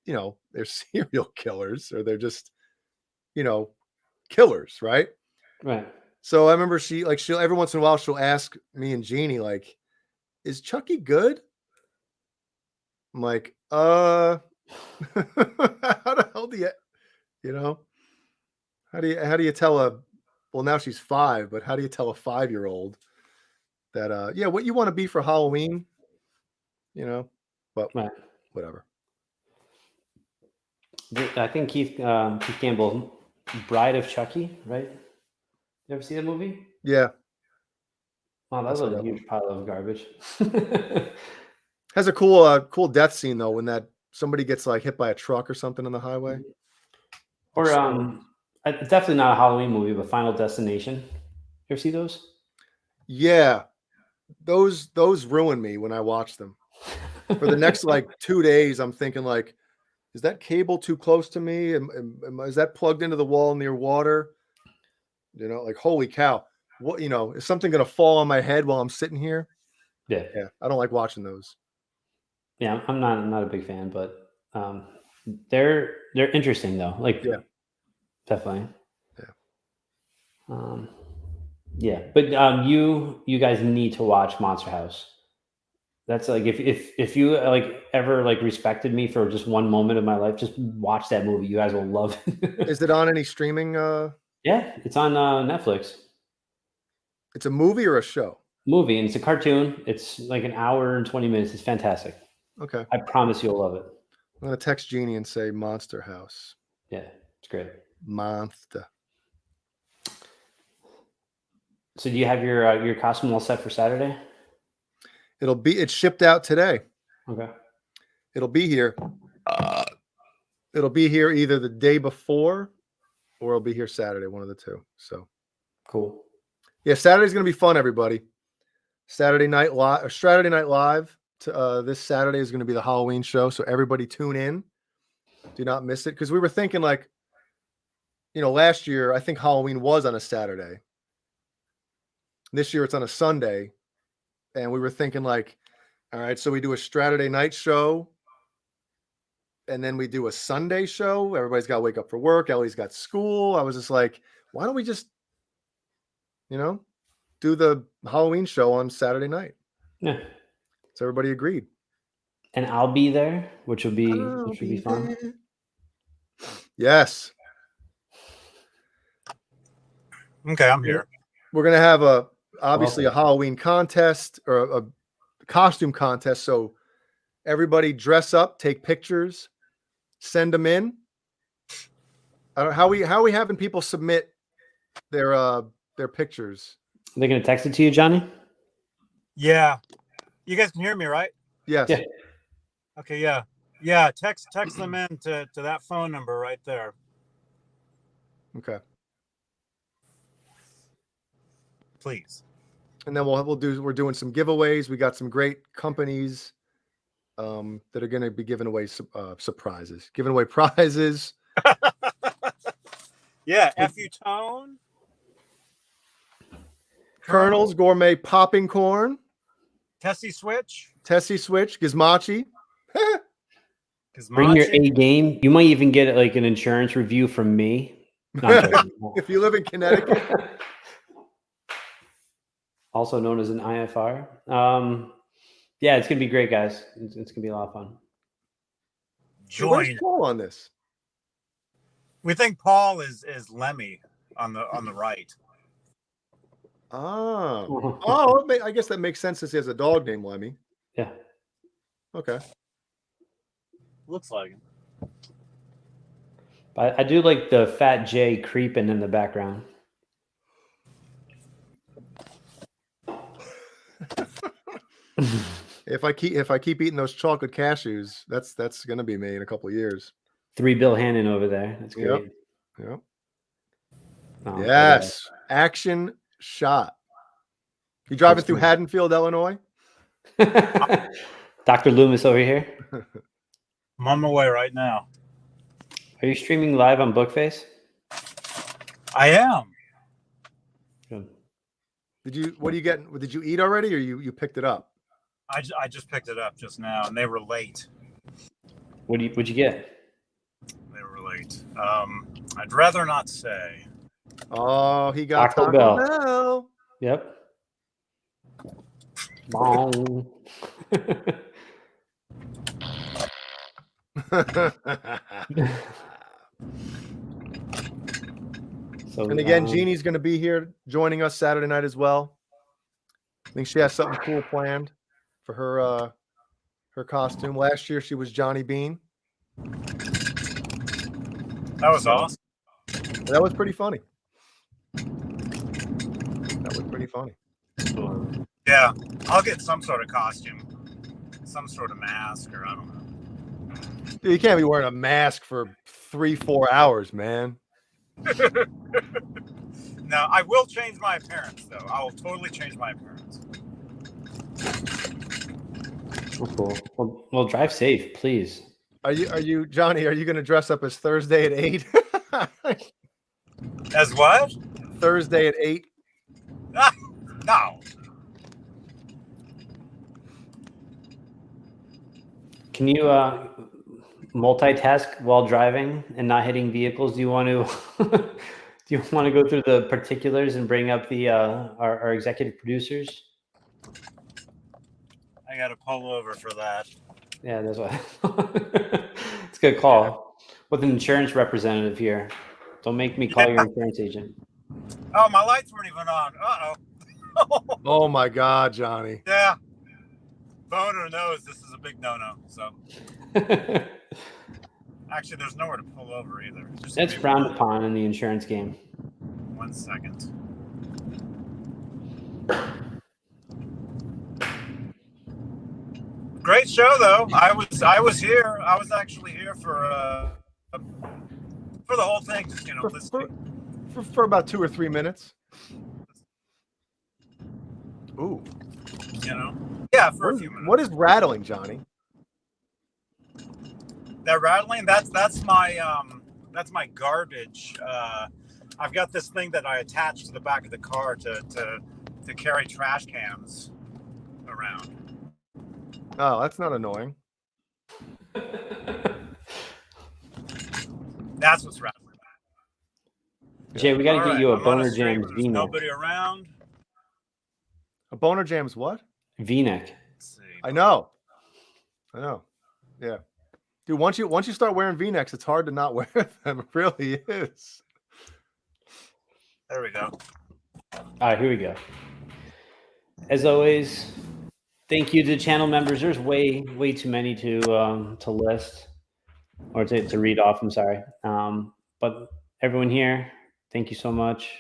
they're serial killers, or they're just killers, right? Right. So I remember she'll every once in a while she'll ask me and Jeannie, like, is Chucky good? I'm like, how the hell do how do you tell well, now she's 5, but how do you tell a 5-year-old that what you want to be for Halloween? but Right. whatever. I think Keith Campbell, Bride of Chucky, right? You ever see that movie? Yeah. Wow, that I was saw a that huge pile of garbage. Has a cool death scene though when that somebody gets like hit by a truck or something on the highway. Or it's definitely not a Halloween movie, but Final Destination. You ever see those? Yeah, those ruin me when I watch them. For the next like 2 days, I'm thinking like, is that cable too close to me? Is that plugged into the wall near water? You know, like holy cow! What is something gonna fall on my head while I'm sitting here? Yeah. Yeah, I don't like watching those. Yeah, I'm not a big fan, but they're interesting though. Like, Yeah. definitely. Yeah. Yeah, but you guys need to watch Monster House. That's like if you like ever like respected me for just one moment of my life, just watch that movie. You guys will love it. Is it on any streaming? Yeah, it's on Netflix. It's a movie or a show? Movie, and it's a cartoon. It's like an hour and 20 minutes. It's fantastic. Okay. I promise you'll love it. I'm gonna text Jeannie and say Monster House. Yeah, it's great. Monster. So do you have your costume all set for Saturday? It's shipped out today. Okay. It'll be here. It'll be here either the day before or it'll be here Saturday, one of the two. So cool. Yeah, Saturday's gonna be fun, everybody. Saturday Night Live. This Saturday is gonna be the Halloween show. So everybody tune in. Do not miss it. Because we were thinking like, last year I think Halloween was on a Saturday. This year it's on a Sunday. And we were thinking like, all right, so we do a Saturday night show and then we do a Sunday show. Everybody's got to wake up for work. Ellie's got school. I was just like, why don't we just, do the Halloween show on Saturday night? Yeah. So everybody agreed. And I'll be there, which would be fun. There. Yes. Okay, I'm here. We're going to have obviously a Halloween contest or a costume contest. So everybody dress up, take pictures, send them in. I don't know how we having people submit their pictures. Are they going to text it to you, Johnny? Yeah. You guys can hear me, right? Yes. Yeah. Okay, yeah. Yeah, text them in to that phone number right there. Okay. Please. And then we're doing some giveaways. We got some great companies that are going to be giving away surprises, giving away prizes. Yeah, FU Tone. Colonel's Gourmet Popping Corn. Tessie Switch. Gizmachi. Bring your A game. You might even get like an insurance review from me. No, I'm joking. If you live in Connecticut. Also known as an IFR. Yeah, it's gonna be great, guys. It's gonna be a lot of fun. Where's Paul on this? We think Paul is Lemmy on the right. Oh, I guess that makes sense since he has a dog named Lemmy. Yeah. Okay. Looks like him. But I do like the Fat J creeping in the background. If I keep eating those chocolate cashews, that's gonna be me in a couple of years. 3 Bill Hannon over there. That's great. Yep. Oh, Yes. Action shot. You driving through Haddonfield, Illinois? Dr. Loomis over here. I'm on my way right now. Are you streaming live on Bookface? I am. Good. What are you getting? Did you eat already or you picked it up? I just picked it up just now and they were late. What'd you get? They were late. I'd rather not say. Oh, he got Taco Bell. Yep. Bong. So, and again, Jeannie's going to be here joining us Saturday night as well. I think she has something cool planned for her costume. Last year she was Johnny Beane. That was awesome. That was pretty funny. That was pretty funny. Yeah, I'll get some sort of costume, some sort of mask, or I don't know. Dude, you can't be wearing a mask for 3-4 hours, man. No, I will change my appearance, though. I will totally change my appearance. Oh, cool. Well, drive safe, please. Are you, Johnny? Are you going to dress up as Thursday at 8? As what? Thursday at 8. No. Can you multitask while driving and not hitting vehicles? Do you want to do you want to go through the particulars and bring up the our executive producers? I got to pull over for that. Yeah, that's what. It's a good call. With an insurance representative here. Don't make me call your insurance agent. Oh, my lights weren't even on. Uh-oh. Oh my God, Johnny. Yeah. Boner knows this is a big no-no. So actually, there's nowhere to pull over either. That's frowned upon in the insurance game. 1 second. Great show, though. I was here. I was actually here for the whole thing. Just listening. For about 2 or 3 minutes. Ooh. Yeah, for a few minutes. What is rattling, Johnny? That rattling? That's my garbage. I've got this thing that I attach to the back of the car to carry trash cans around. Oh, that's not annoying. That's what's rattling. Jay, we got to get you a Boner Jams There's V-neck. nobody around. A Boner Jams what? V-neck. Let's see. I know. Yeah. Dude, once you start wearing V-necks, it's hard to not wear them. It really is. There we go. All right, here we go. As always, thank you to channel members. There's way too many to list or to read off. I'm sorry, but everyone here, thank you so much.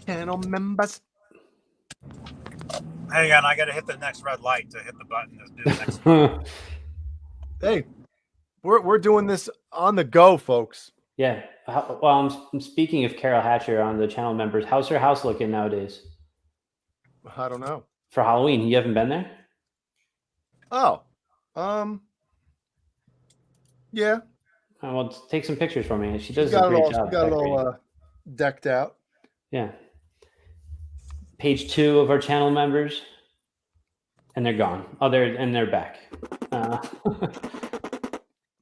Channel members. Hang on, I got to hit the next red light to hit the button to do the next one. Hey, we're doing this on the go, folks. Yeah. Well, I'm speaking of Carol Hatcher on the channel members. How's her house looking nowadays? I don't know. For Halloween, you haven't been there? Oh, yeah. Well, take some pictures for me. She does Got a great it all, job. got it all decked out. Yeah. Page 2 of our channel members, and they're gone. Oh, they're back.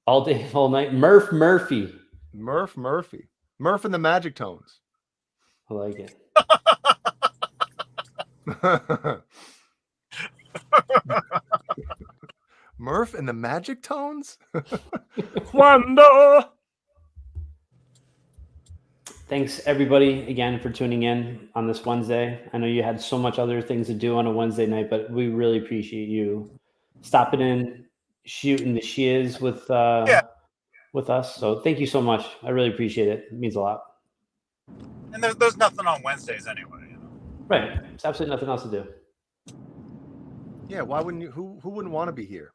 All day, all night. Murphy. Murph and the Magic Tones. I like it. Murph and the Magic Tones. Wonder. Thanks everybody again for tuning in on this Wednesday. I know you had so much other things to do on a Wednesday night, but we really appreciate you stopping in, shooting the shiz with us. So thank you so much. I really appreciate it. It means a lot. And there's nothing on Wednesdays anyway. Right. There's absolutely nothing else to do. Yeah, why wouldn't you? Who wouldn't want to be here?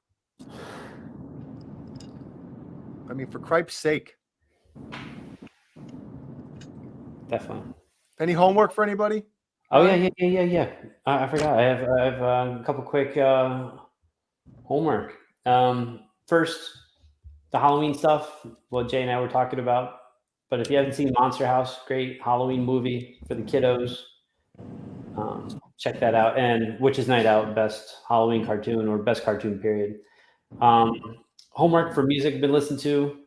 I mean, for cripe's sake. Definitely. Any homework for anybody? Oh yeah. I forgot. I have a couple quick homework. First, the Halloween stuff. What Jay and I were talking about. But if you haven't seen Monster House, great Halloween movie for the kiddos. Check that out. And Witch's Night Out, best Halloween cartoon or best cartoon period. Homework for music I've been listening to.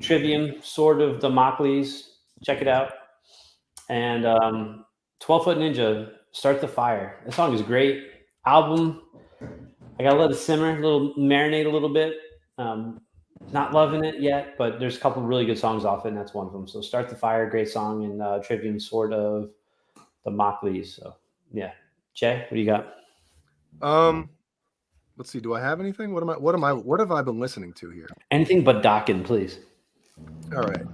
Trivium, Sword of Damocles. Check it out. And 12 Foot Ninja, Start the Fire. The song is great. Album, I gotta let it simmer, marinate a little bit. Not loving it yet, but there's a couple of really good songs off it, and that's one of them. So Start the Fire, great song, and Trivium, Sword of Damocles. So yeah. Jay, what do you got? Let's see. Do I have anything? What have I been listening to here? Anything but Dokken, please. All right.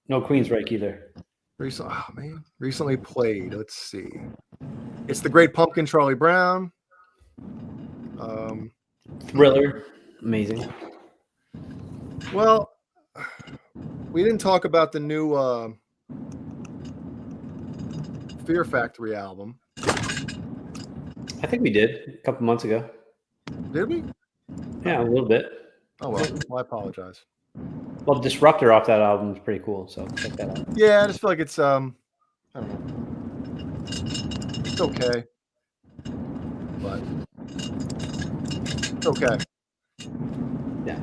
No Queensryche either. Recently played. Let's see. It's the Great Pumpkin, Charlie Brown. Thriller, amazing. Well, we didn't talk about the new Fear Factory album. I think we did a couple months ago. Did we? Yeah, a little bit. Oh well, I apologize. Well, Disruptor off that album is pretty cool, so check that out. Yeah, I just feel like it's I don't know. It's okay. But it's okay. Yeah.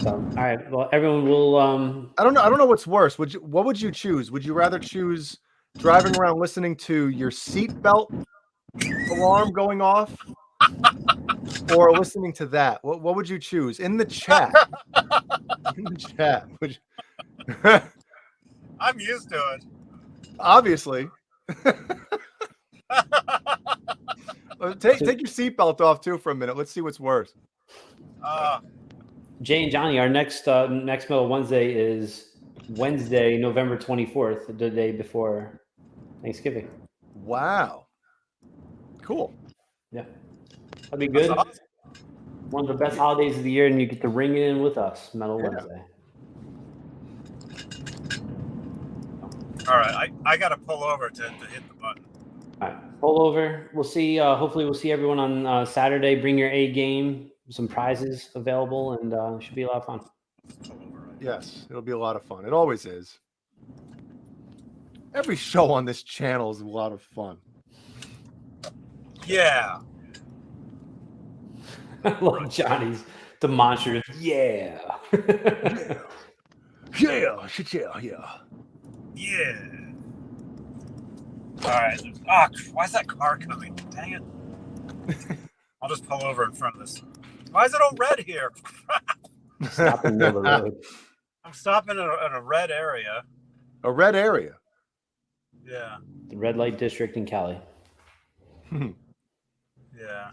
So, all right. Well, everyone will I don't know what's worse. What would you choose? Would you rather choose driving around listening to your seatbelt alarm going off, or listening to that? What would you choose? In the chat. In the chat. I'm used to it. Obviously. Take your seatbelt off too for a minute. Let's see what's worse. Jay and Johnny, our next Metal Wednesday is Wednesday, November 24th, the day before Thanksgiving. Wow. Cool. Yeah. That'd be good. Awesome. One of the best holidays of the year, and you get to ring it in with us, Metal Wednesday. All right, I got to pull over to hit the button. All right, pull over. We'll see. Hopefully, we'll see everyone on Saturday. Bring your A game. Some prizes available, and it should be a lot of fun. Yes, it'll be a lot of fun. It always is. Every show on this channel is a lot of fun. Yeah. I love Johnny's demonstrative. Yeah. Yeah. Yeah. All right. Oh, why is that car coming? Dang it. I'll just pull over in front of this. Why is it all red here? Stop in the middle of the road. I'm stopping in a red area. A red area. Yeah. The red light district in Cali. Yeah.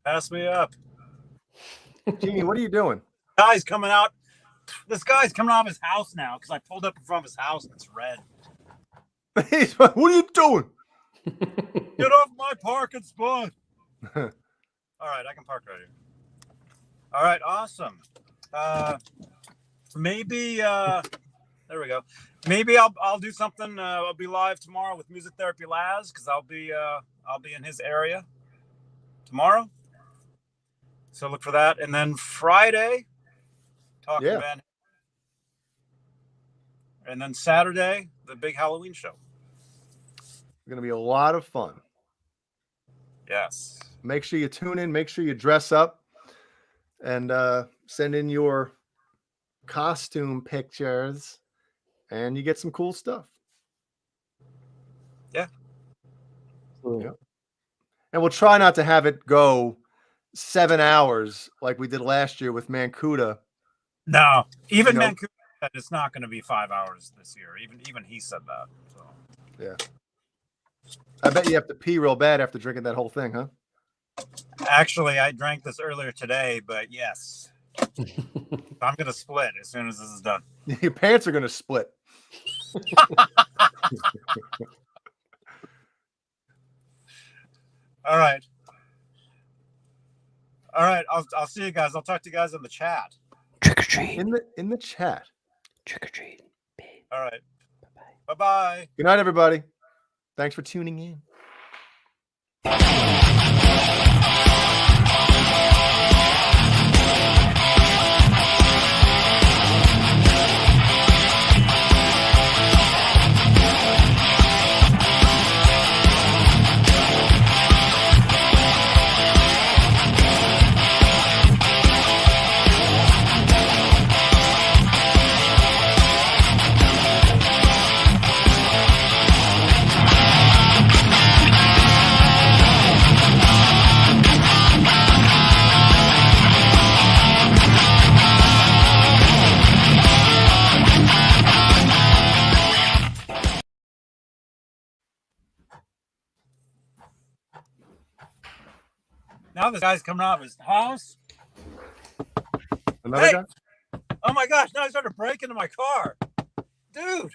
Pass me up. Jeannie, what are you doing? Guy's coming out. This guy's coming out of his house now because I pulled up in front of his house and it's red. What are you doing? Get off my parking spot. All right, I can park right here. All right, awesome. Maybe there we go. Maybe I'll do something. I'll be live tomorrow with Music Therapy Laz because I'll be in his area tomorrow. So look for that. And then Friday, talking band. And then Saturday, the big Halloween show. It's going to be a lot of fun. Yes. Make sure you tune in. Make sure you dress up and send in your costume pictures and you get some cool stuff. Yeah. Yeah. And we'll try not to have it go 7 hours like we did last year with Mancuda. No, even Mancuda said it's not going to be 5 hours this year. Even he said that. So. Yeah. I bet you have to pee real bad after drinking that whole thing, huh? Actually, I drank this earlier today, but yes. I'm going to split as soon as this is done. Your pants are going to split. All right. I'll see you guys. I'll talk to you guys in the chat. Trick or treat. In the chat. Trick or treat. All right. Bye-bye. Good night, everybody. Thanks for tuning in. Now this guy's coming out of his house. Another Hey! guy? Oh my gosh! Now he's started breaking into my car, dude.